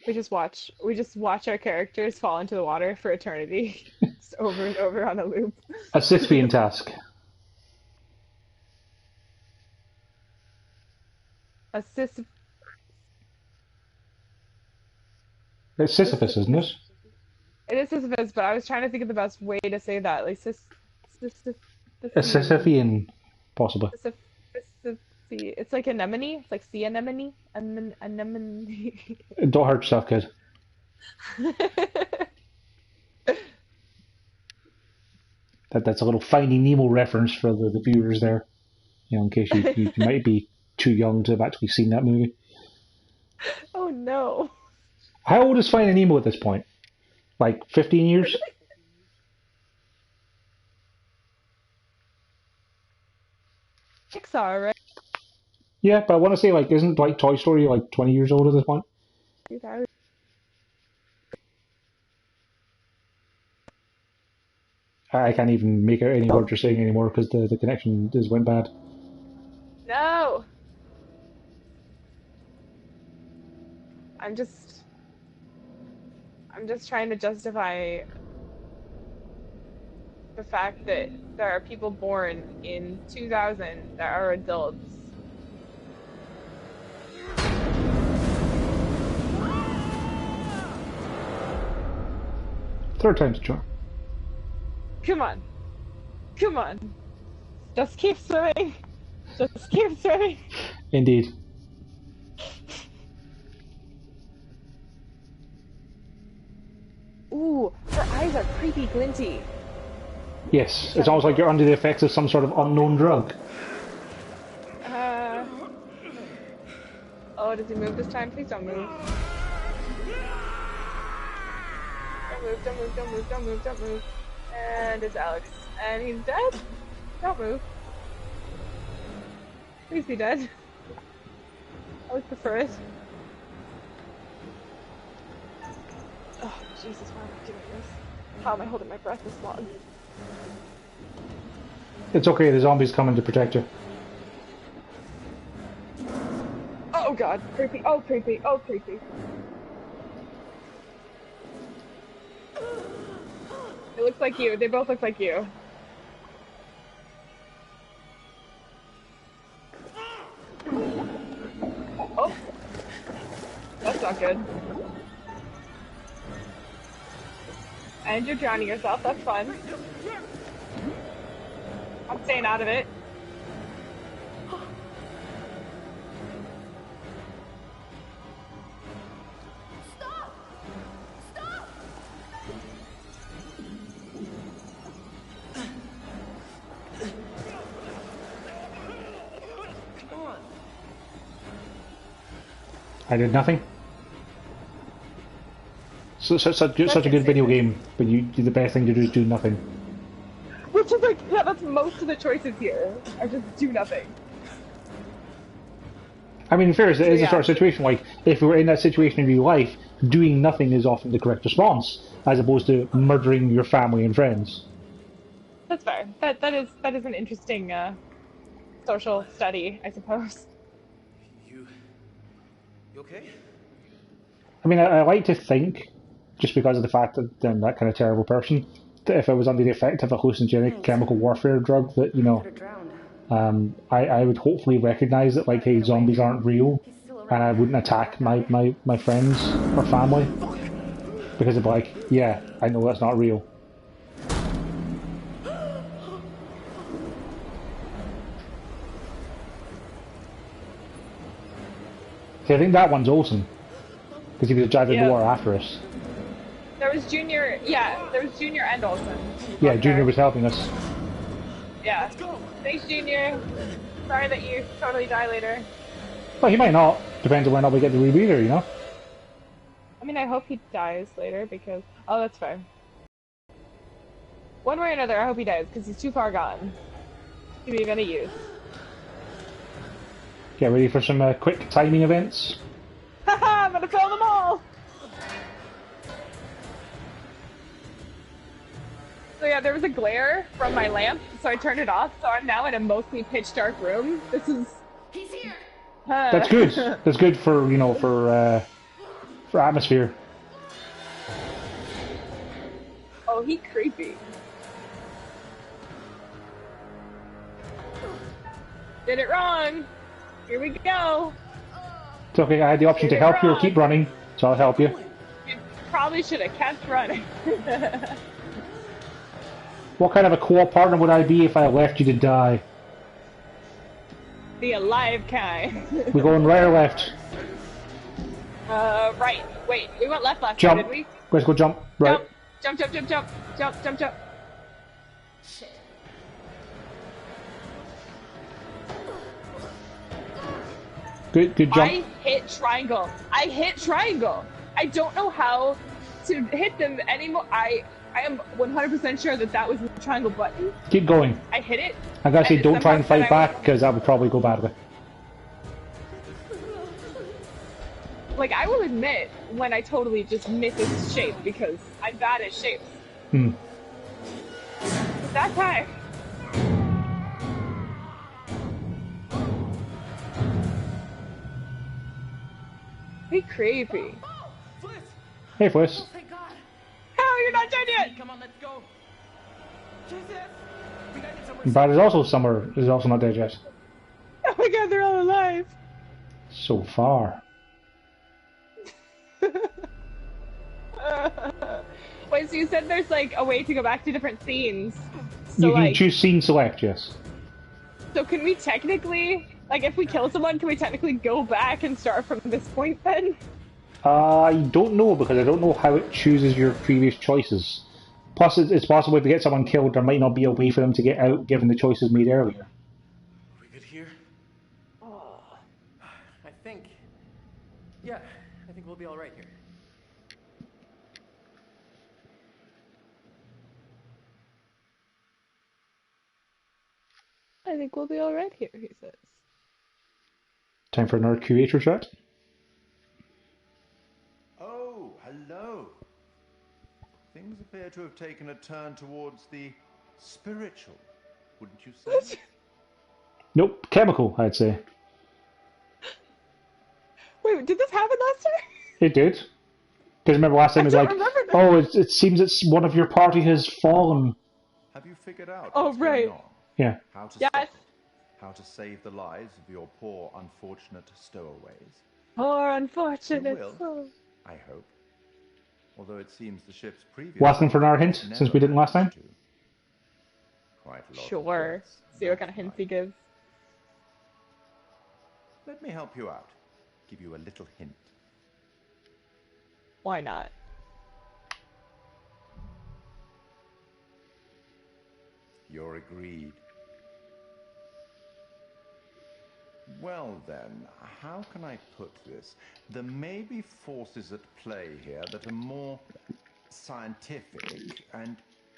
We just watch our characters fall into the water for eternity. Just over and over on a loop. A Sisyphean task. It's Sisyphus, isn't it? It is Sisyphus, but I was trying to think of the best way to say that. Like A Sisyphean, possibly. It's like anemone. It's like sea anemone. Anemone. Don't hurt yourself, kid. That's a little Finding Nemo reference for the viewers there. You know, in case you might be too young to have actually seen that movie. Oh no. How old is Finding Nemo at this point? Like 15 years? Pixar, right? Yeah, but I want to say, like, isn't like Toy Story like 20 years old at this point? I can't even make out any words you're saying anymore because the connection just went bad. No. I'm just trying to justify the fact that there are people born in 2000 that are adults. Third time's a charm. Come on. Come on. Just keep swimming. Just keep swimming. Indeed. Ooh, her eyes are creepy glinty. Yes, it's almost like you're under the effects of some sort of unknown drug. Oh, does he move this time? Please don't move. Don't move, don't move, don't move, don't move, don't move. And it's Alex. And he's dead? Don't move. Please be dead. I would prefer it. Oh, Jesus, why am I doing this? How am I holding my breath this long? It's okay, the zombie's coming to protect you. Oh god, creepy, oh creepy, oh creepy. It looks like you, they both look like you. Oh, that's not good. And you're drowning yourself, that's fun. I'm staying out of it. I did nothing. Such a good video game, but the best thing to do is do nothing. Which is like, yeah, that's most of the choices here. Are just do nothing. I mean, in fairness, it is a Yeah. sort of situation like, if we were in that situation in real life, doing nothing is often the correct response, as opposed to murdering your family and friends. That's fair. That is an interesting social study, I suppose. You okay? I mean, I like to think, just because of the fact that I'm that kind of terrible person, that if I was under the effect of a hallucinogenic chemical warfare drug, that, you know, I would hopefully recognize that, like, hey, zombies aren't real, and I wouldn't attack my friends or family, because of like, yeah, I know that's not real. See, I think that one's awesome, because he was driving the water after us. There was Junior, there was Junior and Olsen. Yeah, Junior was helping us. Yeah. Thanks, Junior. Sorry that you totally die later. Well, he might not. Depends on when or not we get the rebreather, you know? I mean, I hope he dies later because... Oh, that's fair. One way or another, I hope he dies because he's too far gone to be of any use. Get ready for some quick timing events. Haha, I'm gonna kill them all! So yeah, there was a glare from my lamp, so I turned it off, so I'm now in a mostly pitch dark room. This is... He's here! That's good. That's good for, you know, for atmosphere. Oh, he creepy. Did it wrong! Here we go! It's okay, I had the option to help you or keep running, so I'll help you. You probably should have kept running. What kind of a co-op partner would I be if I left you to die? The alive kind. We going right or left? Right. Wait, we went left last Jump. time, did we? Let's go jump. Right. Jump. Jump. Shit. Good jump. I hit triangle. I don't know how to hit them anymore. I am 100% sure that was the triangle button. Keep going. I hit it. I gotta say, don't try and fight back, because that would probably go badly. Like, I will admit when I totally just miss its shape, because I'm bad at shapes. That time. Be creepy. Hey, Fliss. Hell, you're not done yet! Come on, let's go. Jesus! Brad is also not dead yet. Oh my god, they're all alive! So far. Wait, so you said there's like a way to go back to different scenes. So You can like, choose scene select, yes. so can we technically, like if we kill someone, can we technically go back and start from this point then? I don't know, because I don't know how it chooses your previous choices. Plus, it's possible to get someone killed, there might not be a way for them to get out given the choices made earlier. Are we good here? I think... Yeah, I think we'll be alright here. I think we'll be alright here, he says. Time for another curator chat. Oh, hello. Things appear to have taken a turn towards the spiritual, wouldn't you say? Nope, chemical, I'd say. Wait, did this happen last time? It did. Because remember last time it was like, oh, it seems it's one of your party has fallen. Have you figured out Oh, what's right. going on? Yeah. How to Yes. stop it? How to save the lives of your poor, unfortunate stowaways? Poor unfortunate You will. soul. I hope. Although it seems the ship's previous... Well, asking for another hint, since we didn't last time? Quite a lot of Sure. deaths, See what kind of hints he gives. Let me help you out. Give you a little hint. Why not? You're agreed. Well then, how can I put this? There may be forces at play here that are more scientific, and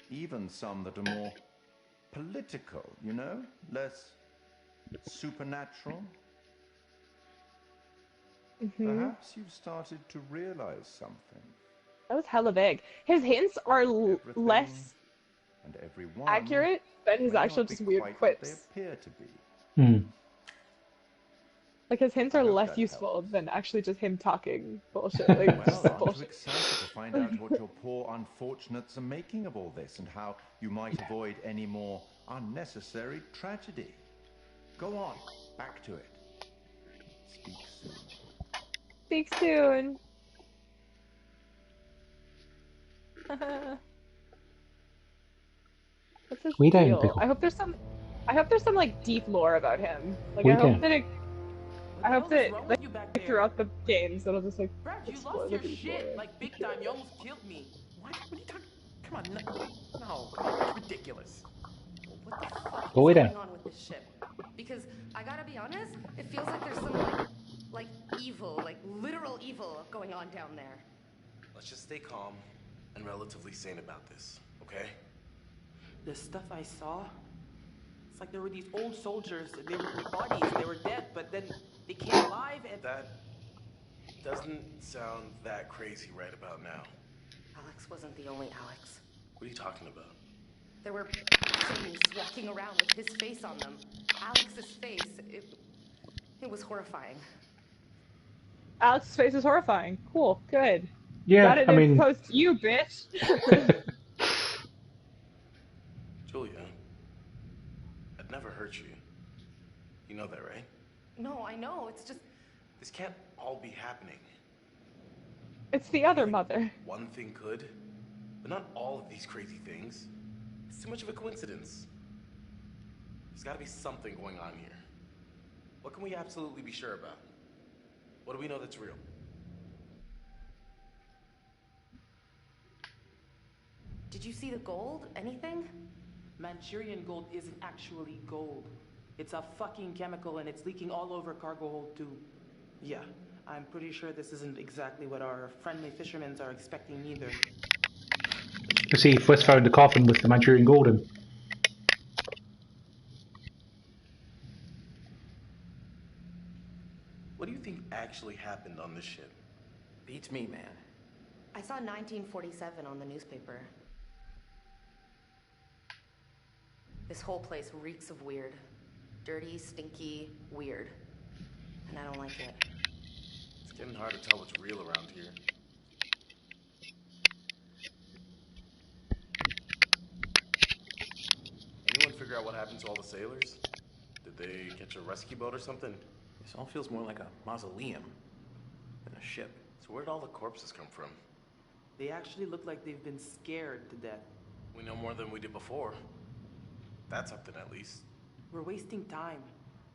even some that are more political, you know? Less supernatural. Perhaps you've started to realize something. That was hella big. His hints are less And everyone accurate than his may actual not be just weird quite what they quips. appear to be. Like his hints are less useful than actually just him talking bullshit. Like Well, just aren't you bullshit. excited to find out what your poor unfortunates are making of all this and how you might avoid any more unnecessary tragedy? Go on, back to it. Speak soon. Speak soon. What's his Way down, deal? Pickle. I hope there's some like deep lore about him. Like Way I hope down. that like throughout the games it'll just like Brad, you explore lost the your deep shit lore. like big time. You almost killed me. What? What are you talking? Come on, no, come on, that's ridiculous. What the fuck Go is down. going on with this ship? Because I gotta be honest, it feels like there's some like evil, like literal evil going on down there. Let's just stay calm and relatively sane about this, okay? The stuff I saw, it's like there were these old soldiers. They were bodies. They were dead, but then they came alive and... That doesn't sound that crazy right about now. Alex wasn't the only Alex. What are you talking about? There were things walking around with his face on them. Alex's face, it was horrifying. Alex's face is horrifying. Cool, good. Yeah, Got it I mean, post you, bitch. Julia, I'd never hurt you. You know that, right? No, I know, it's just... This can't all be happening. It's the other mother. One thing could, but not all of these crazy things. It's too much of a coincidence. There's gotta be something going on here. What can we absolutely be sure about? What do we know that's real? Did you see the gold? Anything? Manchurian gold isn't actually gold. It's a fucking chemical and it's leaking all over cargo hold too. Yeah, I'm pretty sure this isn't exactly what our friendly fishermen are expecting either. you see, Fliss found the coffin with the Manchurian gold in. What do you think actually happened on this ship? Beats me, man. I saw 1947 on the newspaper. This whole place reeks of weird. Dirty, stinky, weird. And I don't like it. It's getting hard to tell what's real around here. Anyone figure out what happened to all the sailors? Did they catch a rescue boat or something? This all feels more like a mausoleum than a ship. So where did all the corpses come from? They actually look like they've been scared to death. We know more than we did before. That's something at least. We're wasting time.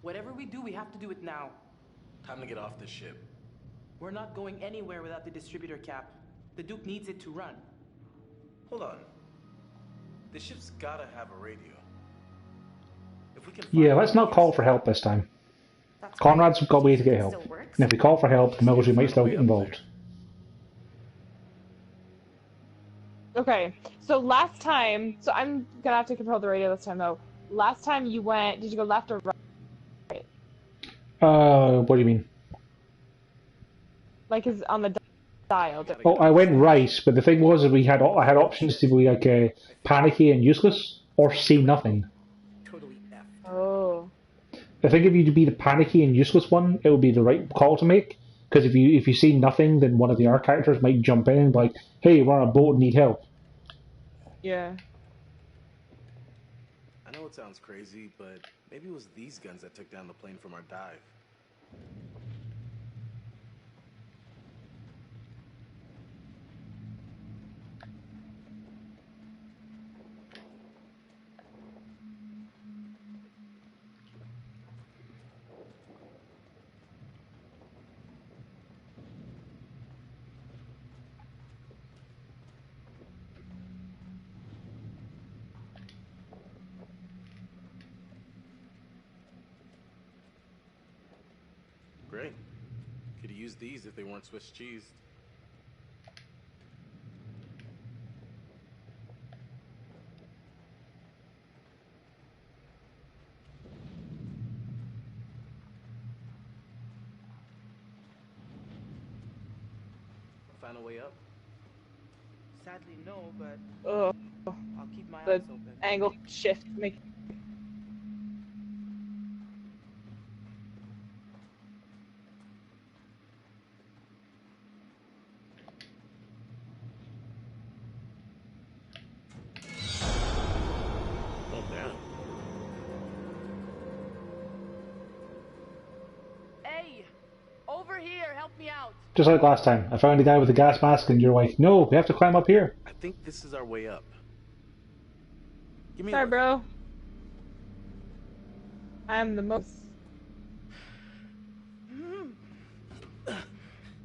Whatever we do, we have to do it now. Time to get off this ship. We're not going anywhere without the distributor cap. The Duke needs it to run. Hold on. This ship's gotta have a radio. If we can Yeah, let's not call for help this time. Conrad's got a way to get help. And if we call for help, the military might still get involved. Okay, so last time, so I'm gonna have to control the radio this time though. Last time you went, did you go left or right? What do you mean? Like, is on the dial? Oh, I went right, but the thing was, I had options to be like panicky and useless, or see nothing. Oh. I think if you be the panicky and useless one, it would be the right call to make. Because if you see nothing, then one of the other characters might jump in and be like, "Hey, we're on a boat and need help." Yeah. I know it sounds crazy, but maybe it was these guns that took down the plane from our dive. great. Could have used these if they weren't Swiss cheese. Find a way up? Sadly, no, but Ugh. I'll keep my The eyes open. angle shift make. Oh, damn. Hey! Over here, help me out! Just like last time, I found a guy with a gas mask, and you're like, "No, we have to climb up here." I think this is our way up. Give me a Sorry, lift. bro. I'm the most.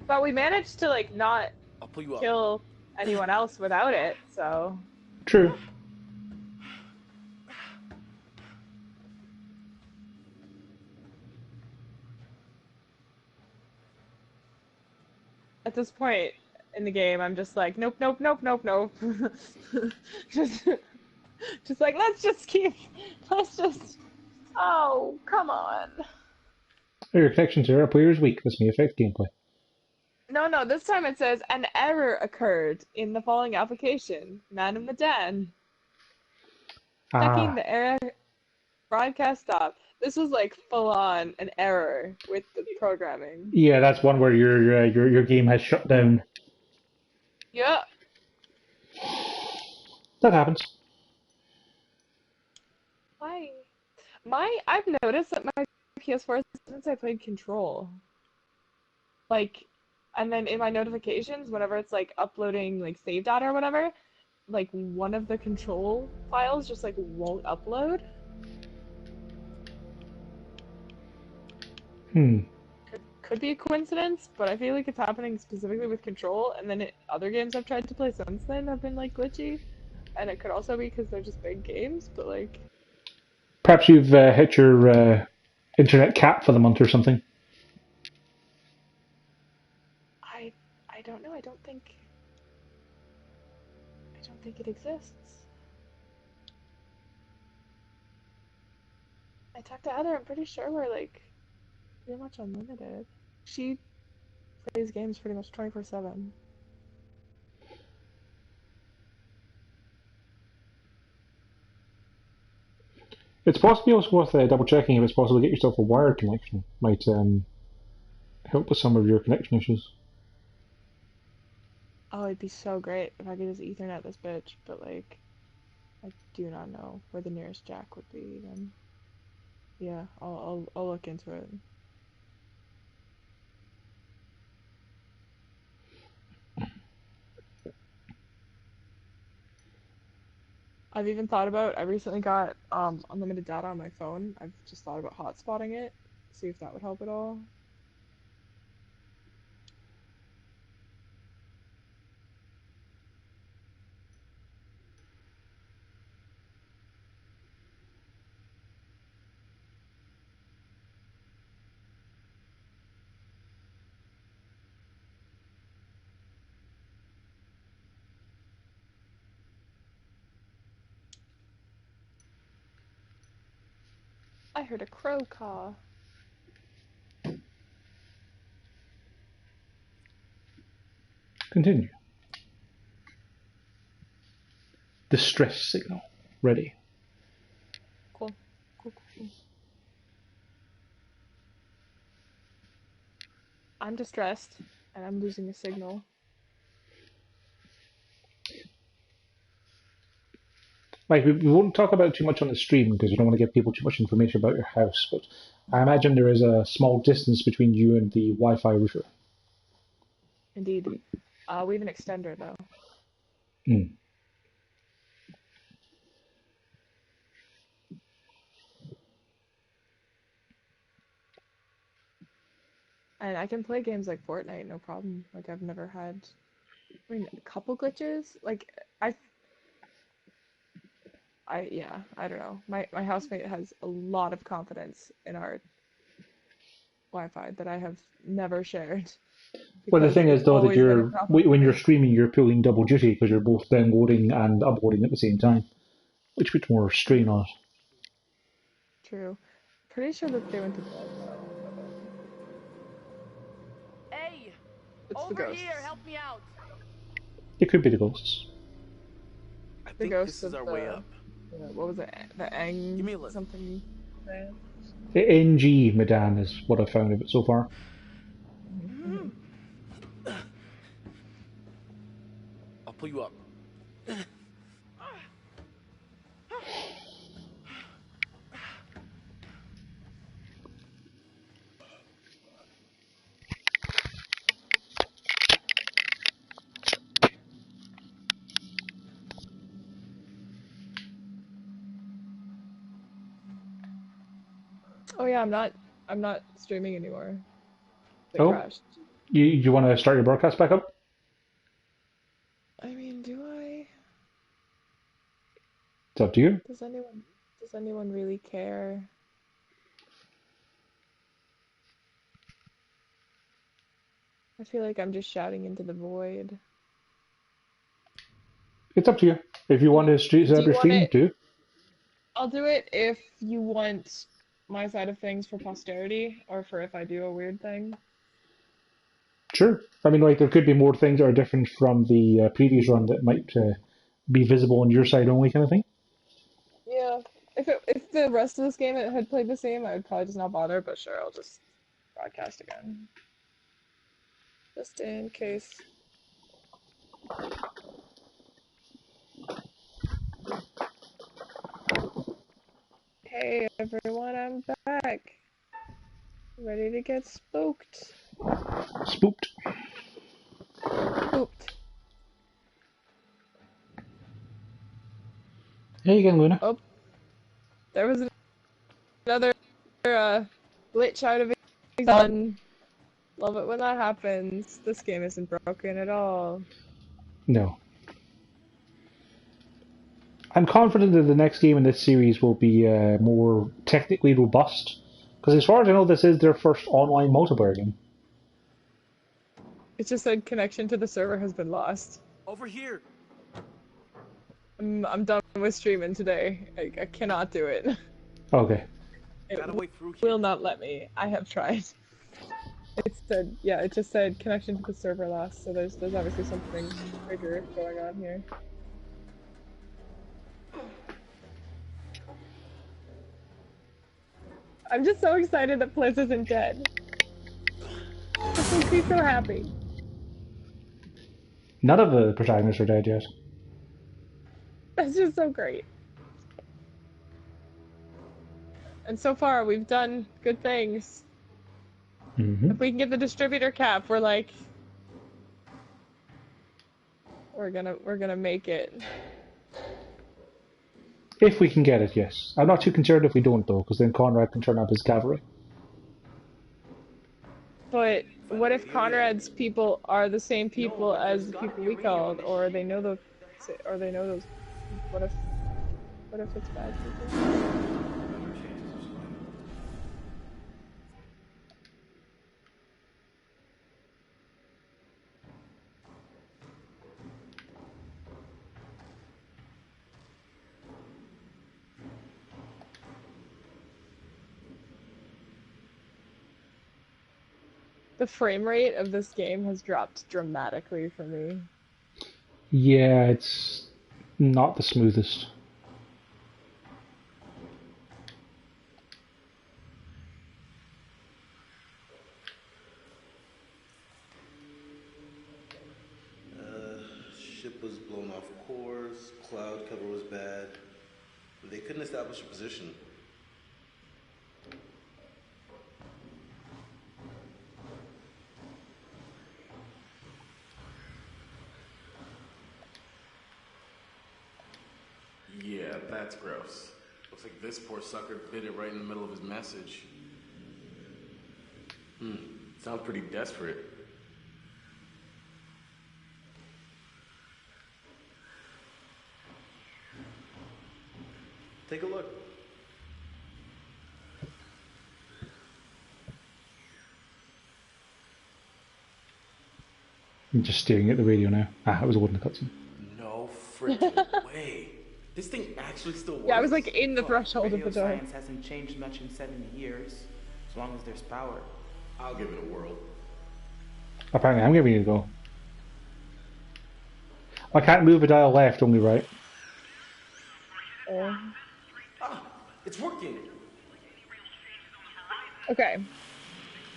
But we managed to like not I'll pull you up. kill anyone else without it, so. True. At this point in the game, I'm just like, nope, nope, nope, nope, nope. just like, let's just. Oh, come on. Your connection to our player is weak. This may affect gameplay. No, this time it says an error occurred in the following application. Medan. Checking the error broadcast stop. This was like full on an error with the programming. Yeah, that's one where your game has shut down. Yep. That happens. I've noticed that my PS4 since I played Control. Like, and then in my notifications, whenever it's like uploading like save data or whatever, like one of the Control files just like won't upload. Could be a coincidence, but I feel like it's happening specifically with Control, and then other games I've tried to play since then have been like glitchy, and it could also be because they're just big games, but like. Perhaps you've hit your internet cap for the month or something. I don't know. I don't think it exists. I talked to Heather. I'm pretty sure we're like pretty much unlimited. She plays games pretty much 24/7. It's possibly also worth double checking if it's possible to get yourself a wired connection. Might help with some of your connection issues. Oh, it'd be so great if I could just Ethernet this bitch, but like, I do not know where the nearest jack would be even. Yeah, I'll look into it. I've even thought about, I recently got unlimited data on my phone. I've just thought about hotspotting it, see if that would help at all. I heard a crow caw. Continue. Distress signal. Ready. Cool. I'm distressed, and I'm losing a signal. Like, we won't talk about it too much on the stream because we don't want to give people too much information about your house, but I imagine there is a small distance between you and the Wi-Fi router. Indeed. We have an extender, though. And I can play games like Fortnite, no problem. Like, I've never had, I mean, a couple glitches. Like, yeah, I don't know. My housemate has a lot of confidence in our Wi-Fi that I have never shared. Well, the Because thing is, it's though, that always been a you're problem when for you're me. streaming, you're pulling double duty because you're both downloading and uploading at the same time, which puts more strain on it. True. Pretty sure that they went to bed. Hey! It's the Over ghosts. here, help me out! It could be the ghosts. I The think ghosts this is of our the, way up. what was it? The Ang Give me a lift. something. Man. The NG Medan is what I've found of it so far. I'll pull you up. Oh yeah, I'm not streaming anymore. It Oh, crashed. you want to start your broadcast back up? I mean, do I? It's up to you. Does anyone really care? I feel like I'm just shouting into the void. It's up to you. If you want to set Do up you your want stream, it? do. I'll do it if you want my side of things for posterity, or for if I do a weird thing. Sure. I mean, like, there could be more things that are different from the previous run that might be visible on your side only, kind of thing. Yeah. If the rest of this game had played the same, I would probably just not bother, but sure, I'll just broadcast again. Just in case. Hey everyone, I'm back. Ready to get spooked. Spooked. Spooked. Hey again, Luna. Oh, there was another glitch out of it. Love it when that happens. This game isn't broken at all. No. I'm confident that the next game in this series will be more technically robust, because as far as I know, this is their first online multiplayer game. It just said connection to the server has been lost. Over here. I'm done with streaming today. I cannot do it. Okay. It Gotta wait through will not let me. I have tried. It said, yeah, it just said connection to the server lost, so there's obviously something bigger going on here. I'm just so excited that Blizz isn't dead. This makes me so happy. None of the protagonists are dead yet. That's just so great. And so far, we've done good things. Mm-hmm. If we can get the distributor cap, we're like, we're gonna make it. If we can get it, yes. I'm not too concerned if we don't, though, because then Conrad can turn up his cavalry. But what if Conrad's people are the same people as the people we called, or they know those? What if it's bad people? The frame rate of this game has dropped dramatically for me. Yeah, it's not the smoothest. Ship was blown off course, cloud cover was bad. They couldn't establish a position. Yeah, that's gross. Looks like this poor sucker bit it right in the middle of his message. Sounds pretty desperate. Take a look. I'm just staring at the radio now. It was holding the cutscene. No freaking way. This thing actually still works? Yeah, I was like in the threshold of Radio the door. science hasn't changed much in 70 years, as long as there's power. I'll give it a whirl. Apparently, I'm giving it a go. I can't move a dial left, only right. It's working. Okay.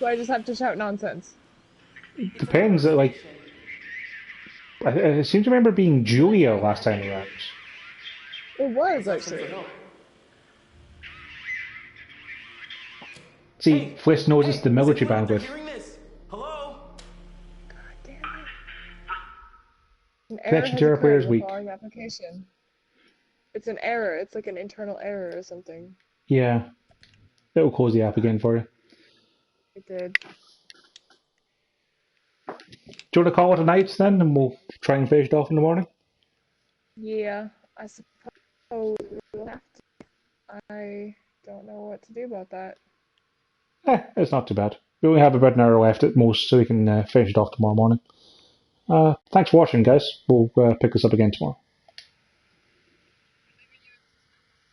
So I just have to shout nonsense. Depends. Like, I seem to remember being Julia last time around. It was actually. See, Fliss knows it's the military bandwidth. Hello? An Connection to our player is weak. following application. It's an error. It's like an internal error or something. Yeah. It'll close the app again for you. It did. Do you want to call it a night then, and we'll try and finish it off in the morning? Yeah, I suppose we'll have to. I don't know what to do about that. It's not too bad. We only have about an hour left at most, so we can finish it off tomorrow morning. Thanks for watching, guys. We'll pick this up again tomorrow.